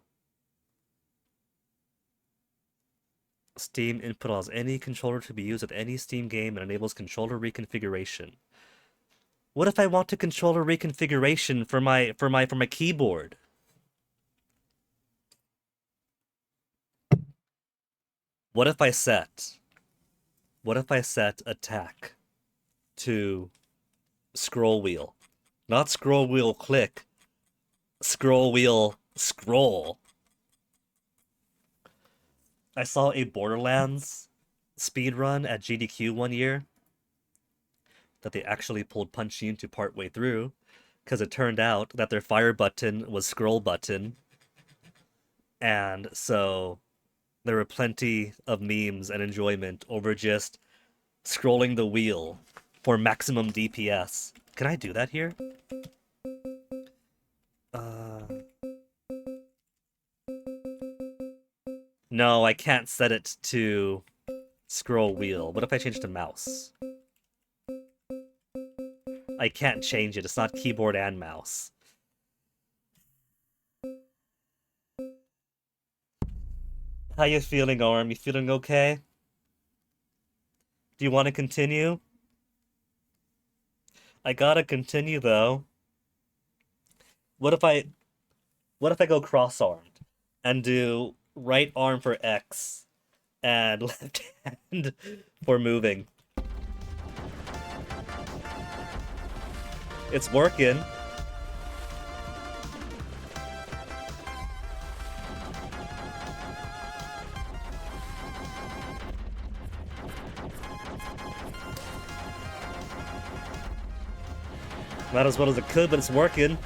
Steam input allows any controller to be used with any Steam game and enables controller reconfiguration. What if I want a controller reconfiguration for my keyboard? What if I set attack to scroll wheel? Not scroll wheel click, scroll wheel scroll. I saw a Borderlands speedrun at GDQ one year that they actually pulled Punchy into partway through, because it turned out that their fire button was scroll button, and so there were plenty of memes and enjoyment over just scrolling the wheel for maximum DPS. Can I do that here? No, I can't set it to scroll wheel. What if I change to mouse? I can't change it. It's not keyboard and mouse. How you feeling, Arm? You feeling okay? Do you want to continue? I gotta continue though. What if I go cross-armed and do right arm for X and left hand for moving? It's working. Not as well as it could, but it's working.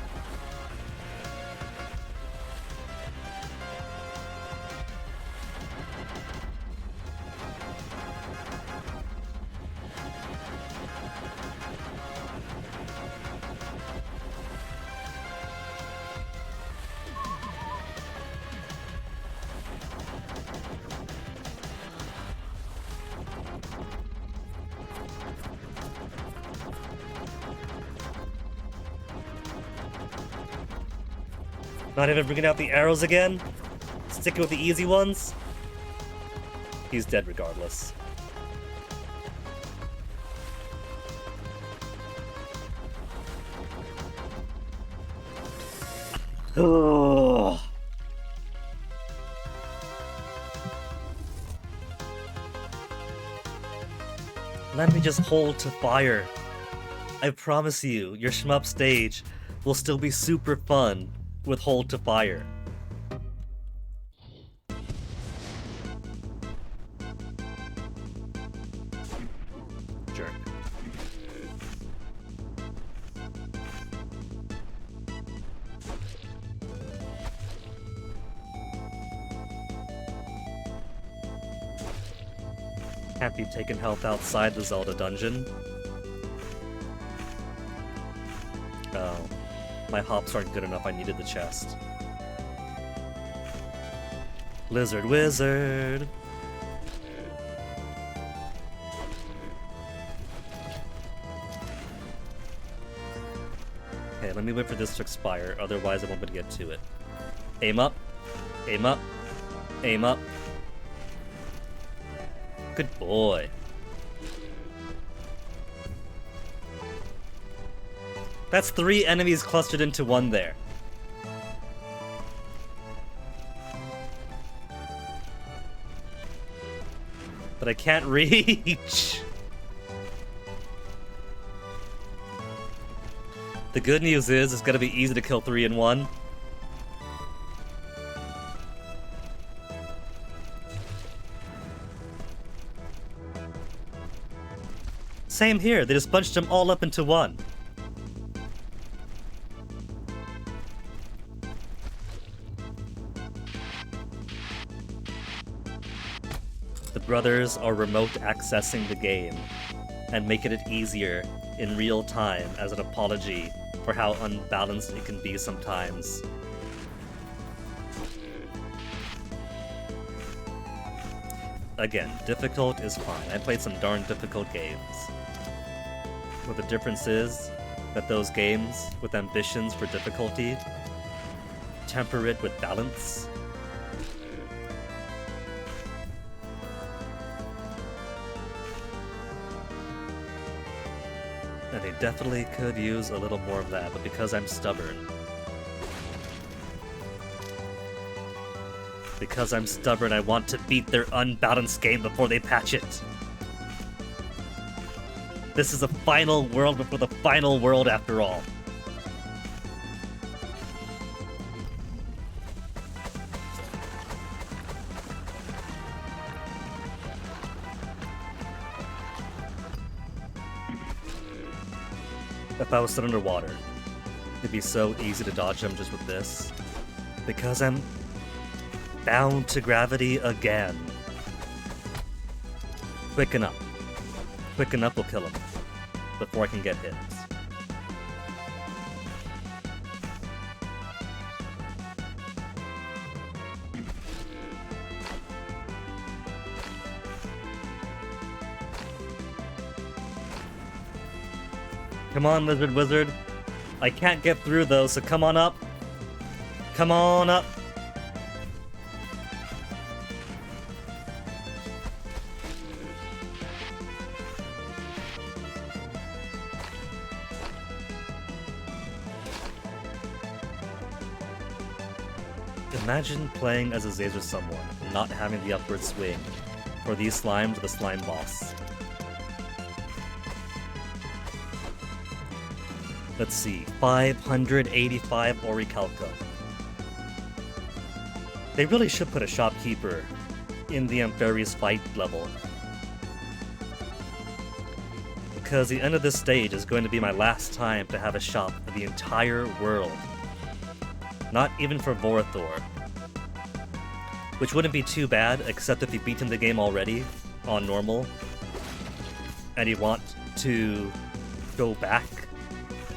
Not even bringing out the arrows again? Sticking with the easy ones? He's dead regardless. Oh. Let me just hold to fire. I promise you, your shmup stage will still be super fun with hold to fire. Jerk. Can't be taking health outside the Zelda dungeon. Oh. My hops aren't good enough, I needed the chest. Lizard wizard! Okay, let me wait for this to expire, otherwise I won't be able to get to it. Aim up, aim up, aim up. Good boy. That's 3 enemies clustered into one there. But I can't reach. The good news is it's gonna be easy to kill 3 in 1. Same here, they just bunched them all up into one. The brothers are remote accessing the game and making it easier in real time as an apology for how unbalanced it can be sometimes. Again, difficult is fine. I played some darn difficult games. But the difference is that those games with ambitions for difficulty temper it with balance. And they definitely could use a little more of that, but because I'm stubborn. Because I'm stubborn, I want to beat their unbalanced game before they patch it. This is a final world before the final world after all. if I was still underwater. It'd be so easy to dodge him just with this. Because I'm bound to gravity again. Quicken up. Quicken up will kill him before I can get hit. Come on, Lizard Wizard. I can't get through though, so come on up. Come on up. Imagine playing as Azazel someone and not having the upward swing for these slimes or the slime boss. Let's see, 585 Orichalco. They really should put a shopkeeper in the Ampharies fight level. Because the end of this stage is going to be my last time to have a shop for the entire world. Not even for Vorothor. Which wouldn't be too bad, except if you've beaten the game already on normal and you want to go back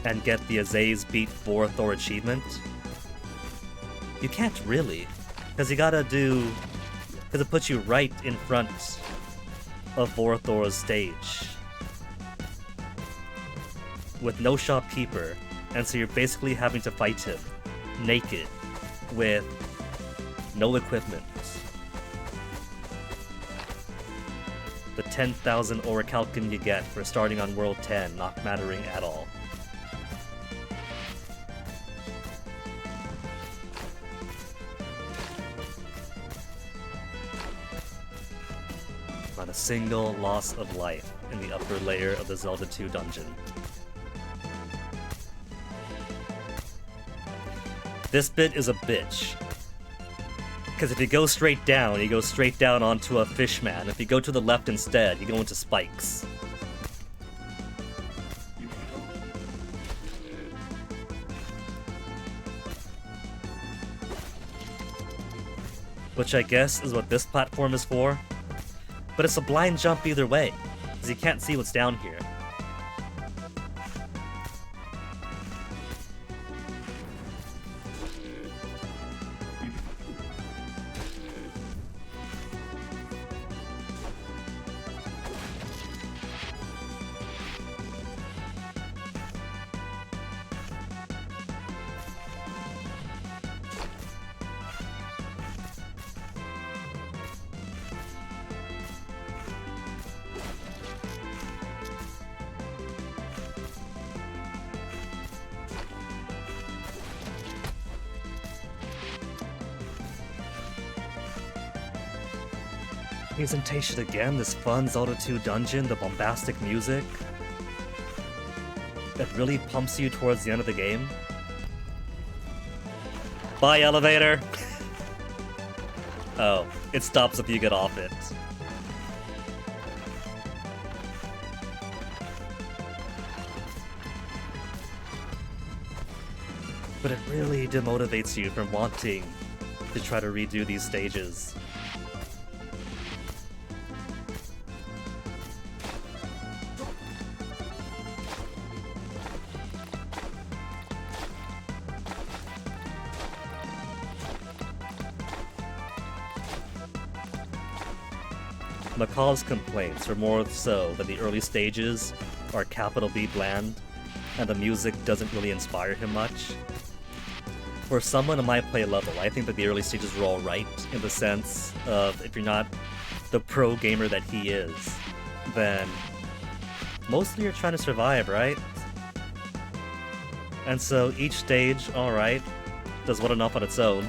and get the Azaze beat Vorothor achievement. You can't really, because you gotta do... because it puts you right in front of Vorothor's stage. With no shopkeeper, and so you're basically having to fight him naked, with no equipment. The 10,000 Orichalcum you get for starting on World 10 not mattering at all. Not a single loss of life in the upper layer of the Zelda 2 dungeon. This bit is a bitch. Because if you go straight down, you go straight down onto a fishman. If you go to the left instead, you go into spikes. Which I guess is what this platform is for. But it's a blind jump either way, because you can't see what's down here. Presentation again, this fun Zelda 2 dungeon, the bombastic music that really pumps you towards the end of the game. Bye, elevator! Oh, it stops if you get off it. But it really demotivates you from wanting to try to redo these stages. McCall's complaints are more so that the early stages are capital B bland, and the music doesn't really inspire him much. For someone in my play level, I think that the early stages were alright, in the sense of if you're not the pro gamer that he is, then mostly you're trying to survive, right? And so each stage, alright, does well enough on its own.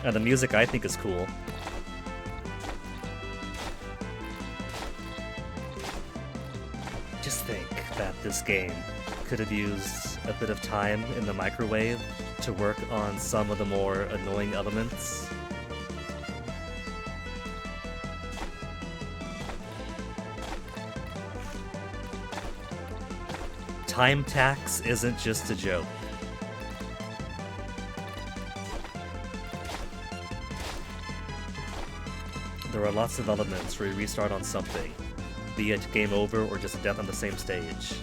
And the music I think is cool. Just think that this game could have used a bit of time in the microwave to work on some of the more annoying elements. Time tax isn't just a joke. There are lots of elements where you restart on something, be it game over or just death on the same stage.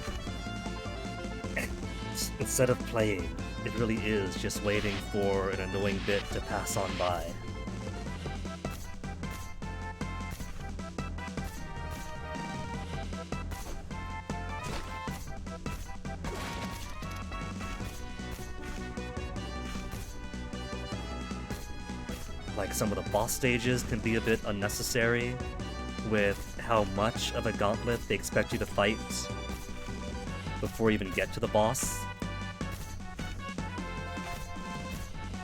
Instead of playing, it really is just waiting for an annoying bit to pass on by. Like, some of the boss stages can be a bit unnecessary with how much of a gauntlet they expect you to fight before you even get to the boss.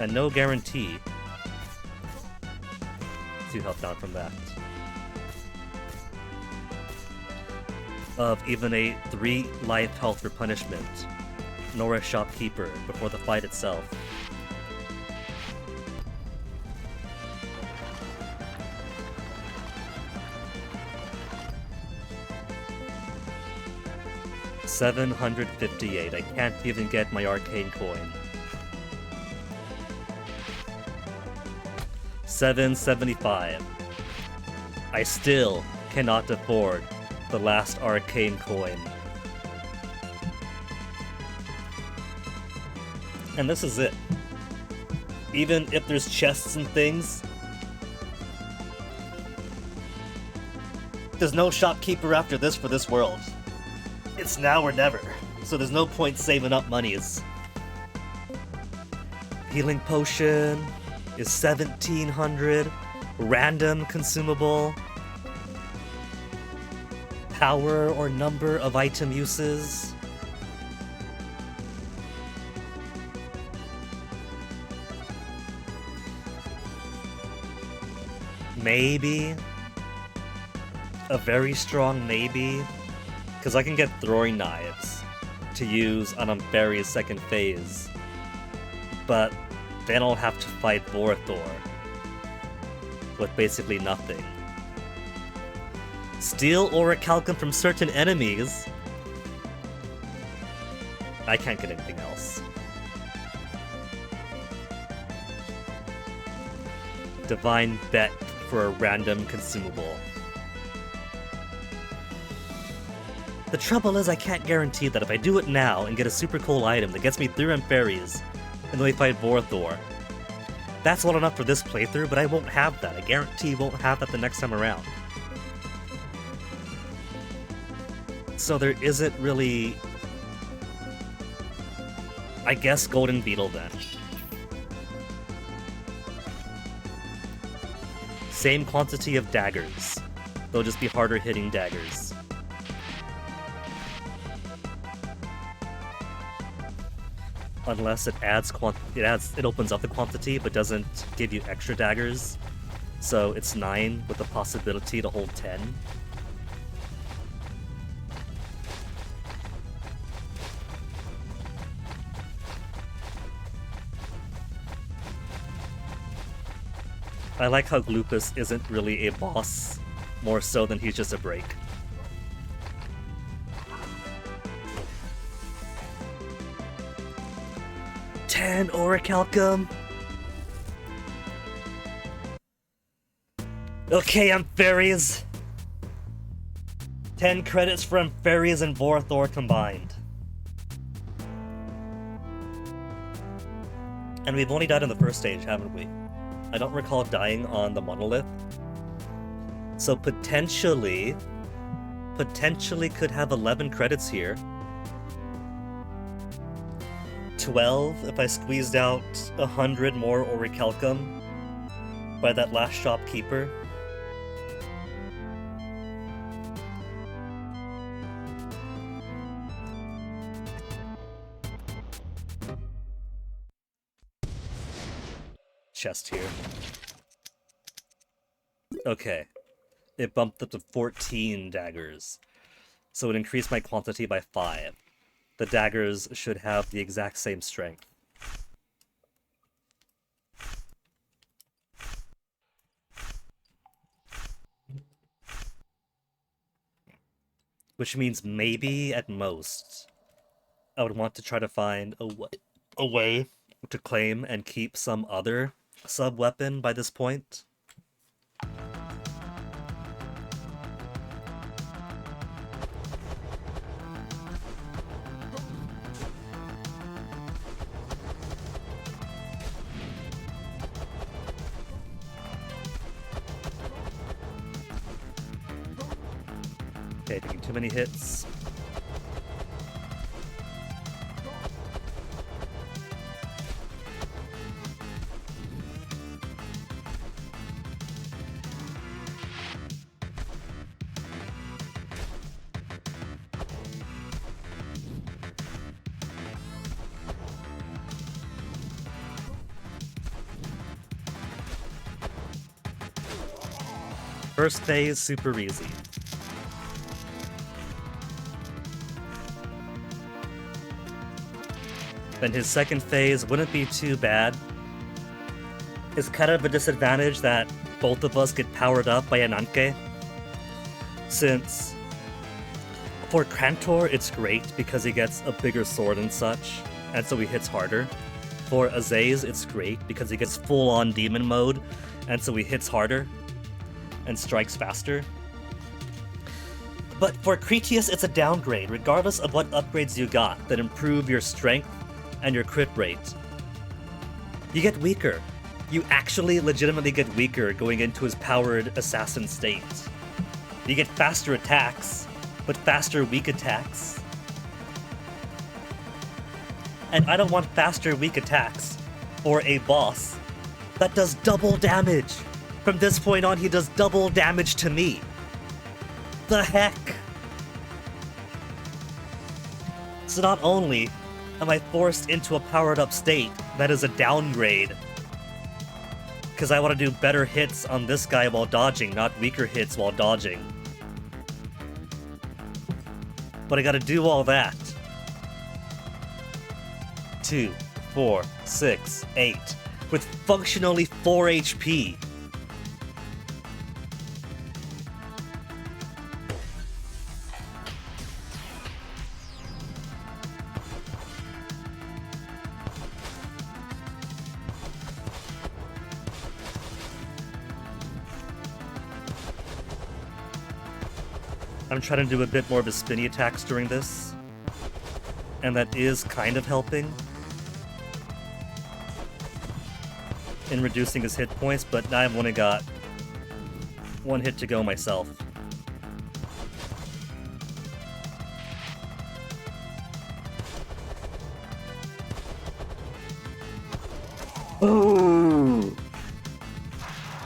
And no guarantee to help down from that of even a 3 life health replenishment, nor a shopkeeper before the fight itself. $758. I can't even get my arcane coin. $775. I still cannot afford the last arcane coin. And this is it. Even if there's chests and things, there's no shopkeeper after this for this world. It's now or never, so there's no point saving up monies. Healing potion is 1,700. Random consumable. Power or number of item uses. Maybe. A very strong maybe. Because I can get throwing knives to use on Amphary's second phase. But then I'll have to fight Vorothor with basically nothing. Steal orichalcum from certain enemies. I can't get anything else. Divine bet for a random consumable. The trouble is I can't guarantee that if I do it now and get a super cool item that gets me through Amphary's, and then we fight Vorothor, that's well enough for this playthrough, but I won't have that. I guarantee won't have that the next time around. So there isn't really... I guess Golden Beetle then. Same quantity of daggers. They'll just be harder hitting daggers. Unless it it opens up the quantity but doesn't give you extra daggers. So it's 9 with the possibility to hold 10. I like how Glupus isn't really a boss, more so than he's just a break. $10 orichalcum. Okay, Amphary's. 10 credits for Amphary's and Vorothor combined. And we've only died on the first stage, haven't we? I don't recall dying on the monolith. So potentially could have 11 credits here. 12 if I squeezed out 100 more orichalcum by that last shopkeeper. Chest here. Okay. It bumped up to 14 daggers. So it increased my quantity by 5. The daggers should have the exact same strength. Which means maybe, at most, I would want to try to find a way to claim and keep some other sub weapon by this point. Okay, taking too many hits. First phase, super easy. Then his second phase wouldn't be too bad. It's kind of a disadvantage that both of us get powered up by Ananke. Since for Krantor, it's great because he gets a bigger sword and such, and so he hits harder. For Azaze, it's great because he gets full-on demon mode, and so he hits harder and strikes faster. But for Cretius, it's a downgrade, regardless of what upgrades you got that improve your strength and your crit rate. You get weaker. You actually legitimately get weaker going into his powered assassin state. You get faster attacks, but faster weak attacks. And I don't want faster weak attacks for a boss that does double damage. From this point on, he does double damage to me. The heck? So not only am I forced into a powered up state that is a downgrade, because I want to do better hits on this guy while dodging, not weaker hits while dodging. But I gotta do all that. 2, 4, 6, 8, with functionally 4 HP. I'm trying to do a bit more of his spinny attacks during this, and that is kind of helping in reducing his hit points, but now I've only got one hit to go myself. Ooh!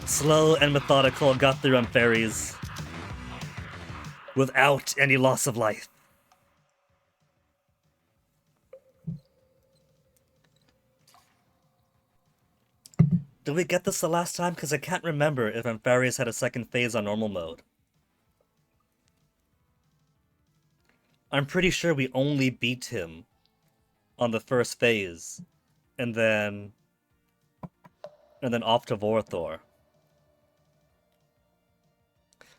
Slow and methodical, got through on fairies without any loss of life. Did we get this the last time? Because I can't remember if Amphares had a second phase on normal mode. I'm pretty sure we only beat him on the first phase, and then off to Vorthor.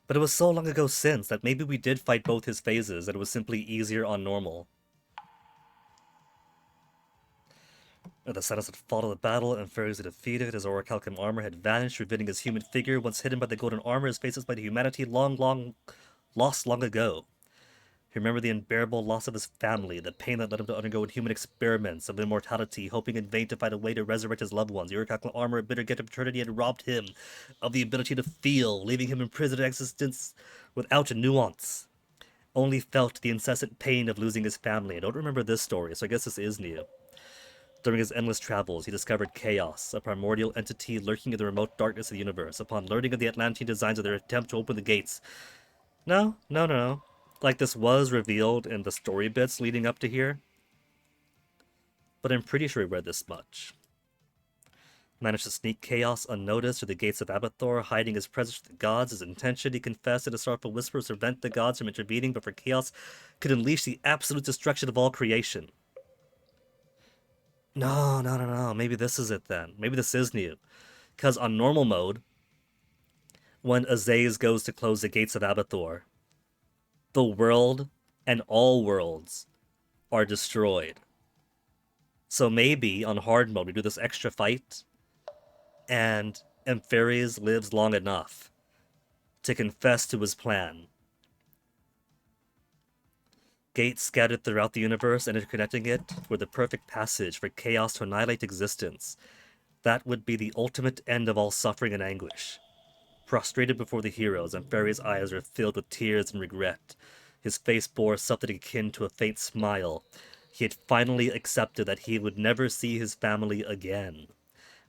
But it was so long ago since that maybe we did fight both his phases, and it was simply easier on normal. The Saddles had fought in the battle, and Fairies had defeated. His orichalcum armor had vanished, revealing his human figure. Once hidden by the golden armor, his face is by the humanity lost long ago. He remembered the unbearable loss of his family, the pain that led him to undergo inhuman experiments of immortality, hoping in vain to find a way to resurrect his loved ones. The orichalcum armor, a bitter gift of eternity, had robbed him of the ability to feel, leaving him imprisoned in existence without nuance. Only felt the incessant pain of losing his family. I don't remember this story, so I guess this is new. During his endless travels, he discovered Chaos, a primordial entity lurking in the remote darkness of the universe. Upon learning of the Atlantean designs of their attempt to open the gates... No. Like, this was revealed in the story bits leading up to here. But I'm pretty sure we read this much. Managed to sneak Chaos unnoticed through the gates of ABATHOR, hiding his presence from the gods. His intention, he confessed in a sorrowful whisper, to prevent the gods from intervening, but for Chaos could unleash the absolute destruction of all creation. No. Maybe this is it then. Maybe this is new. Because on normal mode, when Azaze goes to close the gates of ABATHOR, the world and all worlds are destroyed. So maybe on hard mode we do this extra fight, and Amphares lives long enough to confess to his plan. Gates scattered throughout the universe and interconnecting it were the perfect passage for chaos to annihilate existence. That would be the ultimate end of all suffering and anguish. Prostrated before the heroes, Amphares' eyes were filled with tears and regret. His face bore something akin to a faint smile. He had finally accepted that he would never see his family again.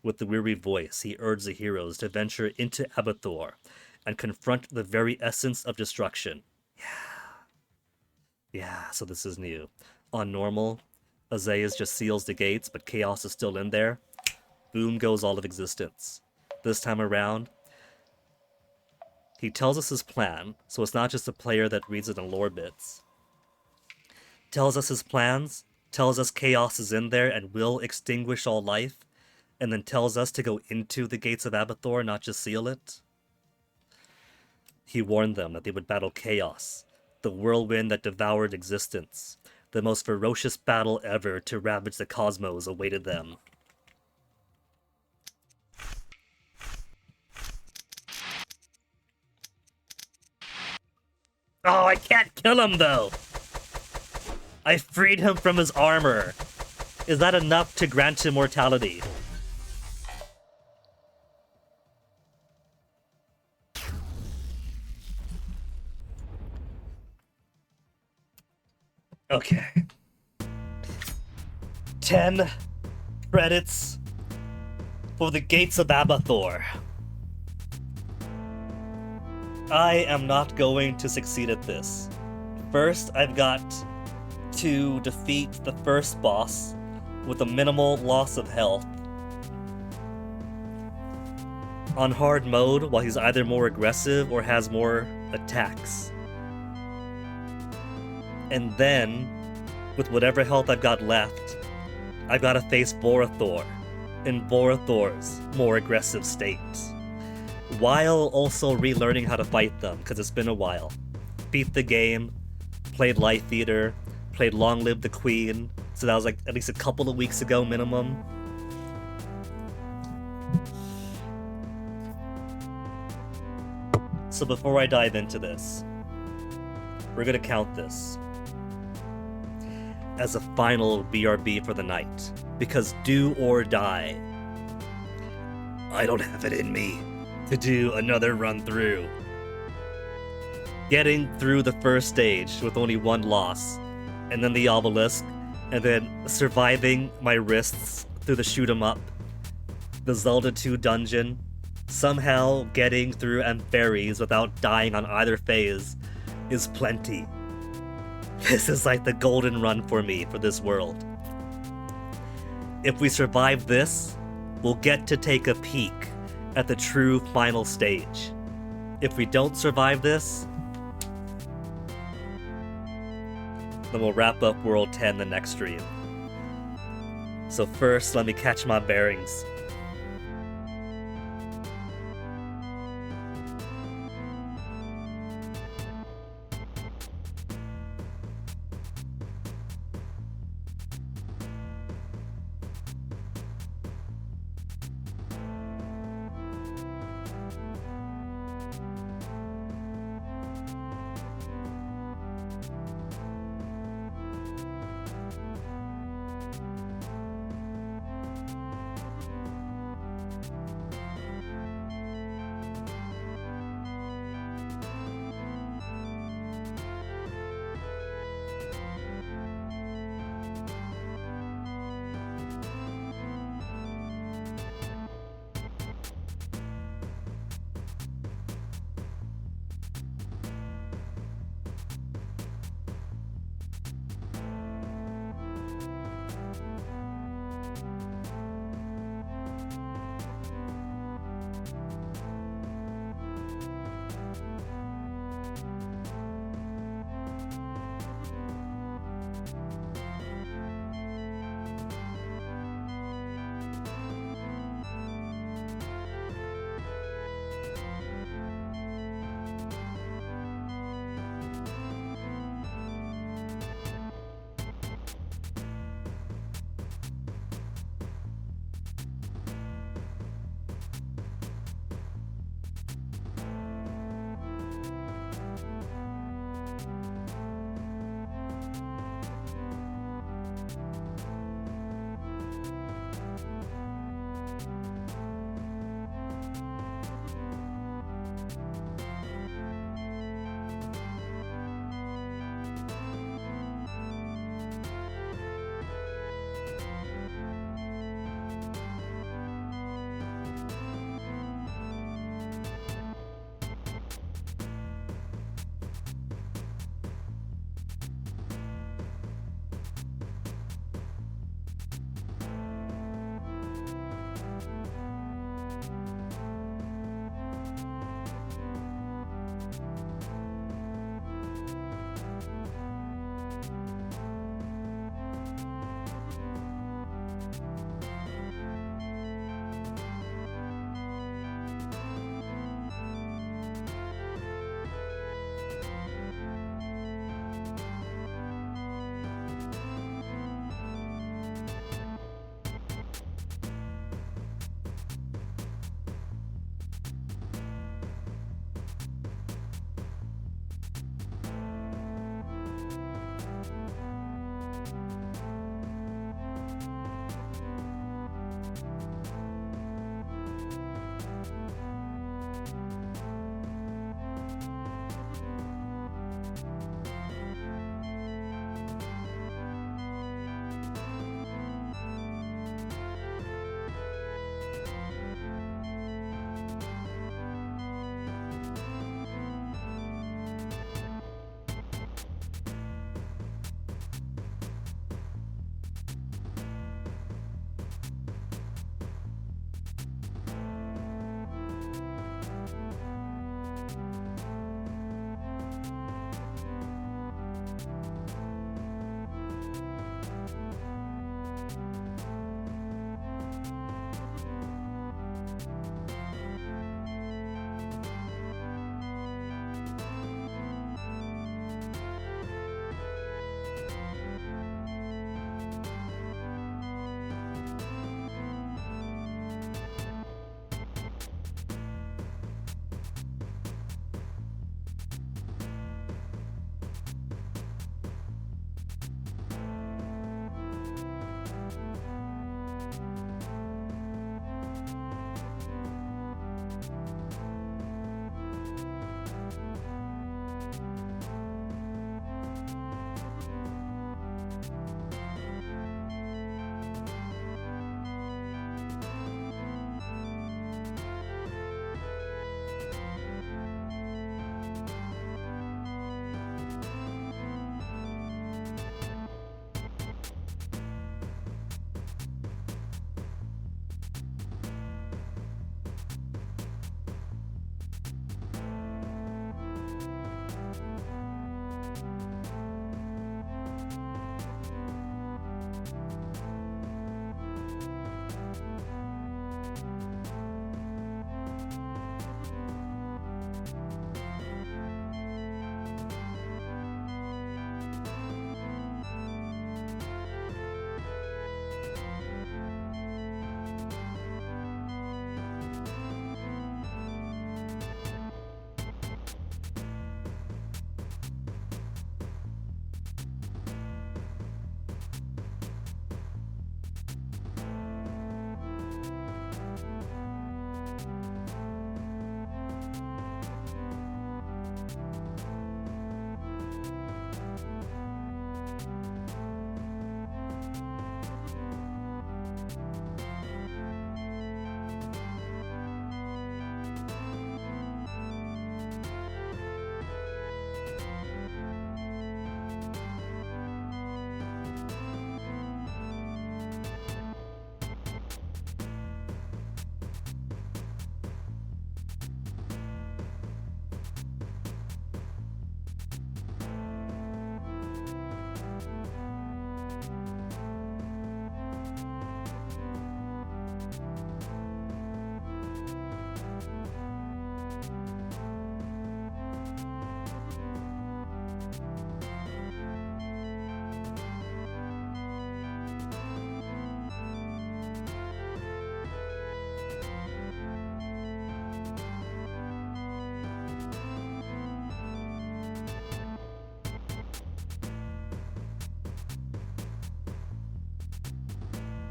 With the weary voice, he urged the heroes to venture into ABATHOR and confront the very essence of destruction. Yeah, so this is new. On normal, Azaias just seals the gates, but chaos is still in there. Boom goes all of existence. This time around, he tells us his plan, so it's not just a player that reads it in lore bits. Tells us his plans, tells us chaos is in there and will extinguish all life, and then tells us to go into the gates of ABATHOR, not just seal it. He warned them that they would battle chaos, the whirlwind that devoured existence. The most ferocious battle ever to ravage the cosmos awaited them. Oh, I can't kill him, though! I freed him from his armor. Is that enough to grant immortality? Okay. 10 credits for the gates of ABATHOR. I am not going to succeed at this. First, I've got to defeat the first boss with a minimal loss of health. On hard mode, while he's either more aggressive or has more attacks. And then, with whatever health I've got left, I've got to face Borathor in Borathor's more aggressive state. While also relearning how to fight them, because it's been a while. Beat the game, played Life Eater, played Long Live the Queen, so that was like at least a couple of weeks ago minimum. So before I dive into this, we're gonna count this as a final BRB for the night, because do or die. I don't have it in me to do another run through. Getting through the first stage with only one loss, and then the obelisk, and then surviving my wrists through the shoot 'em up, the Zelda 2 dungeon, somehow getting through Amphares without dying on either phase is plenty. This is like the golden run for me for this world. If we survive this, we'll get to take a peek at the true final stage. If we don't survive this, then we'll wrap up World 10 the next stream. So first, let me catch my bearings.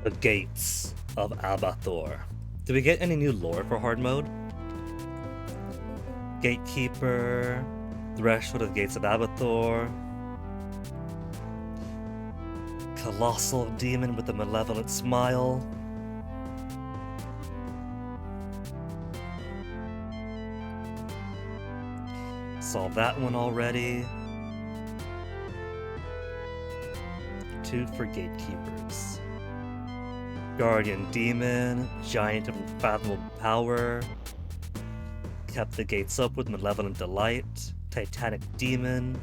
The Gates of ABATHOR. Did we get any new lore for hard mode? Gatekeeper, Threshold of the Gates of ABATHOR, Colossal Demon with a Malevolent Smile. Saw that one already. 2 for Gatekeepers. Guardian Demon, Giant of Unfathomable Power, Kept the Gates Up with Malevolent Delight, Titanic Demon.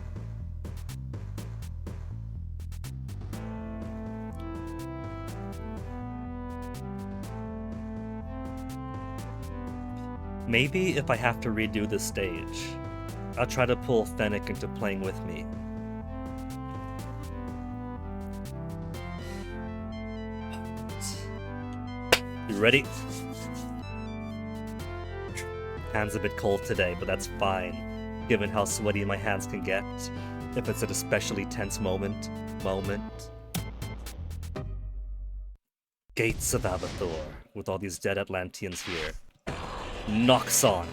Maybe if I have to redo this stage, I'll try to pull Fennec into playing with me. You ready? Hands a bit cold today, but that's fine, given how sweaty my hands can get if it's an especially tense moment. Gates of ABATHOR, with all these dead Atlanteans here. Noxon.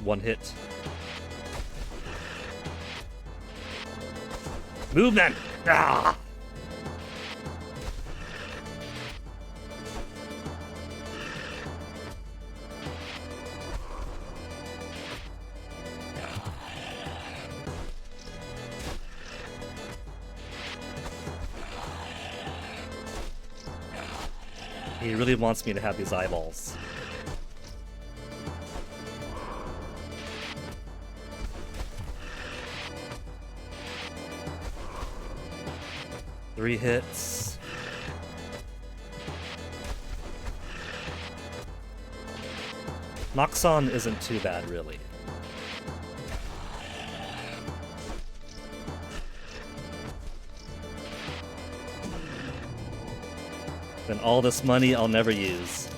One hit. Move then! Ah! He really wants me to have these eyeballs. Three hits. Noxon isn't too bad, really. Then all this money I'll never use.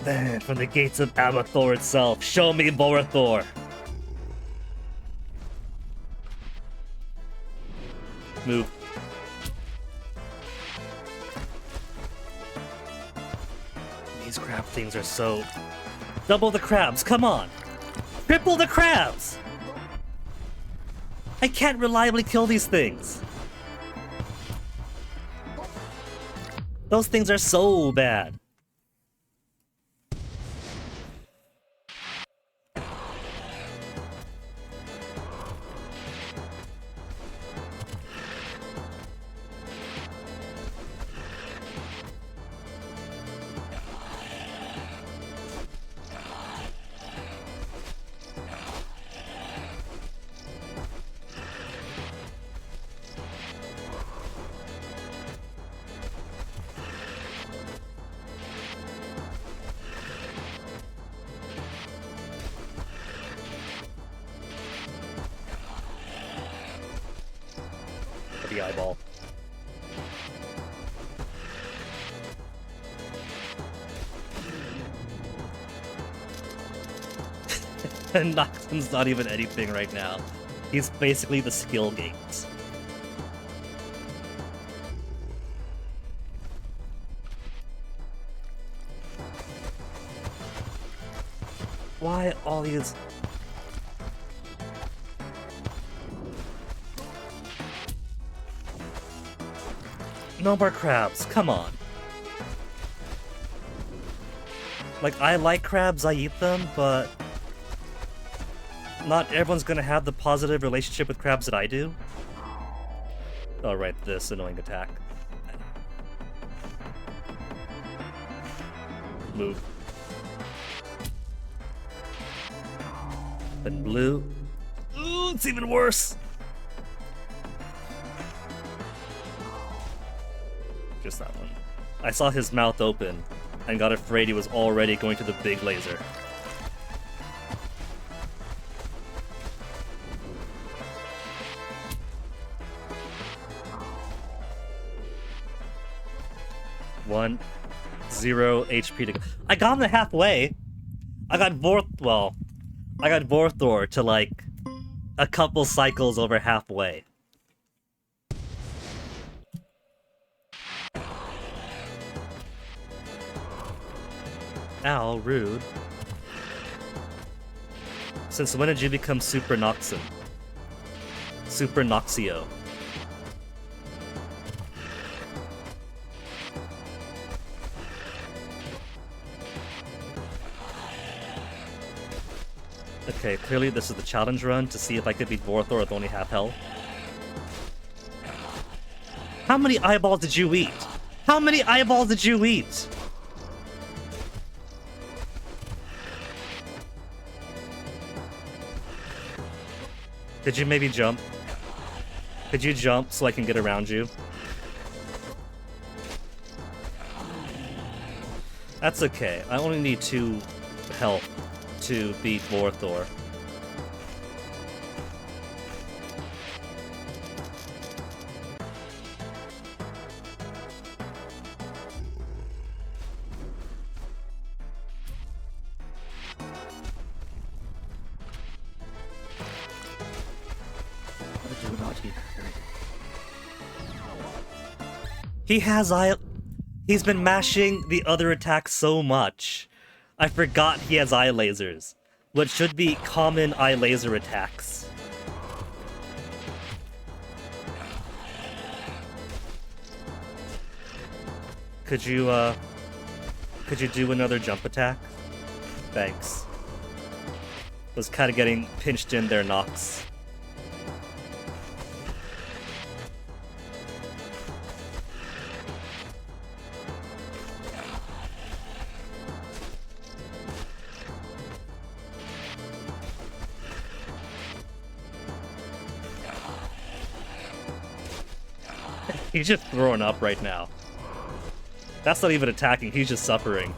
Then, from the gates of ABATHOR itself, show me Borathor! Move. These crab things are so... Double the crabs, come on! Triple the crabs! I can't reliably kill these things! Those things are so bad. The eyeball. And Noxon's not even anything right now. He's basically the skill gate. Why all these... No more crabs, come on. Like, I like crabs, I eat them, but... not everyone's gonna have the positive relationship with crabs that I do. Oh, right, this annoying attack. Move. Then blue. Ooh, it's even worse! Just that one. I saw his mouth open and got afraid he was already going to the big laser. 1, 0 HP to go. I got him to halfway. I got Vorthor to like a couple cycles over halfway. Ow, rude. Since when did you become Super Noxon? Super Noxio. Okay, clearly this is the challenge run to see if I could beat Vorthor with only half health. How many eyeballs did you eat? How many eyeballs did you eat? Could you maybe jump? Could you jump so I can get around you? That's okay. I only need 2 health to beat Vorthor. He's been mashing the other attacks so much. I forgot he has eye lasers. What should be common eye laser attacks. Could you do another jump attack? Thanks. Was kind of getting pinched in there, Nox. He's just throwing up right now. That's not even attacking, he's just suffering.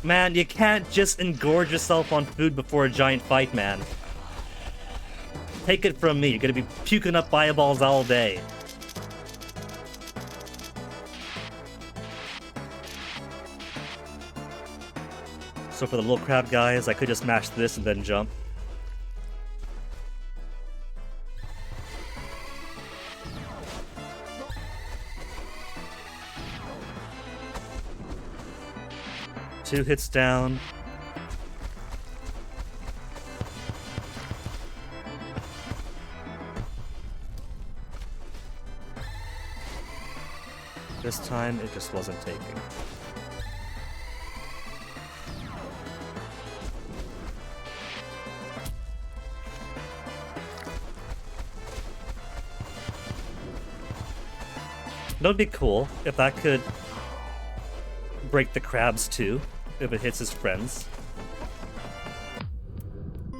Man, you can't just engorge yourself on food before a giant fight, man. Take it from me, you're gonna be puking up eyeballs all day. So for the little crowd guys, I could just mash this and then jump. Two hits down. This time it just wasn't taking. That would be cool if that could break the crabs too, if it hits his friends.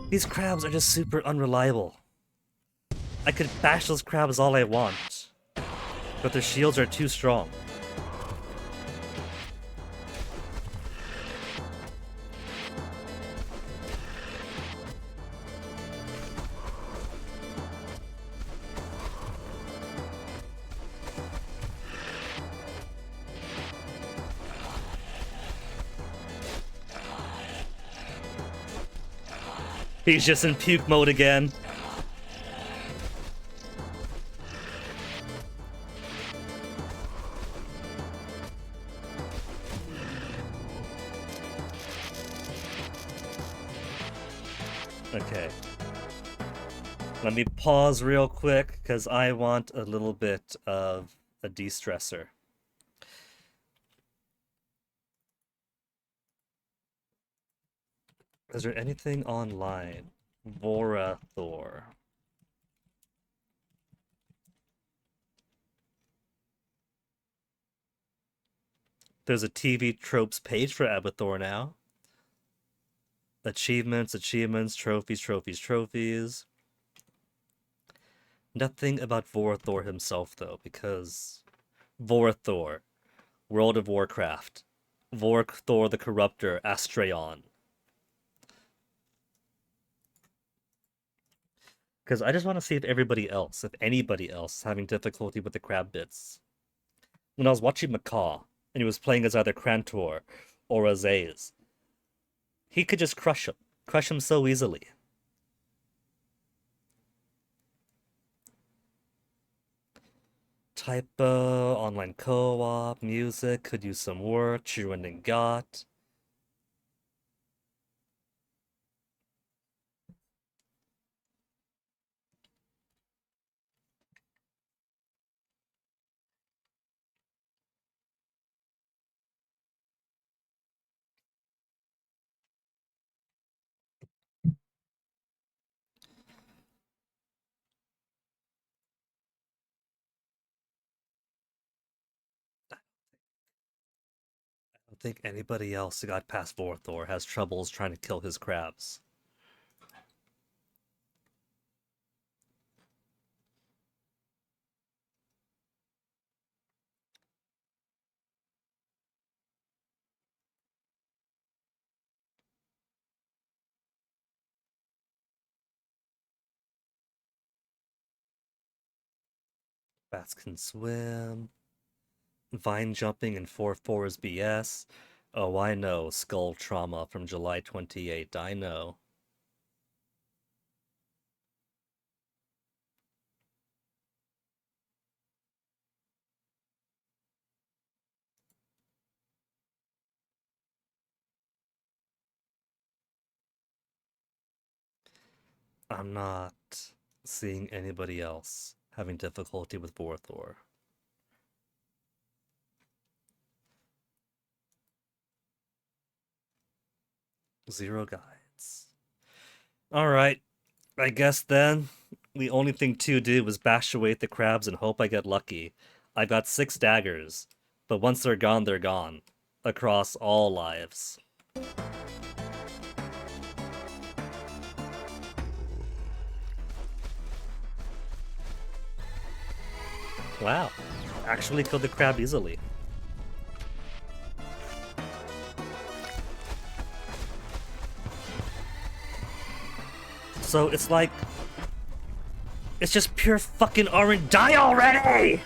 These crabs are just super unreliable. I could bash those crabs all I want, but their shields are too strong. He's just in puke mode again. Okay. Let me pause real quick, because I want a little bit of a de-stressor. Is there anything online? Vorathor. There's a TV tropes page for ABATHOR now. Achievements, achievements, trophies, trophies, trophies. Nothing about Vorathor himself, though, because Vorathor, World of Warcraft, Vorthor the Corruptor, Astraeon. Because I just want to see if anybody else is having difficulty with the crab bits. When I was watching Macaw, and he was playing as either Crantor or Azaze, he could just crush him so easily. Typo, online co-op, music, could use some work, Chiron and Got. I don't think anybody else who got past Vorthor has troubles trying to kill his crabs. Bats can swim. Vine jumping in 4-4 is BS. Oh, I know. Skull trauma from July 28th. I know. I'm not seeing anybody else having difficulty with Vorthor. Zero guides. Alright, I guess then the only thing to do was bash away at the crabs and hope I get lucky. I've got 6 daggers, but once they're gone, across all lives. Wow, actually killed the crab easily. So it's like, it's just pure fucking orange. Die already!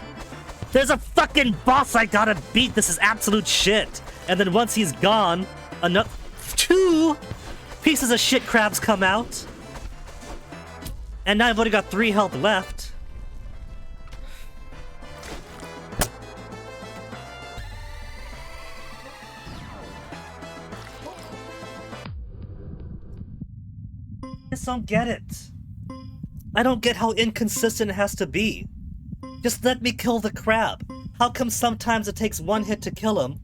There's a fucking boss I gotta beat. This is absolute shit. And then once he's gone, another 2 pieces of shit crabs come out. And now I've only got 3 health left. I just don't get it. I don't get how inconsistent it has to be. Just let me kill the crab. How come sometimes it takes 1 hit to kill him,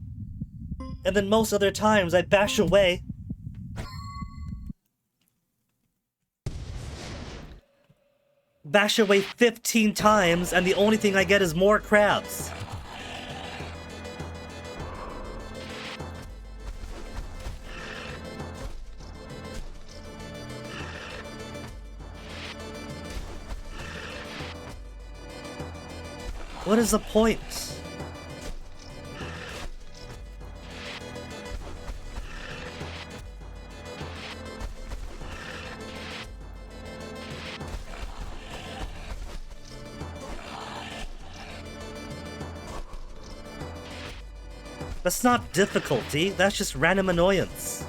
and then most other times I bash away? Bash away 15 times, and the only thing I get is more crabs. What is the point? That's not difficulty, that's just random annoyance.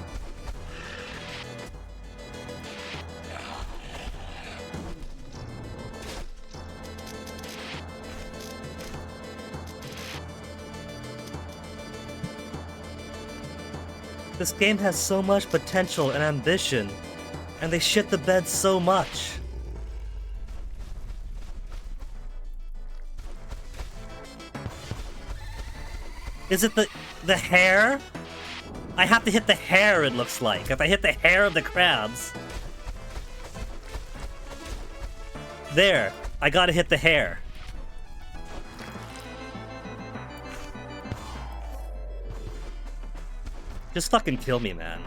This game has so much potential and ambition, and they shit the bed so much. Is it the hair? I have to hit the hair, it looks like. If I hit the hair of the crabs... There, I gotta hit the hair. Just fucking kill me, man.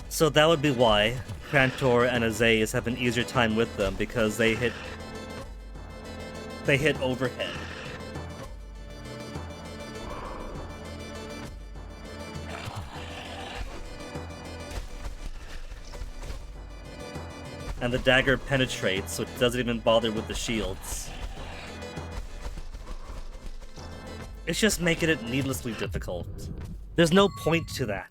So that would be why Crantor and Azaze have an easier time with them, because they hit overhead. And the dagger penetrates, so it doesn't even bother with the shields. It's just making it needlessly difficult. There's no point to that.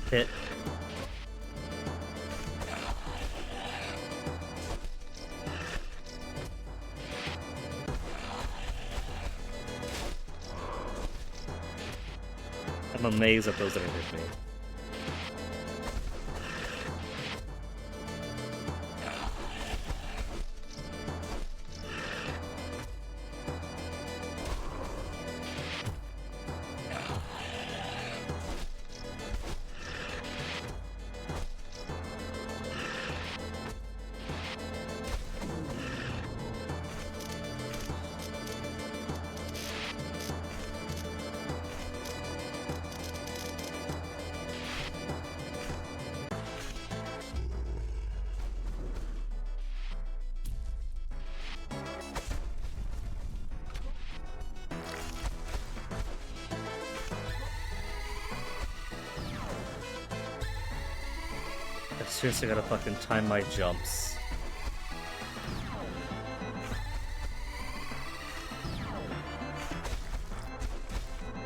Hit. I'm amazed at those that hit me. I seriously gotta fucking time my jumps.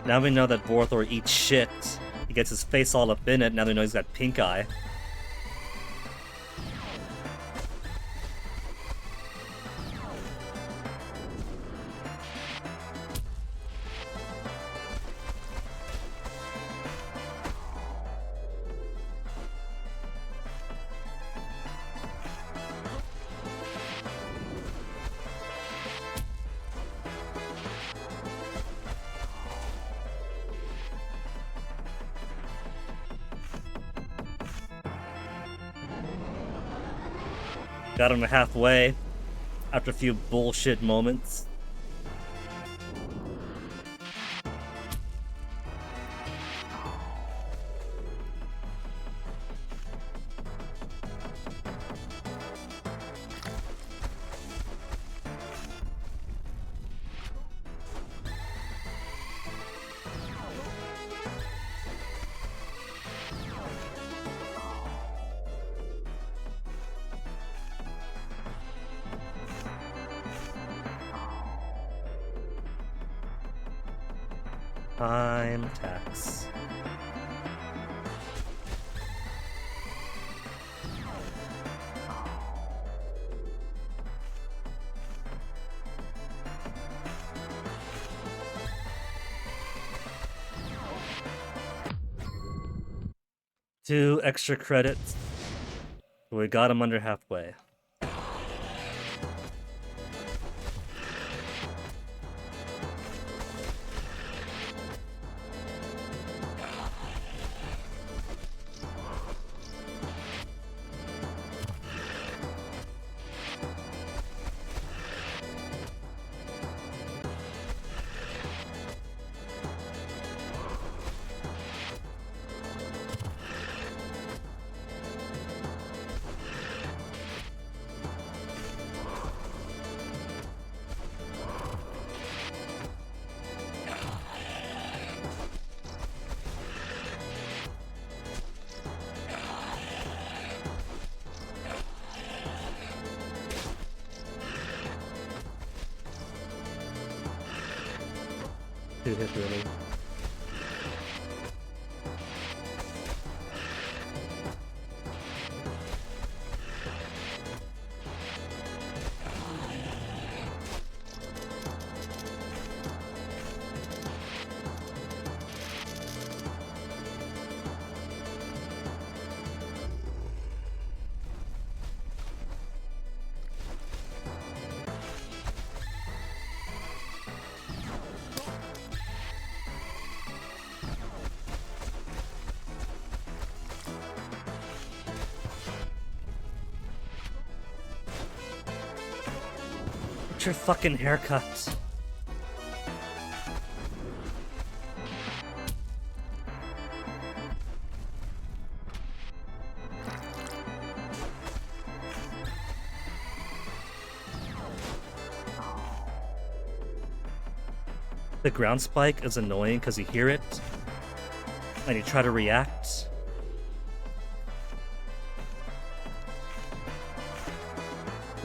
Now we know that Vorthor eats shit. He gets his face all up in it, now we know he's got pink eye. Got him halfway after a few bullshit moments. Time tax. Two extra credits. We got him under halfway. Two hit really. What's your fucking haircut? The ground spike is annoying because you hear it, and you try to react.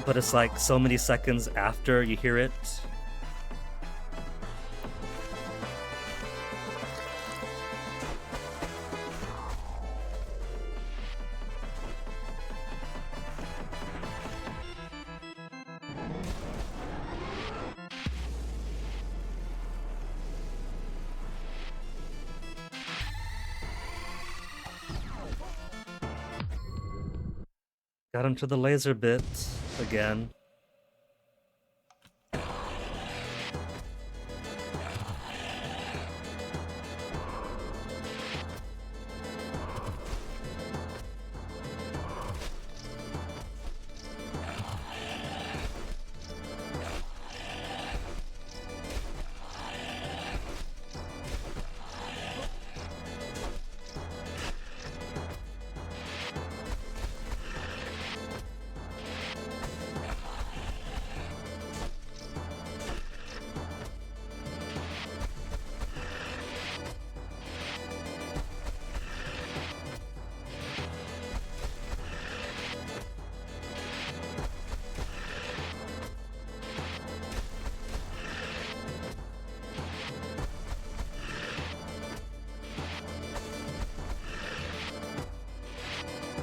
But it's like so many seconds after you hear it. Got him to the laser bit again.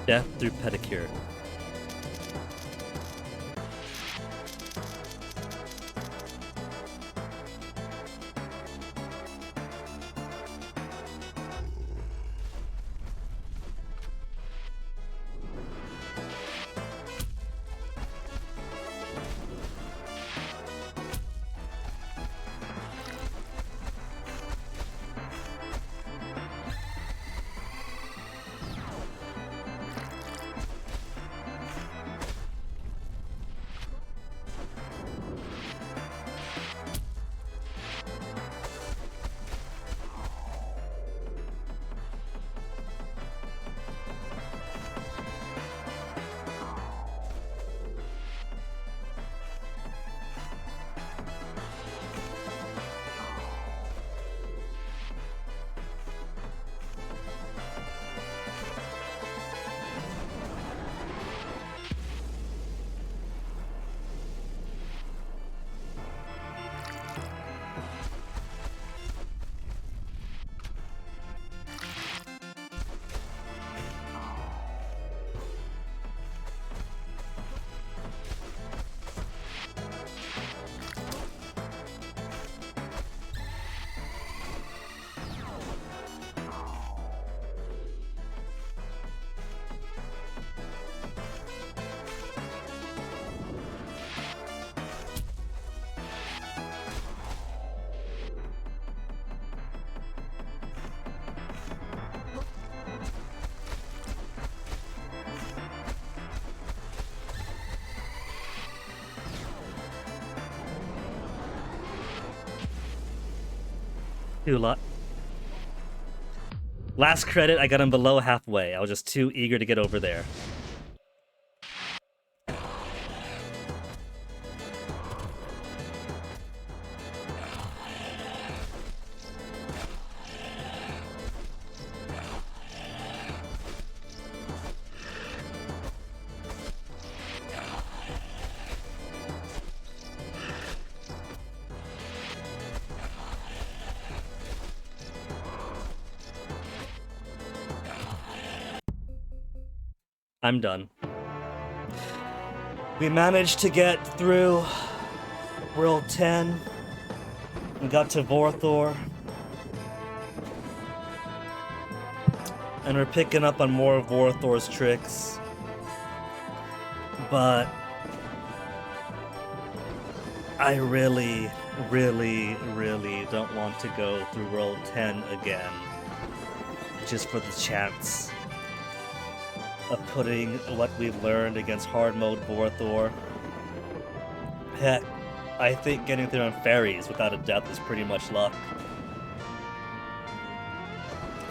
Death through pedicure. Too lot. Last credit, I got him below halfway. I was just too eager to get over there. I'm done. We managed to get through World 10. We got to Vorthor. And we're picking up on more of Vorthor's tricks. But I really don't want to go through World 10 again. Just for the chance of putting what we've learned against hard mode Vorthor. Heck, I think getting through on fairies without a death is pretty much luck.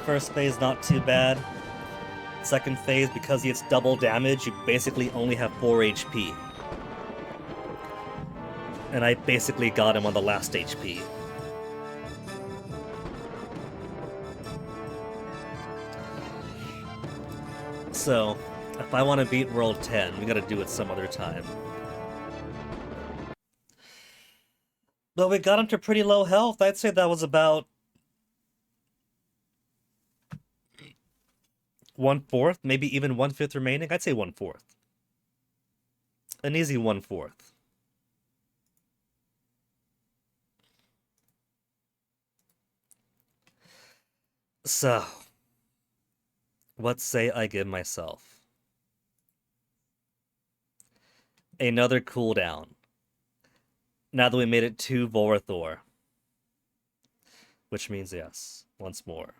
First phase not too bad. Second phase, because he hits double damage, you basically only have 4 HP. And I basically got him on the last HP. So, if I want to beat World 10, we gotta do it some other time. But we got him to pretty low health. I'd say that was about 1/4, maybe even 1/5 remaining. I'd say 1/4. An easy 1/4. So, what say I give myself another cooldown. Now that we made it to Vorothor. Which means yes, once more.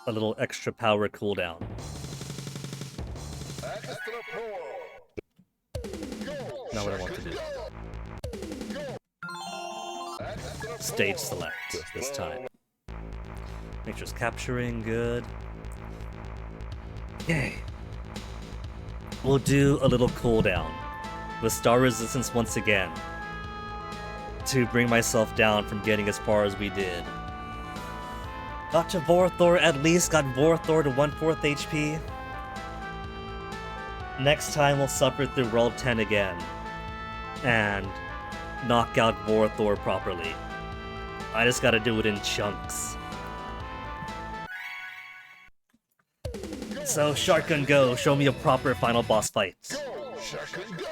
A little extra power cooldown. Not what I want to do. Stage select this time. Nature's capturing, good. Yay. We'll do a little cooldown with Star Resistance once again to bring myself down from getting as far as we did. Got to Vorothor, at least got Vorothor to 1/4 HP. Next time we'll suffer through World 10 again and knock out Vorothor properly. I just gotta do it in chunks. So, Sharkun Go, show me a proper final boss fight. Go, Sharkun, go!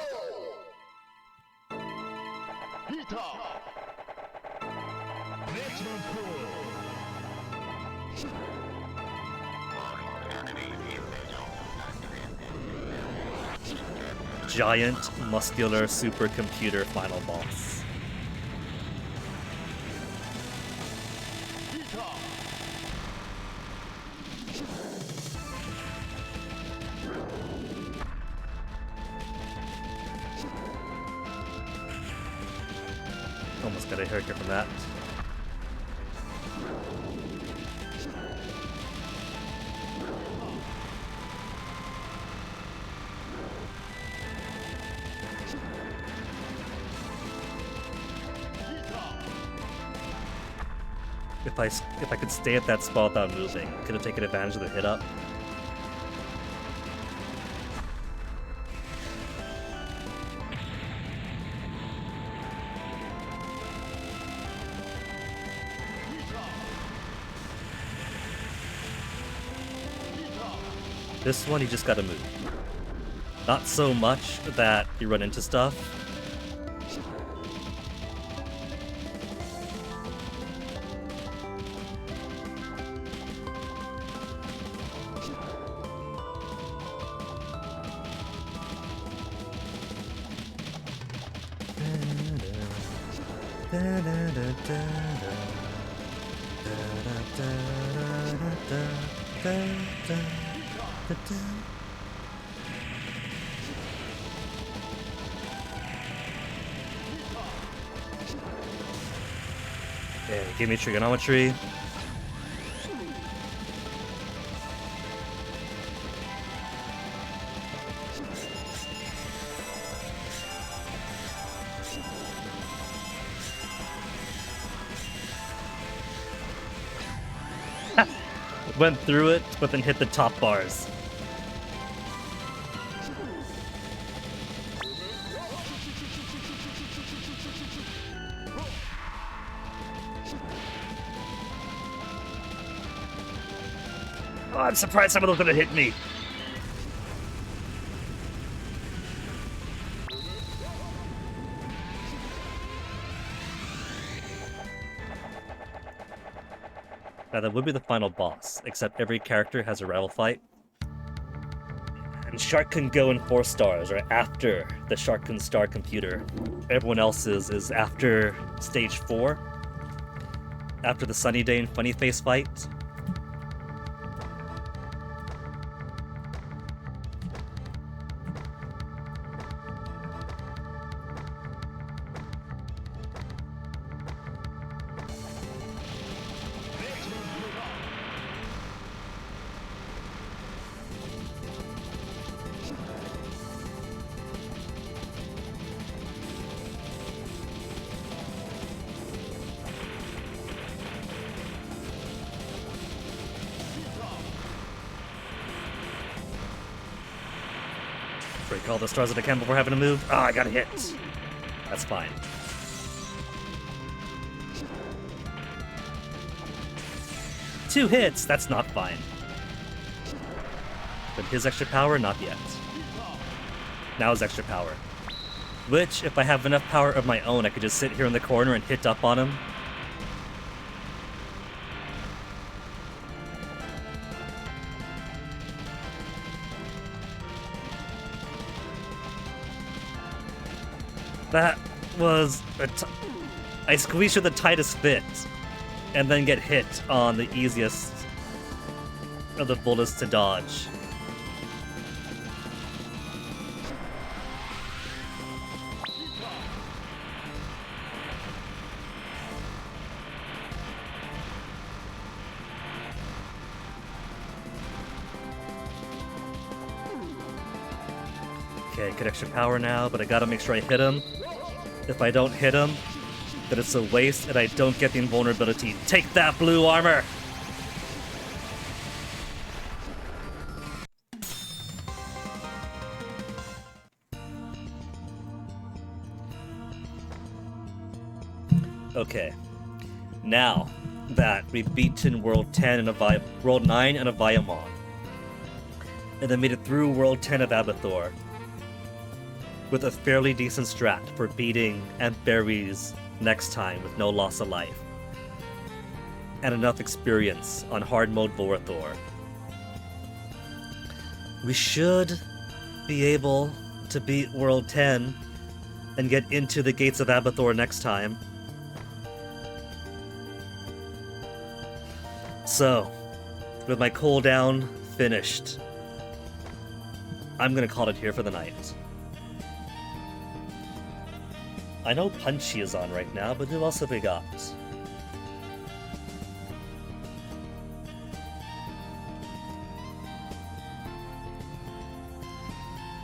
Hita! Natural pull! Giant, muscular, supercomputer final boss. Hita! Almost got a haircut from that. If I could stay at that spot without moving, could have taken advantage of the hit up. This one, you just gotta move. Not so much that you run into stuff. Yeah, give me trigonometry. Went through it, but then hit the top bars. Oh, I'm surprised some of those didn't hit me. Now that would be the final boss, except every character has a rival fight. And Sharkun Go in 4 stars are after the Sharkun Star computer. Everyone else's is after stage 4. After the Sunny Day and Funny Face fight. Break all the stars that I can before having to move. Ah, I got a hit. That's fine. Two hits, that's not fine. But his extra power, not yet. Now his extra power. Which, if I have enough power of my own, I could just sit here in the corner and hit up on him. That was I squeezed through the tightest fit, and then get hit on the easiest of the bullets to dodge. Okay, get extra power now, but I gotta make sure I hit him. If I don't hit him, then it's a waste and I don't get the invulnerability. Take that, blue armor! Okay, now that we've beaten World 10 and World 9 and Evaimon, and then made it through World 10 of ABATHOR, with a fairly decent strat for beating Berries next time with no loss of life, and enough experience on hard mode Vorathor, we should be able to beat World 10 and get into the gates of ABATHOR next time. So, with my cooldown finished, I'm gonna call it here for the night. I know Punchy is on right now, but who else have we got?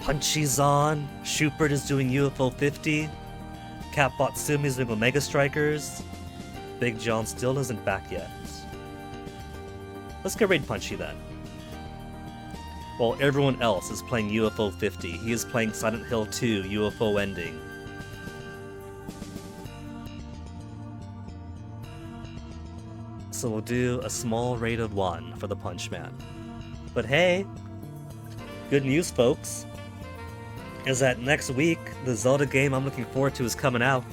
Punchy's on, Schubert is doing UFO 50, Catbot Sumi's doing Omega Strikers, Big John still isn't back yet. Let's get raid Punchy then. While everyone else is playing UFO 50, he is playing Silent Hill 2 UFO Ending. So we'll do a small raid of 1 for the Punch Man. But hey, good news folks, is that next week, the Zelda game I'm looking forward to is coming out.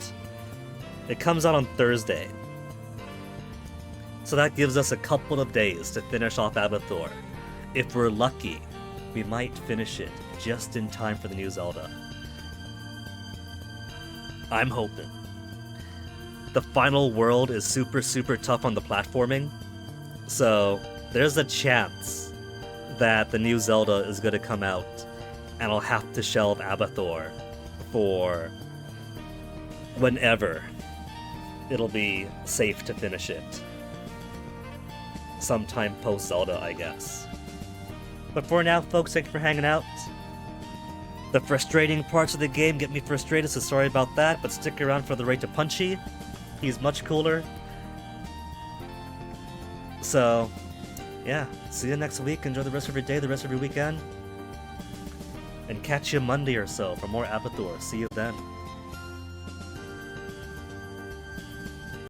It comes out on Thursday. So that gives us a couple of days to finish off ABATHOR. If we're lucky, we might finish it just in time for the new Zelda. I'm hoping. The final world is super tough on the platforming, so there's a chance that the new Zelda is going to come out and I'll have to shelve ABATHOR for whenever it'll be safe to finish it. Sometime post-Zelda, I guess. But for now, folks, thank you for hanging out. The frustrating parts of the game get me frustrated, so sorry about that, but stick around for the raid to Punchy. He's much cooler. So, yeah, see you next week. Enjoy the rest of your day, the rest of your weekend. And catch you Monday or so for more ABATHOR. See you then.